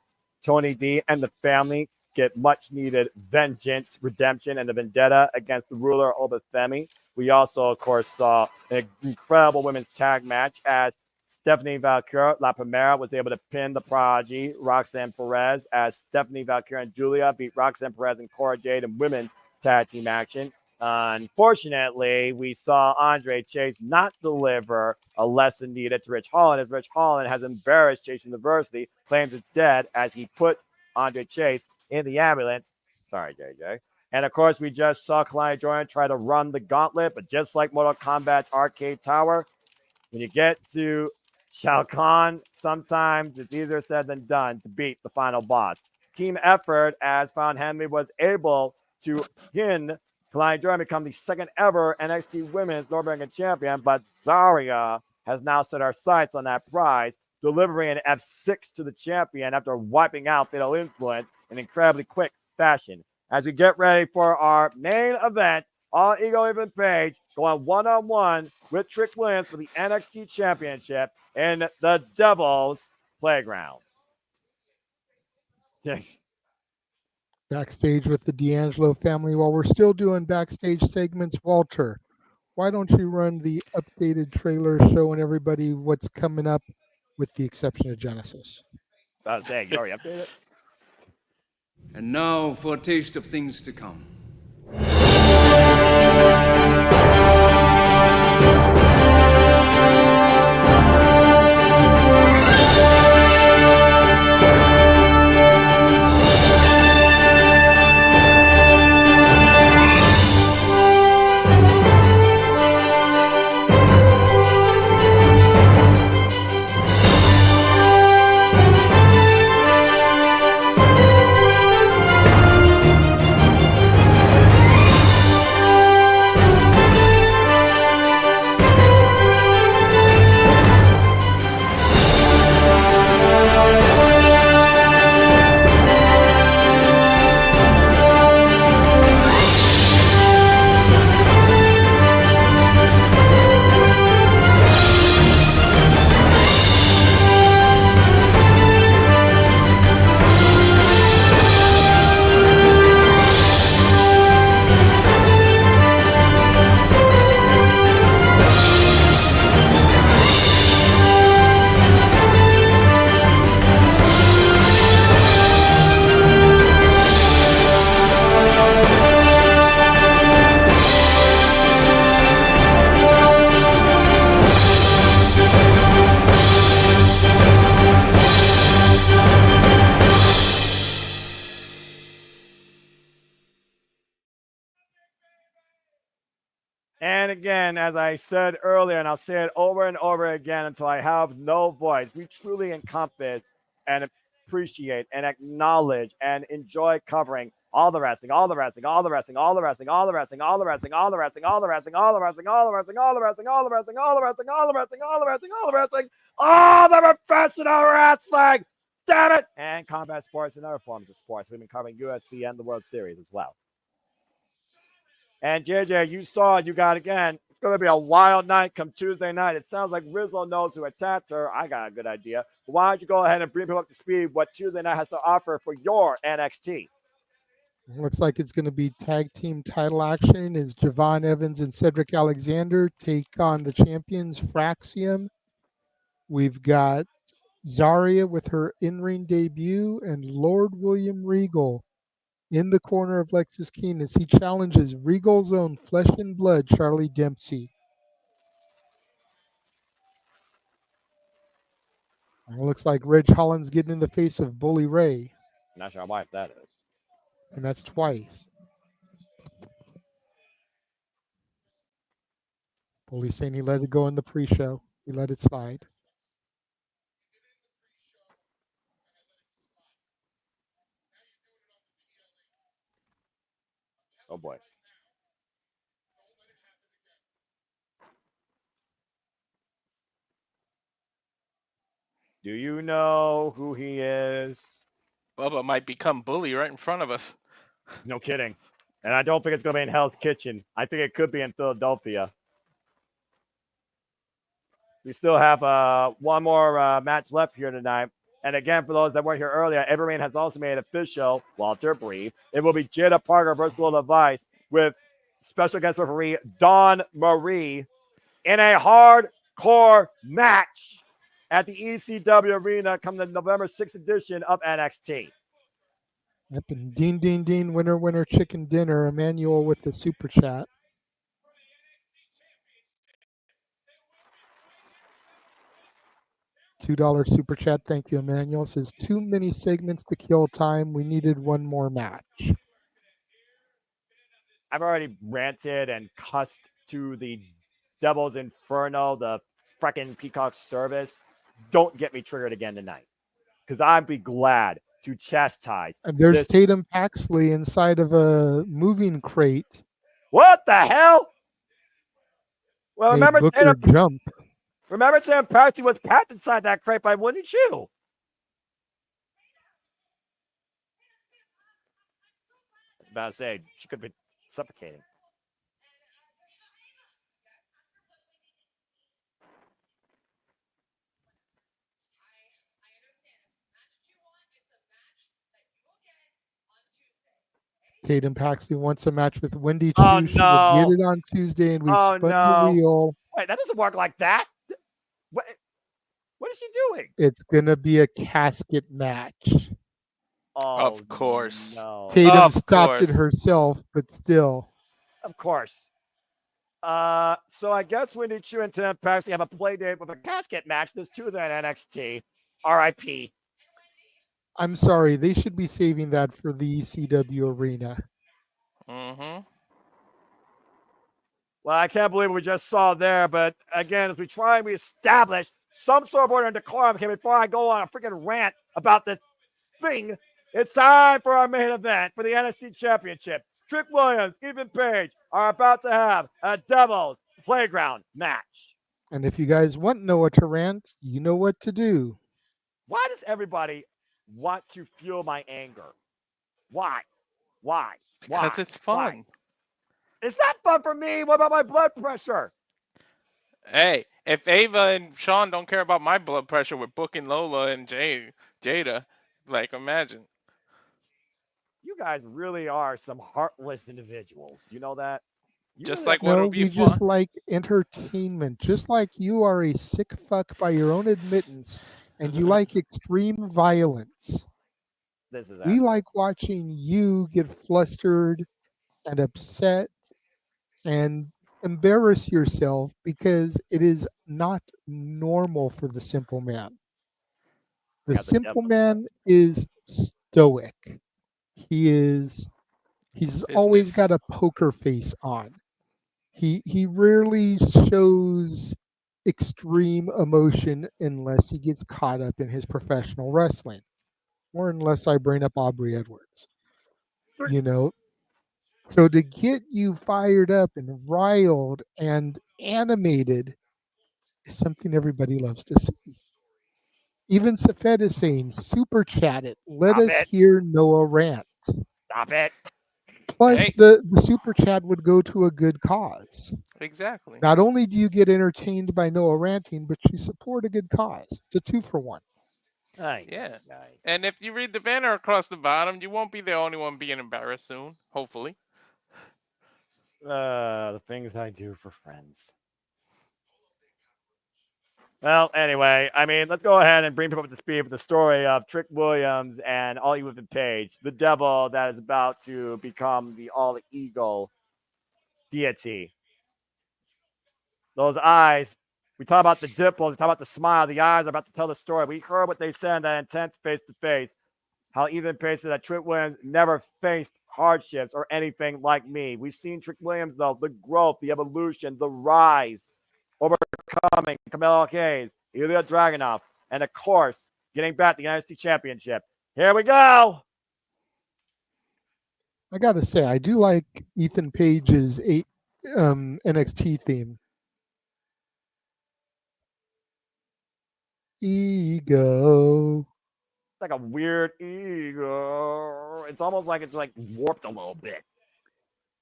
Tony D and the family get much needed vengeance, redemption, and the vendetta against the ruler Obafemi. We also, of course, saw an incredible women's tag match as Stephanie Valkyrie, La Primera, was able to pin the prodigy, Roxanne Perez, as Stephanie Valkyrie and Julia beat Roxanne Perez and Cora Jade in women's tag team action. Unfortunately, we saw Andre Chase not deliver a lesson needed to Rich Holland, as Rich Holland has embarrassed Chase University, claims it's dead as he put Andre Chase in the ambulance. Sorry, JJ. And of course, we just saw Kalani Jordan try to run the gauntlet, but just like Mortal Kombat's Arcade Tower, when you get to Shao Kahn, sometimes it's easier said than done to beat the final boss. Team effort, as Fallon Henley was able to pin Kalani Jordan, become the second ever NXT Women's North American Champion, but Zarya has now set her sights on that prize, delivering an F6 to the champion after wiping out Fatal Influence in incredibly quick fashion. As we get ready for our main event, All Ego Event Page going one-on-one with Trick Williams for the NXT Championship in the Devil's Playground. Backstage with the D'Angelo family. While we're still doing backstage segments, Walter, why don't you run the updated trailer showing everybody what's coming up with the exception of Genesis? I was saying, you already updated it? And now for a taste of things to come. And again, as I said earlier, and I'll say it over and over again until I have no voice, we truly encompass and appreciate and acknowledge and enjoy covering all the wrestling, all the wrestling, all the wrestling, all the wrestling, all the wrestling, all the wrestling, all the wrestling, all the wrestling, all the wrestling, all the wrestling, all the wrestling, all the wrestling, all the wrestling, all the wrestling, all the wrestling, all the wrestling, all the professional wrestling. Damn it! And combat sports and other forms of sports. We've been covering UFC and the World Series as well. And JJ, you saw, you got again. It's going to be a wild night come Tuesday night. It sounds like Rizzo knows who attacked her. I got a good idea. But why don't you go ahead and bring people up to speed what Tuesday night has to offer for your NXT? Looks like it's going to be tag team title action as Javon Evans and Cedric Alexander take on the champions Fraxium. We've got Zarya with her in-ring debut and Lord William Regal in the corner of Lexis King as he challenges Regal's own flesh and blood Charlie Dempsey. It looks like Reg Holland's getting in the face of Bully Ray. Not sure why that is. And that's twice. Bully saying he let it go in the pre-show. He let it slide. Oh boy. Do you know who he is? Bubba might become Bully right in front of us. No kidding. And I don't think it's going to be in Hell's Kitchen. I think it could be in Philadelphia. We still have one more match left here tonight. And again, for those that weren't here earlier, Everman has also made it official, Walter Breathe. It will be Jada Parker versus Will Device with special guest referee Dawn Marie in a hardcore match at the ECW Arena coming to November 6th edition of NXT. Yep, and Dean, Dean, Dean, winner, winner, chicken dinner. Emmanuel with the super chat. $2 super chat. Thank you, Emmanuel. Says too many segments to kill time. We needed one more match. I've already ranted and cussed to the Devil's Inferno, the frickin' Peacock service. Don't get me triggered again tonight, because I'd be glad to chastise. And there's Tatum Paxley inside of a moving crate. What the hell? Well, Made Booker jump. Remember Tatum Paxley was packed inside that crate by wouldn't you? I was about to say, she could be suffocating. Tatum Paxley wants a match with Wendy Chu. Oh, She no. will get it on Tuesday, and we've spun the wheel. Wait, that doesn't work like that. What is she doing? It's going to be a casket match. Oh, of course. No. Tatum stopped it herself, but still. Of course. So I guess Wendy Chu and Tatum Paxley have a play date with a casket match this Tuesday at NXT. R.I.P. I'm sorry. They should be saving that for the ECW arena. Mm-hmm. Well, I can't believe what we just saw there. But again, as we try and reestablish some sort of order and decorum, okay, before I go on a freaking rant about this thing, it's time for our main event for the NXT Championship. Trick Williams, Ethan Page are about to have a Devil's Playground match. And if you guys want Noah to rant, you know what to do. Why does everybody want to fuel my anger? Why? Because it's fun. Why? It's not fun for me. What about my blood pressure? Hey, if Ava and Sean don't care about my blood pressure with booking Lola and Jada, like imagine. You guys really are some heartless individuals. You know that? Just like what would be we fun. just like entertainment. Just like you are a sick fuck by your own admittance, and you like extreme violence. We like watching you get flustered and upset and embarrass yourself because it is not normal for the simple man. The simple man is stoic. He's always got a poker face on. He rarely shows extreme emotion unless he gets caught up in his professional wrestling, or unless I bring up Aubrey Edwards. You know, so to get you fired up and riled and animated is something everybody loves to see. Even Safed is saying, "Super chat it. Let Stop us it. hear Noah rant." Stop it. Plus, Hey, the super chat would go to a good cause. exactly. Not only do you get entertained by Noah ranting, but you support a good cause. It's a 2-for-1. Ay, Yeah. ay, ay. And if you read the banner across the bottom, you won't be the only one being embarrassed soon, hopefully. The things I do for friends. Well, anyway, I mean, let's go ahead and bring people up to speed with the story of Trick Williams and All Ethan Page, the devil that is about to become the All Eagle deity. Those eyes, we talk about the dimples, we talk about the smile, the eyes are about to tell the story. We heard what they said in that intense face to face. How Ethan Page said that Trick Williams never faced hardships or anything like me. We've seen Trick Williams, though, the growth, the evolution, the rise, overcoming Camilo Hayes, Ilya Dragunov, and of course, getting back the NXT Championship. Here we go. I gotta say, I do like Ethan Page's NXT theme. Ego. It's like a weird ego. It's almost like it's like warped a little bit.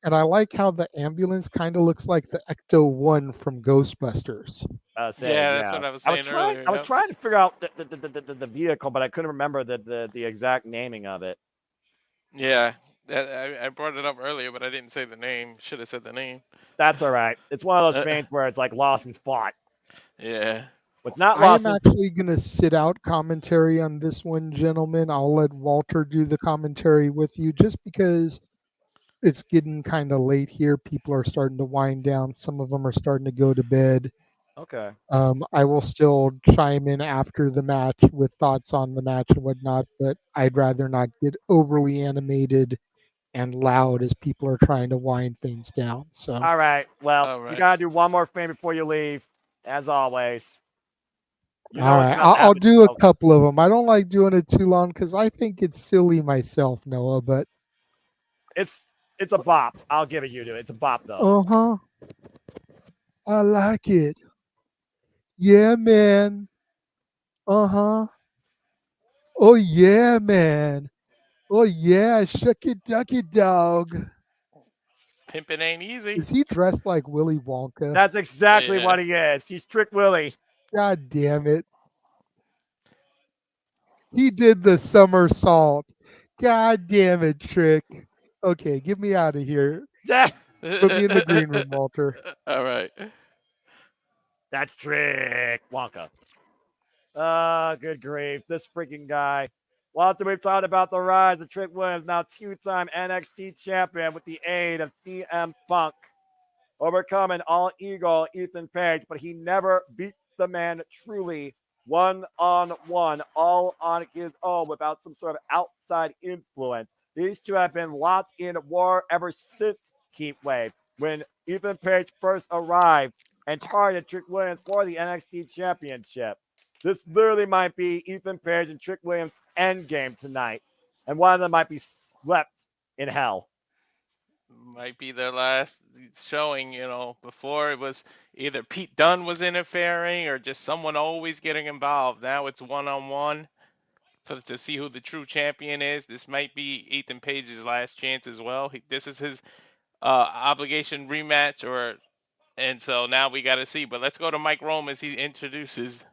And I like how the ambulance kind of looks like the Ecto 1 from Ghostbusters. Yeah, that's Yeah. what I was I was saying trying. earlier. I was Yep. trying to figure out the vehicle, but I couldn't remember the exact naming of it. Yeah. I brought it up earlier, but I didn't say the name. Should have said the name. That's all right. It's one of those Uh, things where it's like lost and fought. yeah. What's not I lost am and actually going to sit out commentary on this one, gentlemen. I'll let Walter do the commentary with you just because it's getting kind of late here. People are starting to wind down. Some of them are starting to go to bed. okay. I will still chime in after the match with thoughts on the match and whatnot, but I'd rather not get overly animated and loud as people are trying to wind things down. So, All right. Well, All you right. gotta do one more thing before you leave, as always. You know all what's right, about to I'll happen, do a folks. couple of them. I don't like doing it too long because I think it's silly myself, Noah. But It's a bop. I'll give it you to. It's a bop though. huh, I like it. Yeah, man. Uh-huh. Oh yeah, man. Oh yeah, shuck it, duck it, dog. Pimping ain't easy. Is he dressed like Willy Wonka? That's exactly Yeah. what he is. He's Trick Willie. God damn it. He did the somersault. God damn it, Trick. Okay, get me out of here. Put me in the green room, Walter. All right. That's Trick Wonka. Good grief. This freaking guy. Well, after we've talked about the rise of Trick Williams, now two-time NXT champion with the aid of CM Punk, overcoming All Eagle Ethan Page, but he never beat the man truly one-on-one, all on his own without some sort of outside influence. These two have been locked in war ever since Heatwave, when Ethan Page first arrived and targeted Trick Williams for the NXT Championship. This literally might be Ethan Page and Trick Williams' endgame tonight, and one of them might be swept in hell. Might be their last showing, before it was either Pete Dunne was interfering or just someone always getting involved. Now it's one-on-one to see who the true champion is. This might be Ethan Page's last chance as well. This is his obligation rematch, and so now we got to see. But let's go to Mike Rome as he introduces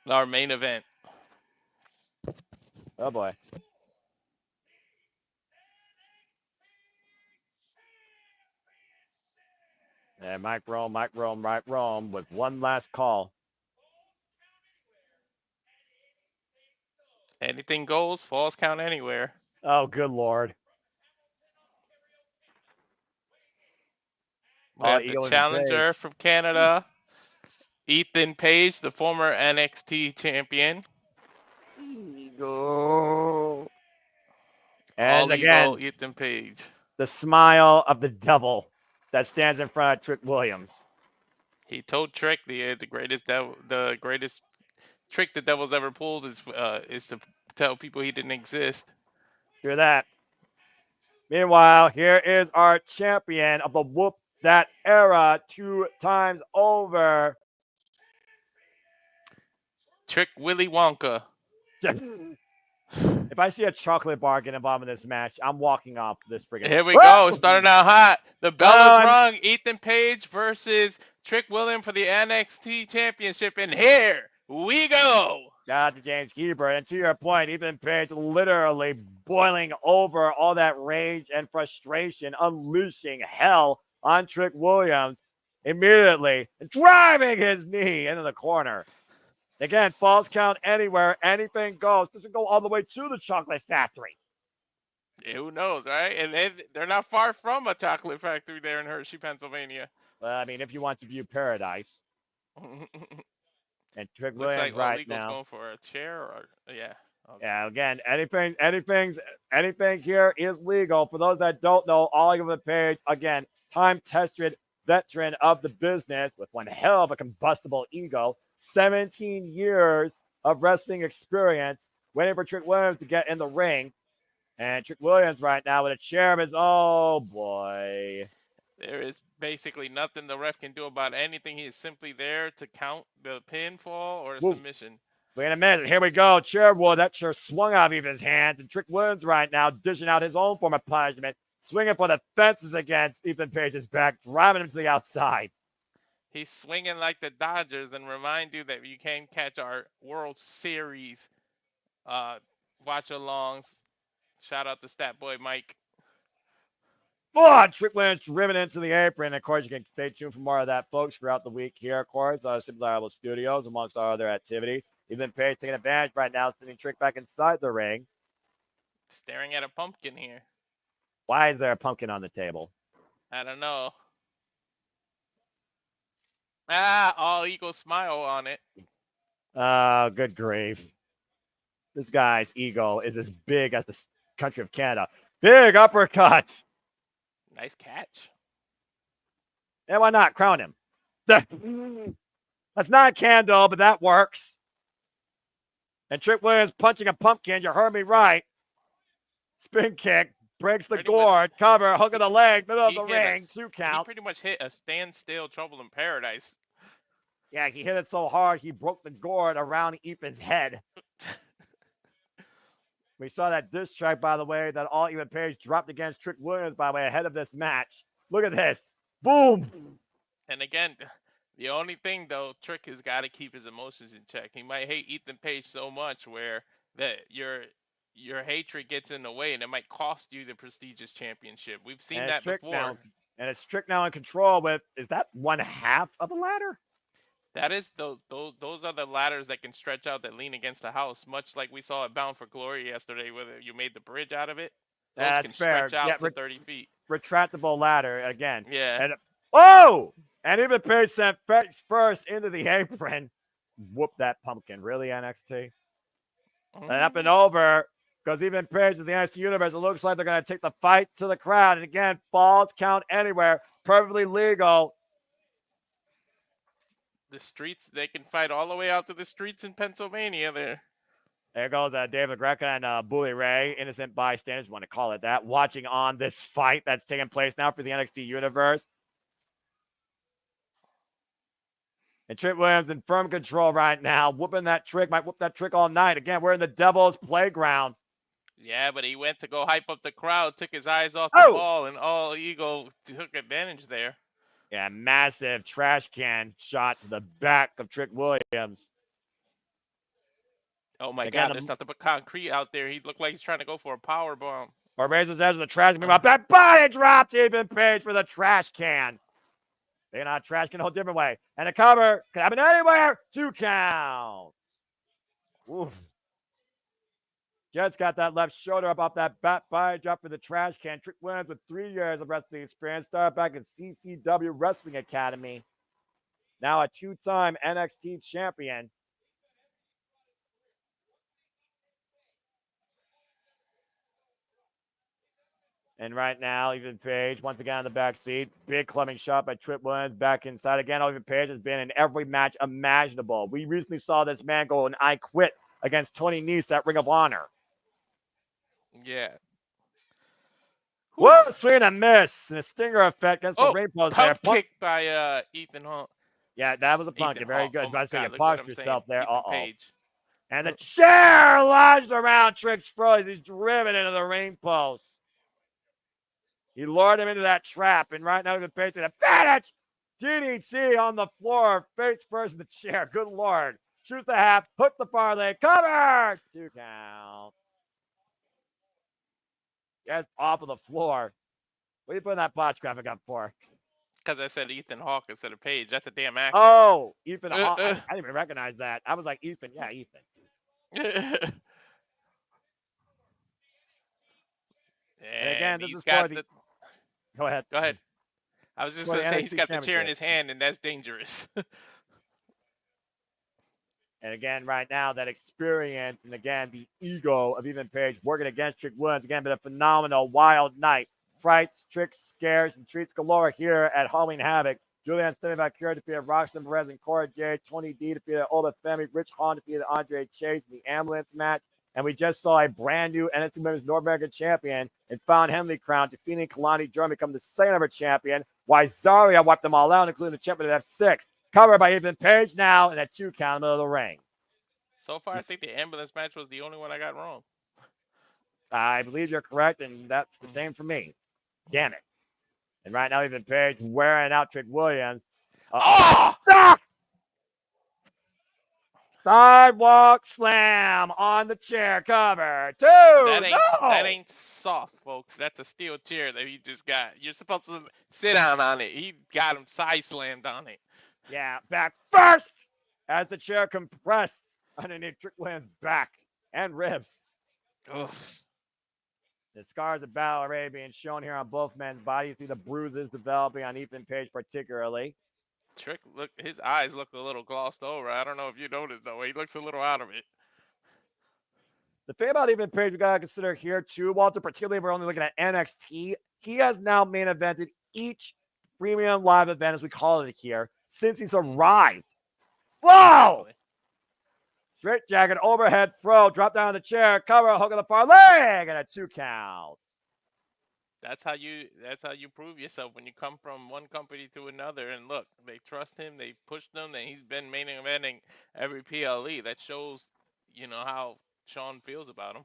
our main event. Oh boy. And Mike Rome with one last call. Anything goes, falls count anywhere. Oh, good Lord. We have the Eagle and Page. challenger from Canada, Ethan Page, the former NXT champion. Eagle. And All again, Eagle, Ethan Page. the smile of the devil. that stands in front of Trick Williams. He told Trick the greatest trick the devil's ever pulled is to tell people he didn't exist. Hear that? Meanwhile, here is our champion of the Whoop That era 2 times over. Trick Willy Wonka. If I see a chocolate bar get involved in this match, I'm walking off this friggin'. Here we go. It's starting out hot. The bell is rung. Ethan Page versus Trick Williams for the NXT Championship. And here we go. Shout out to James Hebert. And to your point, Ethan Page literally boiling over all that rage and frustration, unleashing hell on Trick Williams immediately, driving his knee into the corner. Again, falls count anywhere, anything goes. Doesn't go all the way to the chocolate factory. Yeah, who knows, right? And they're not far from a chocolate factory there in Hershey, Pennsylvania. Well, I mean, if you want to view paradise. And Trick Looks Williams like right Legal's now. going for a chair or yeah. Okay. Yeah, again, anything here is legal. For those that don't know, Ethan Page, again, time-tested veteran of the business with one hell of a combustible ego, 17 years of wrestling experience, waiting for Trick Williams to get in the ring. And Trick Williams right now with a chair of his, oh boy. There is basically nothing the ref can do about anything. He is simply there to count the pinfall or a submission. Wait a minute. Here we go. Chair wood. That chair swung out of Ethan's hands. And Trick Williams right now dishing out his own form of punishment, swinging for the fences against Ethan Page's back, driving him to the outside. He's swinging like the Dodgers, and remind you that you can catch our World Series watch-alongs. Shout out to Stat Boy Mike. Oh, Trick Williams driven into the apron. Of course, you can stay tuned for more of that, folks, throughout the week here, of course, Simply Reliable Studios, amongst our other activities. Ethan Page taking advantage right now, sending Trick back inside the ring. Staring at a pumpkin here. Why is there a pumpkin on the table? I don't know. All Eagle smile on it. Oh, good grief. This guy's ego is as big as the country of Canada. Big uppercut. Nice catch. And why not? Crown him. That's not a candle, but that works. And Trick Williams punching a pumpkin. You heard me right. Spin kick. Breaks the gourd. Cover. Hook of the leg. Middle of the ring. 2 count. He pretty much hit a standstill Trouble in Paradise. Yeah, he hit it so hard, he broke the gourd around Ethan's head. We saw that diss track, by the way, that all Ethan Page dropped against Trick Williams, by the way, ahead of this match. Look at this. Boom. And again, the only thing, though, Trick has got to keep his emotions in check. He might hate Ethan Page so much where that your hatred gets in the way, and it might cost you the prestigious championship. We've seen that before. And it's Trick now in control with, is that 1/2 of a ladder? That is those are the ladders that can stretch out that lean against the house, much like we saw at Bound for Glory yesterday, where you made the bridge out of it. Those That's can fair. stretch out to 30 feet. Retractable ladder again. Yeah. And even Page sent face first into the apron. Whoop that pumpkin. Really, NXT? And up and over, because even Page of the NXT Universe, it looks like they're going to take the fight to the crowd. And again, falls count anywhere. Perfectly legal. The streets, they can fight all the way out to the streets in Pennsylvania there. There goes David Greca and Bully Ray, innocent bystanders, want to call it that, watching on this fight that's taking place now for the NXT Universe. And Trick Williams in firm control right now, whooping that Trick, might whoop that Trick all night. Again, we're in the Devil's Playground. Yeah, but he went to go hype up the crowd, took his eyes off the ball, and All Eagle took advantage there. Yeah, massive trash can shot to the back of Trick Williams. Oh my God, there's nothing but concrete out there. He looked like he's trying to go for a power bomb. Or raises the edge of the trash can. That body dropped Ethan Page for the trash can. They're not trash can a whole different way. And a cover can happen anywhere. 2 counts. Oof. Jet's got that left shoulder up off that bat body drop for the trash can. Trick Williams with 3 years of wrestling experience. Started back at CCW Wrestling Academy. Now a 2-time NXT champion. And right now, Ethan Page, once again on the back seat. Big clubbing shot by Trick Williams back inside. Again, Ethan Page has been in every match imaginable. We recently saw this man go and I quit against Tony Nese at Ring of Honor. Yeah. Whoa, swing and a miss. And a stinger effect against the ring post there. Pump kick by Ethan Hawk. Yeah, that was a punk. Ethan Very Hawk. good. Oh But I my say you God, look what paused I'm yourself saying. there. Ethan Page. And the chair lodged around Trick's throat as he's driven into the ring post. He lured him into that trap, and right now he's facing advantage. DDT on the floor, face first in the chair. Good Lord. Shoots the half, hook the far leg, cover! 2 count. Gets off of the floor. What are you putting that botch graphic up for? Because I said Ethan Hawk instead of Page. That's a damn actor. Oh, Ethan Hawk. I didn't even recognize that. I was like, Ethan. Yeah, Ethan. And again, this he's is got for the... Go ahead. Go ahead. I was just going to say he's got the chair in his hand, and that's dangerous. And again, right now, that experience and again, the ego of Ethan Page working against Trick Williams. Again, been a phenomenal, wild night. Frights, tricks, scares, and treats galore here at Halloween Havoc. Julian Stemming Valkyria defeated Roxanne Perez and Cora Jade. 20D defeated Ola Femi. Rich Holland defeated Andre Chase in the ambulance match. And we just saw a brand new NXT Women's North American champion and found Henley Crown defeating Kalani Jordan, become the second ever champion. Why Zarya wiped them all out, including the champion at F6. Covered by Ethan Page now in a 2 count in the middle of the ring. So far, I think the ambulance match was the only one I got wrong. I believe you're correct, and that's the same for me. Damn it. And right now, Ethan Page wearing out Trick Williams. Oh! Ah! Sidewalk slam on the chair cover. 2. That ain't soft, folks. That's a steel chair that he just got. You're supposed to sit down on it. He got him side slammed on it. Yeah, back first as the chair compressed underneath Trick Williams' back and ribs. Ugh. The scars of battle are already being shown here on both men's bodies. You see the bruises developing on Ethan Page particularly. Trick, look, his eyes look a little glossed over. I don't know if you noticed, though. He looks a little out of it. The thing about Ethan Page we got to consider here, too, Walter, particularly if we're only looking at NXT, he has now main evented each premium live event, as we call it here, since he's arrived. Whoa! Straight jacket, overhead throw, drop down on the chair, cover, hook of the far leg, and a 2 count. That's how you prove yourself when you come from one company to another. And look, they trust him, they pushed him, and he's been main eventing every PLE. That shows, how Sean feels about him.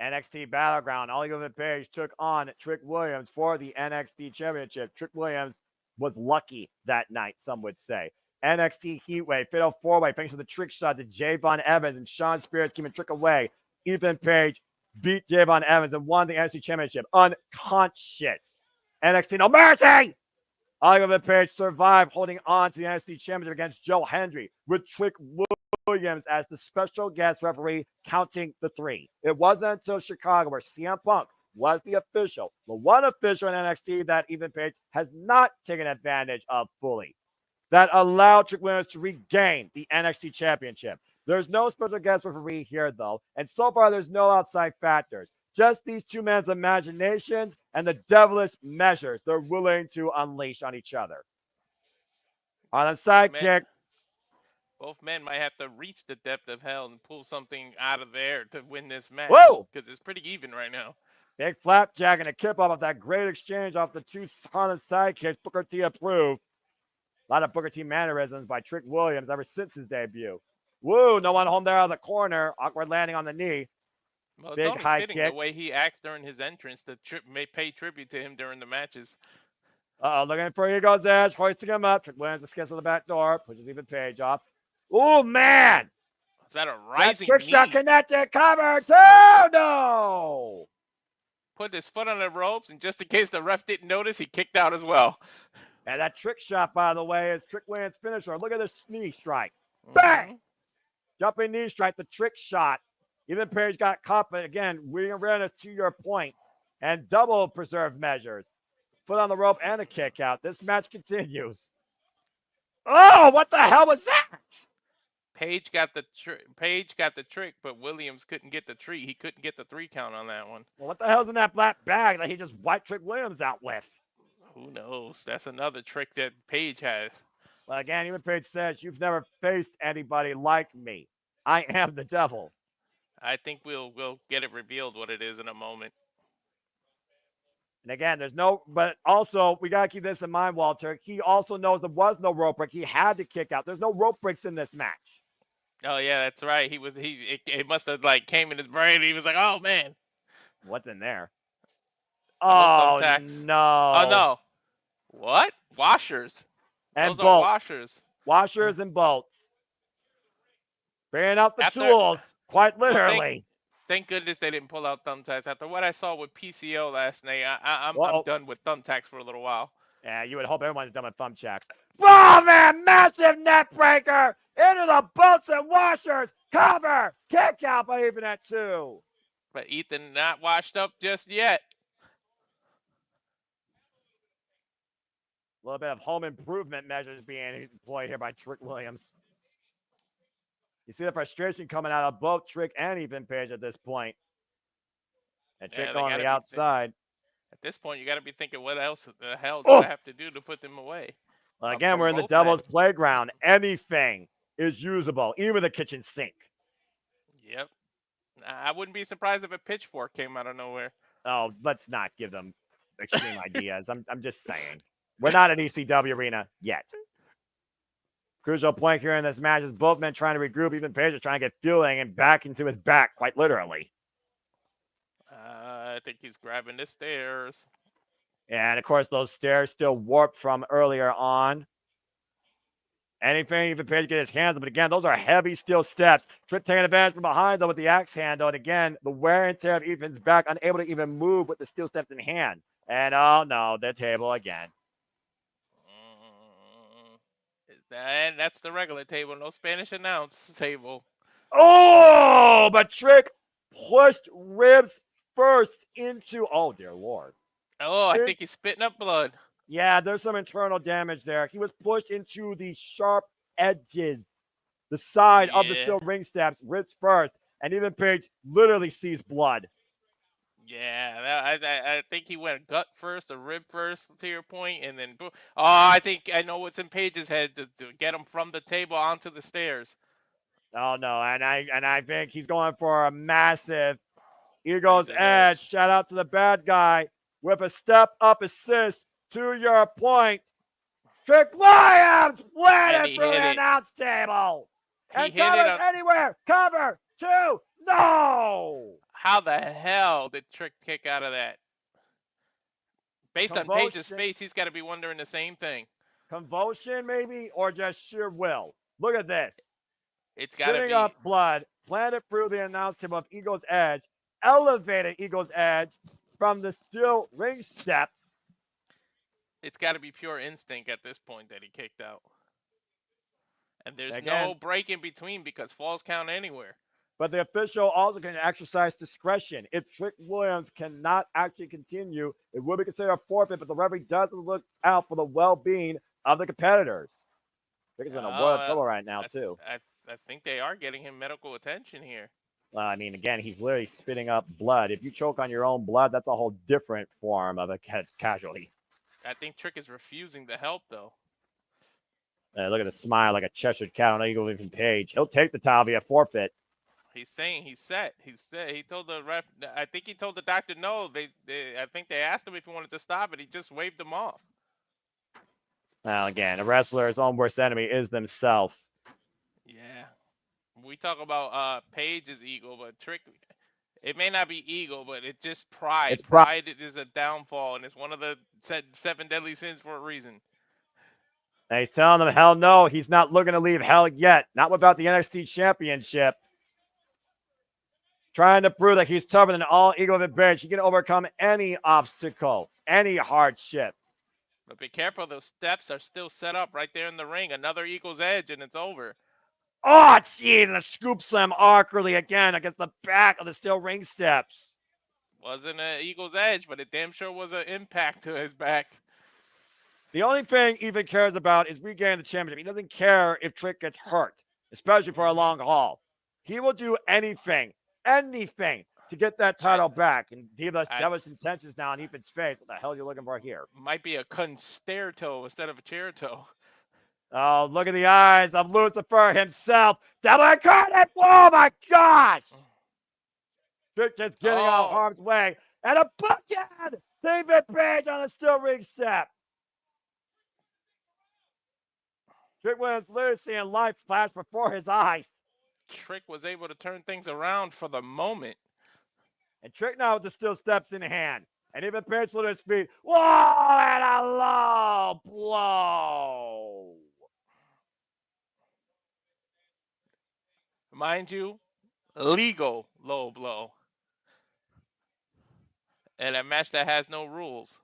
NXT Battleground, Ethan Page took on Trick Williams for the NXT Championship. Trick Williams was lucky that night, some would say. NXT Heatwave, Fatal 4-Way, thanks to the trick shot to Javon Evans and Sean Spears keeping Trick away. Ethan Page beat Javon Evans and won the NXT Championship. Unconscious. NXT No Mercy! Ethan Page survived holding on to the NXT Championship against Joe Hendry with Trick Williams as the special guest referee counting the 3. It wasn't until Chicago where CM Punk was the one official in NXT that Ethan Page has not taken advantage of fully, that allowed Trick Williams to regain the NXT Championship. There's no special guest referee here, though, and so far there's no outside factors. Just these two men's imaginations and the devilish measures they're willing to unleash on each other. On the sidekick. Both men might have to reach the depth of hell and pull something out of there to win this match. Whoa! Because it's pretty even right now. Big flapjack and a kip off of that great exchange off the two Honda sidekicks. Booker T approved. A lot of Booker T mannerisms by Trick Williams ever since his debut. Woo, no one home there out of the corner. Awkward landing on the knee. Well, it's big only high fitting kick. the way he acts during his entrance to may pay tribute to him during the matches. Looking for Ego's edge, hoisting him up. Trick Williams escapes on the back door, pushes Ethan Page off. Oh, man. Is that a rising trick knee? shot connected, cover, 2, no. Put his foot on the ropes, and just in case the ref didn't notice, he kicked out as well. And that trick shot, by the way, is Trick Williams' finisher. Look at this knee strike. Bang! Jumping knee strike, the trick shot. Ethan Page got caught, but again, wing awareness to your point, and double preserve measures. Foot on the rope and a kick out. This match continues. Oh, what the hell was that? Page got the trick, but Williams couldn't get the treat. He couldn't get the 3 count on that one. Well, what the hell's in that black bag that he just wiped Trick Williams out with? Who knows? That's another trick that Page has. Well, again, even Page says, "You've never faced anybody like me. I am the devil." I think we'll get it revealed what it is in a moment. And again, but also we gotta keep this in mind, Walter. He also knows there was no rope break. He had to kick out. There's no rope breaks in this match. Oh yeah, that's right. It must have like came in his brain. He was like, oh man, What's in there? Are Oh those thumbtacks? no! Oh no, what? Washers? And Those are bolts. washers. Washers and bolts. Bringing out the After- tools, quite Well, literally. Thank goodness they didn't pull out thumbtacks. After what I saw with PCO last night, I'm Uh-oh. done with thumbtacks for a little while. Yeah, you would hope everyone's done with thumbtacks. Oh man, massive net breaker into the bolts and washers. Cover, kick out by even at 2. But Ethan not washed up just yet. A little bit of home improvement measures being employed here by Trick Williams. You see the frustration coming out of both Trick and Ethan Page at this point. And Trick they going on gotta the be outside. At this point, you got to be thinking, what else the hell do I have to do to put them away? Well, again, From we're in the both devil's ends. playground. Anything is usable, even the kitchen sink. Yep. I wouldn't be surprised if a pitchfork came out of nowhere. Oh, let's not give them extreme ideas. I'm just saying. We're not at ECW arena yet. Crucial point here in this match is both men trying to regroup. Even Page is trying to get fueling and back into his back, quite literally. I think he's grabbing the stairs. And, of course, those stairs still warped from earlier on. Anything even Page get his hands on, but again, those are heavy steel steps. Trick taking advantage from behind, though, with the axe handle. And again, the wear and tear of Ethan's back, unable to even move with the steel steps in hand. And, oh, no, the table again. That's the regular table, no Spanish announce table. Oh, but Trick pushed ribs first into, oh, dear Lord. Oh, I think he's spitting up blood. Yeah, there's some internal damage there. He was pushed into the sharp edges, the side of the steel ring steps, ribs first, and even Page literally sees blood. Yeah, I think he went gut first, or rib first, to your point, and then boom. Oh, I think I know what's in Page's head to get him from the table onto the stairs. Oh no, and I think he's going for a massive Eagle's Edge. Shout out to the bad guy with a step up assist to your point. Trick Williams planted through the announce table. And covers anywhere. Cover 2. No. How the hell did Trick kick out of that? Based on Page's face, he's got to be wondering the same thing. Convulsion, maybe, or just sheer will. Look at this. It's got to be. Spitting up blood, planted through the announce table of Eagle's Edge, elevated Eagle's Edge from the steel ring steps. It's got to be pure instinct at this point that he kicked out. And there's no break in between because falls count anywhere. But the official also can exercise discretion. If Trick Williams cannot actually continue, it will be considered a forfeit, but the referee does look out for the well-being of the competitors. Trick is in a world of trouble right now, too. I think they are getting him medical attention here. Well, I mean, again, he's literally spitting up blood. If you choke on your own blood, that's a whole different form of a casualty. I think Trick is refusing the help, though. Look at the smile like a Cheshire cat on Eagle Ethan Page. He'll take the towel via forfeit. He's saying he's set. He told the ref. I think he told the doctor no. I think they asked him if he wanted to stop it. He just waved them off. Now again, a wrestler's own worst enemy is themselves. Yeah, we talk about Page's ego, but Trick. It may not be ego, but it's just pride. It's pride is a downfall, and it's one of the 7 deadly sins for a reason. And he's telling them, hell no, he's not looking to leave hell yet. Not without the NXT Championship. Trying to prove that he's tougher than all Eagle Ethan Page. He can overcome any obstacle, any hardship. But be careful, those steps are still set up right there in the ring. Another Eagle's Edge, and it's over. Oh, jeez, and a scoop slam awkwardly again against the back of the steel ring steps. Wasn't an Eagle's Edge, but it damn sure was an impact to his back. The only thing Ethan cares about is regaining the championship. He doesn't care if Trick gets hurt. especially for a long haul. He will do anything to get that title back. And Diva's devilish intentions now on Ethan's face. What the hell are you looking for here? Might be a concerto instead of a chair-toe. Oh, look at the eyes of Lucifer himself. Devil incarnate. Oh, my gosh. Trick just getting out of harm's way. And a bucket. David Page on the steel ring steps. Trick Williams literally seeing life flash before his eyes. Trick was able to turn things around for the moment. And Trick now with the steel steps in hand. And even Page to his feet. Whoa, and a low blow. Mind you, legal low blow. And a match that has no rules.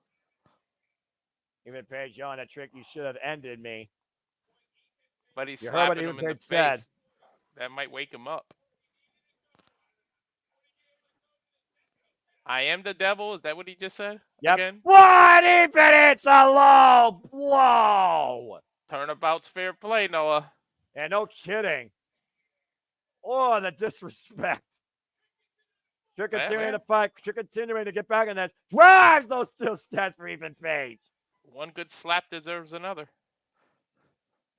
Even Page yelling at Trick, you should have ended me. But he's slapping him in the face. That might wake him up. I am the devil. Is that what he just said? Yep. Again? What if it's a low blow? Turnabout's fair play, Noah. Yeah, no kidding. Oh, the disrespect. Trick continuing to fight. Trick continuing to get back in this. Drives those steel steps for Ethan Page. One good slap deserves another.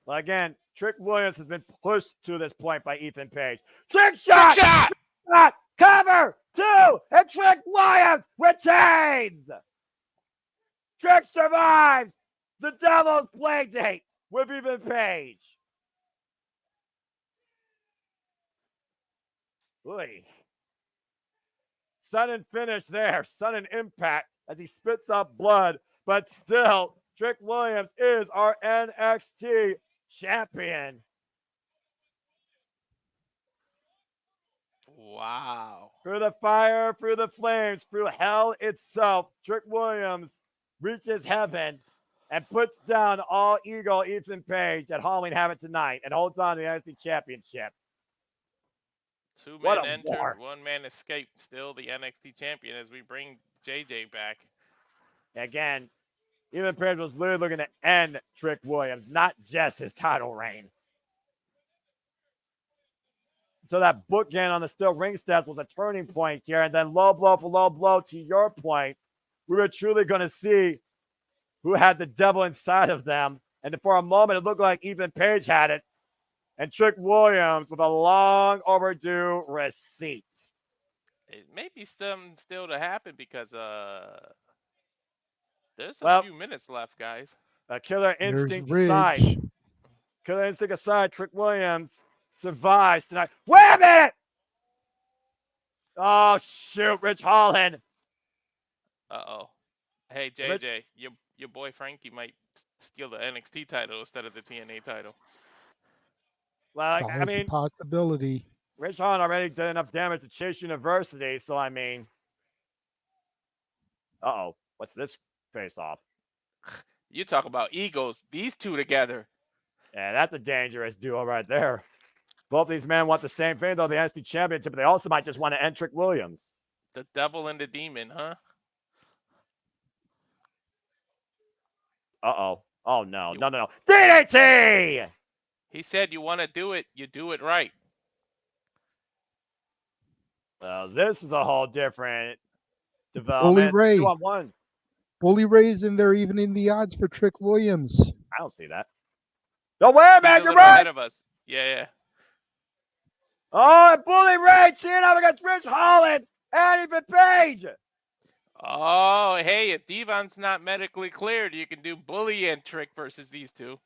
Well, again, Trick Williams has been pushed to this point by Ethan Page. Trick shot! Trick shot! Trick shot! Cover! 2! And Trick Williams retains! Trick survives the Devil's Play Date with Ethan Page. Oy. Sudden finish there. Sudden impact as he spits up blood. But still, Trick Williams is our NXT champion. Wow. Through the fire, through the flames, through hell itself, Trick Williams reaches heaven and puts down all ego Ethan Page at Halloween Havoc tonight and holds on to the NXT championship. Two men entered, one man escaped. Still the NXT champion as we bring JJ back. Again, Ethan Page was literally looking to end Trick Williams, not just his title reign. So that bookend on the steel ring steps was a turning point here. And then low blow for low blow, to your point, we were truly going to see who had the devil inside of them. And for a moment, it looked like Ethan Page had it. And Trick Williams with a long overdue receipt. It may be still to happen because there's a few minutes left, guys. Killer instinct aside. Killer instinct aside, Trick Williams survives tonight. Wait a minute! Oh, shoot, Rich Holland. Uh-oh. Hey, JJ, your boy Frankie might steal the NXT title instead of the TNA title. Well, I mean, possibility. Rich Holland already did enough damage to Chase University, so I mean, what's this face-off? You talk about egos. These two together. Yeah, that's a dangerous duo right there. Both these men want the same thing, though, the NXT Championship, but they also might just want to end Trick Williams. The devil and the demon, huh? Uh-oh. Oh, no. No. DDT! He said you want to do it, you do it right. Well, this is a whole different development. Bully Ray. 2-on-1. Bully Ray's in there evening the odds for Trick Williams. I don't see that. No, wait, man, you're right. Ahead of us. Yeah. Oh, and Bully Ray teaming up against Rich Holland and Ethan Page. Oh, hey, if Devon's not medically cleared, you can do Bully and Trick versus these two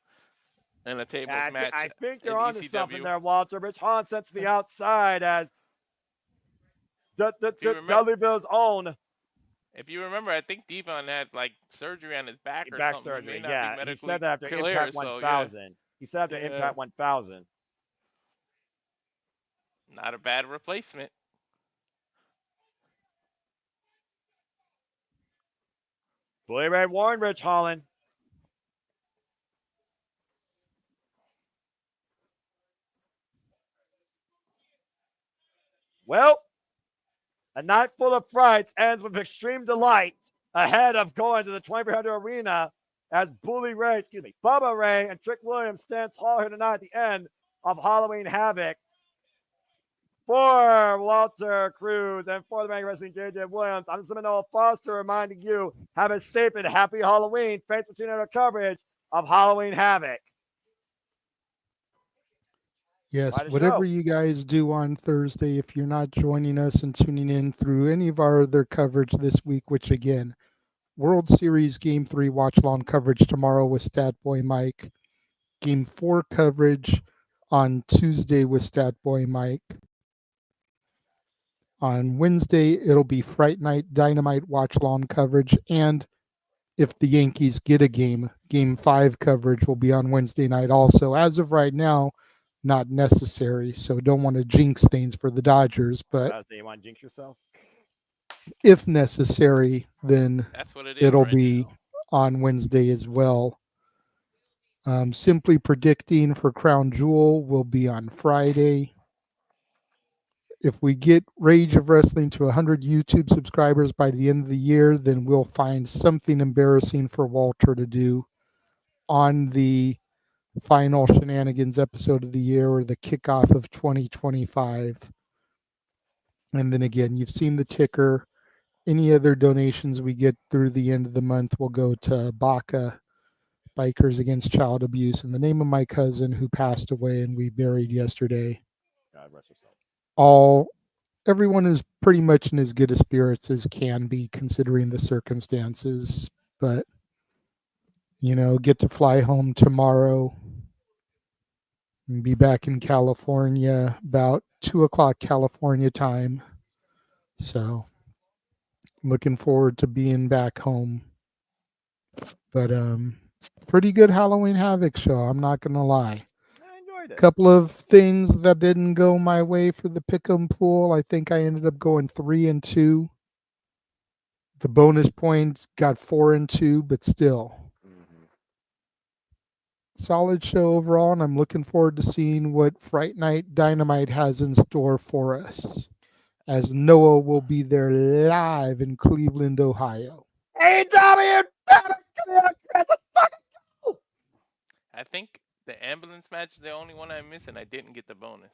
in a tables match. I think you're onto something there, Walter. Rich Holland sent to the outside as Dudleyville's own. If you remember, I think Devon had like surgery on his back or something. Surgery, yeah. He said that after Impact 1000. He said after Impact 1000. Not a bad replacement. Bully Ray warned Rich Holland. Well, a night full of frights ends with extreme delight ahead of going to the 2300 Arena as Bubba Ray and Trick Williams stand tall here tonight at the end of Halloween Havoc for Walter Cruz and for the Rank Wrestling JJ Williams. I'm Seminole Foster reminding you, have a safe and happy Halloween. Thanks for tuning in our coverage of Halloween Havoc. Yes, By the whatever show. you guys do on Thursday, if you're not joining us and tuning in through any of our other coverage this week, which again, World Series Game 3 watch along coverage tomorrow with Stat Boy Mike. Game 4 coverage on Tuesday with Stat Boy Mike. On Wednesday, it'll be Fright Night Dynamite watch along coverage. And if the Yankees get a game, Game 5 coverage will be on Wednesday night also. As of right now, not necessary. So don't want to jinx things for the Dodgers. But You want to jinx yourself? if necessary, then That's what it is it'll right be now. on Wednesday as well. Simply Predicting for Crown Jewel will be on Friday. If we get Rage of Wrestling to 100 YouTube subscribers by the end of the year, then we'll find something embarrassing for Walter to do on the final Shenanigans episode of the year or the kickoff of 2025. And then again, you've seen the ticker. Any other donations we get through the end of the month will go to BACA, Bikers Against Child Abuse, in the name of my cousin who passed away and we buried yesterday. God rest yourself. Everyone is pretty much in as good a spirits as can be considering the circumstances, but get to fly home tomorrow and be back in California about 2:00 California time. So looking forward to being back home. But pretty good Halloween Havoc show, I'm not gonna lie. I enjoyed it. Couple of things that didn't go my way for the pick'em pool. I think I ended up going 3-2. The bonus points got 4-2, but still solid show overall, and I'm looking forward to seeing what Fright Night Dynamite has in store for us, as Noah will be there live in Cleveland, Ohio. AW! I think the ambulance match is the only one I missed, and I didn't get the bonus.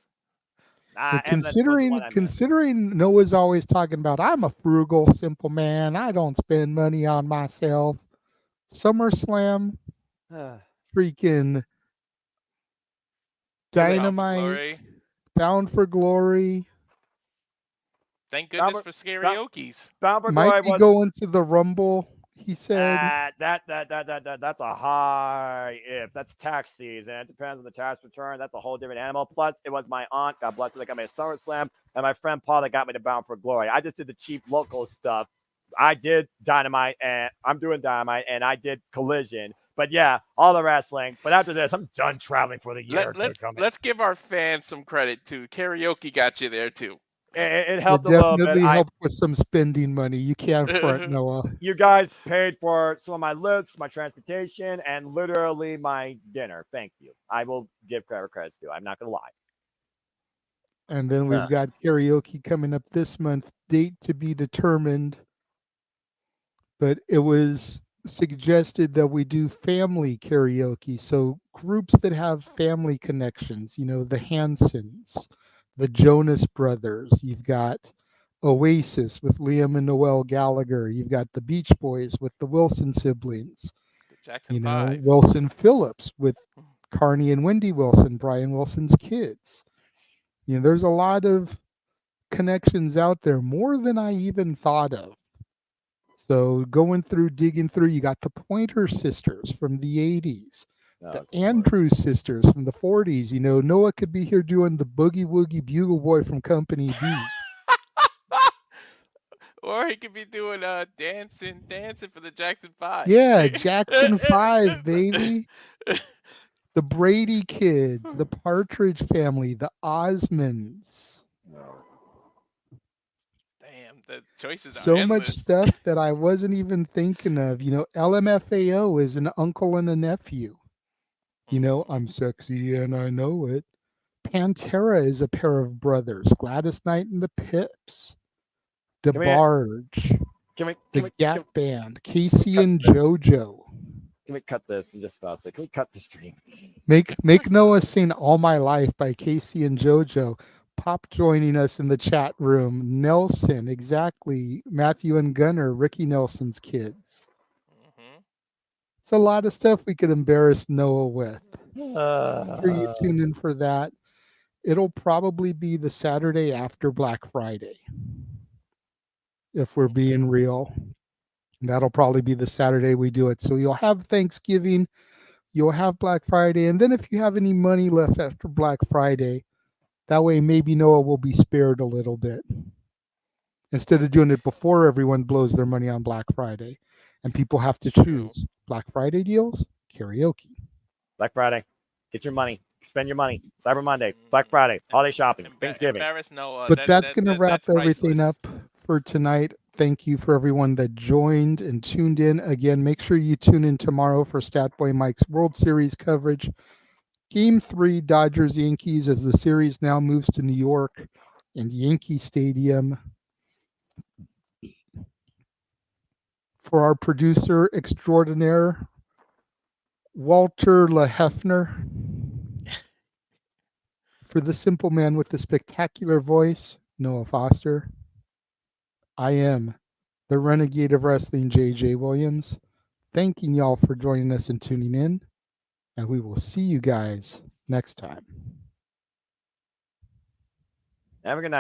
Considering Noah's always talking about, I'm a frugal, simple man. I don't spend money on myself. SummerSlam, freaking Dynamite, Bound for Glory. Thank goodness for karaoke's. Might be going to the Rumble, he said. That's a high if. That's tax season. It depends on the tax return. That's a whole different animal. Plus, it was my aunt, God bless her, that got me a SummerSlam, and my friend Paul that got me to Bound for Glory. I just did the cheap local stuff. I did Dynamite, and I'm doing Dynamite, and I did Collision. But yeah, all the wrestling. But after this, I'm done traveling for the year. Let's give our fans some credit too. Karaoke got you there too. It helped a little bit. It definitely helped with some spending money. You can't front, Noah. You guys paid for some of my lifts, my transportation, and literally my dinner. Thank you. I will give credits to. I'm not going to lie. And then we've got karaoke coming up this month. Date to be determined. But it was suggested that we do family karaoke. So groups that have family connections, the Hansons, the Jonas Brothers. You've got Oasis with Liam and Noel Gallagher. You've got the Beach Boys with the Wilson siblings. The Jackson 5. Wilson Phillips with Carney and Wendy Wilson, Brian Wilson's kids. There's a lot of connections out there, more than I even thought of. So digging through, you got the Pointer Sisters from the 80s. The Andrews sisters from the 40s. Noah could be here doing the Boogie Woogie Bugle Boy from Company B. Or he could be doing dancing for the Jackson 5. Yeah, Jackson 5, baby. The Brady kids, the Partridge family, the Osmonds. Damn, the choices are so endless. Much stuff that I wasn't even thinking of. LMFAO is an uncle and a nephew. I'm sexy and I know it. Pantera is a pair of brothers. Gladys Knight and the Pips. DeBarge. The Gap Band. Casey and JoJo. Can we cut this and just say, can we cut the stream? Make Noah sing "All My Life" by Casey and JoJo. Pop joining us in the chat room. Nelson, exactly. Matthew and Gunner, Ricky Nelson's kids. Mm-hmm. It's a lot of stuff we could embarrass Noah with. Uh, Sure you tune in for that. It'll probably be the Saturday after Black Friday. If we're being real, that'll probably be the Saturday we do it. So you'll have Thanksgiving, you'll have Black Friday, and then if you have any money left after Black Friday, that way maybe Noah will be spared a little bit. Instead of doing it before everyone blows their money on Black Friday and people have to choose Black Friday deals, karaoke. Black Friday, get your money, spend your money. Cyber Monday, Black Friday, holiday shopping, Thanksgiving. Embarrass Noah. But that's going to wrap everything priceless. up for tonight. Thank you for everyone that joined and tuned in. Again, make sure you tune in tomorrow for Statboy Mike's World Series coverage. Game 3, Dodgers-Yankees, as the series now moves to New York and Yankee Stadium. For our producer extraordinaire, Walter LaHefner. For the simple man with the spectacular voice, Noah Foster. I am the renegade of wrestling, JJ Williams. Thanking y'all for joining us and tuning in. And we will see you guys next time. Have a good night.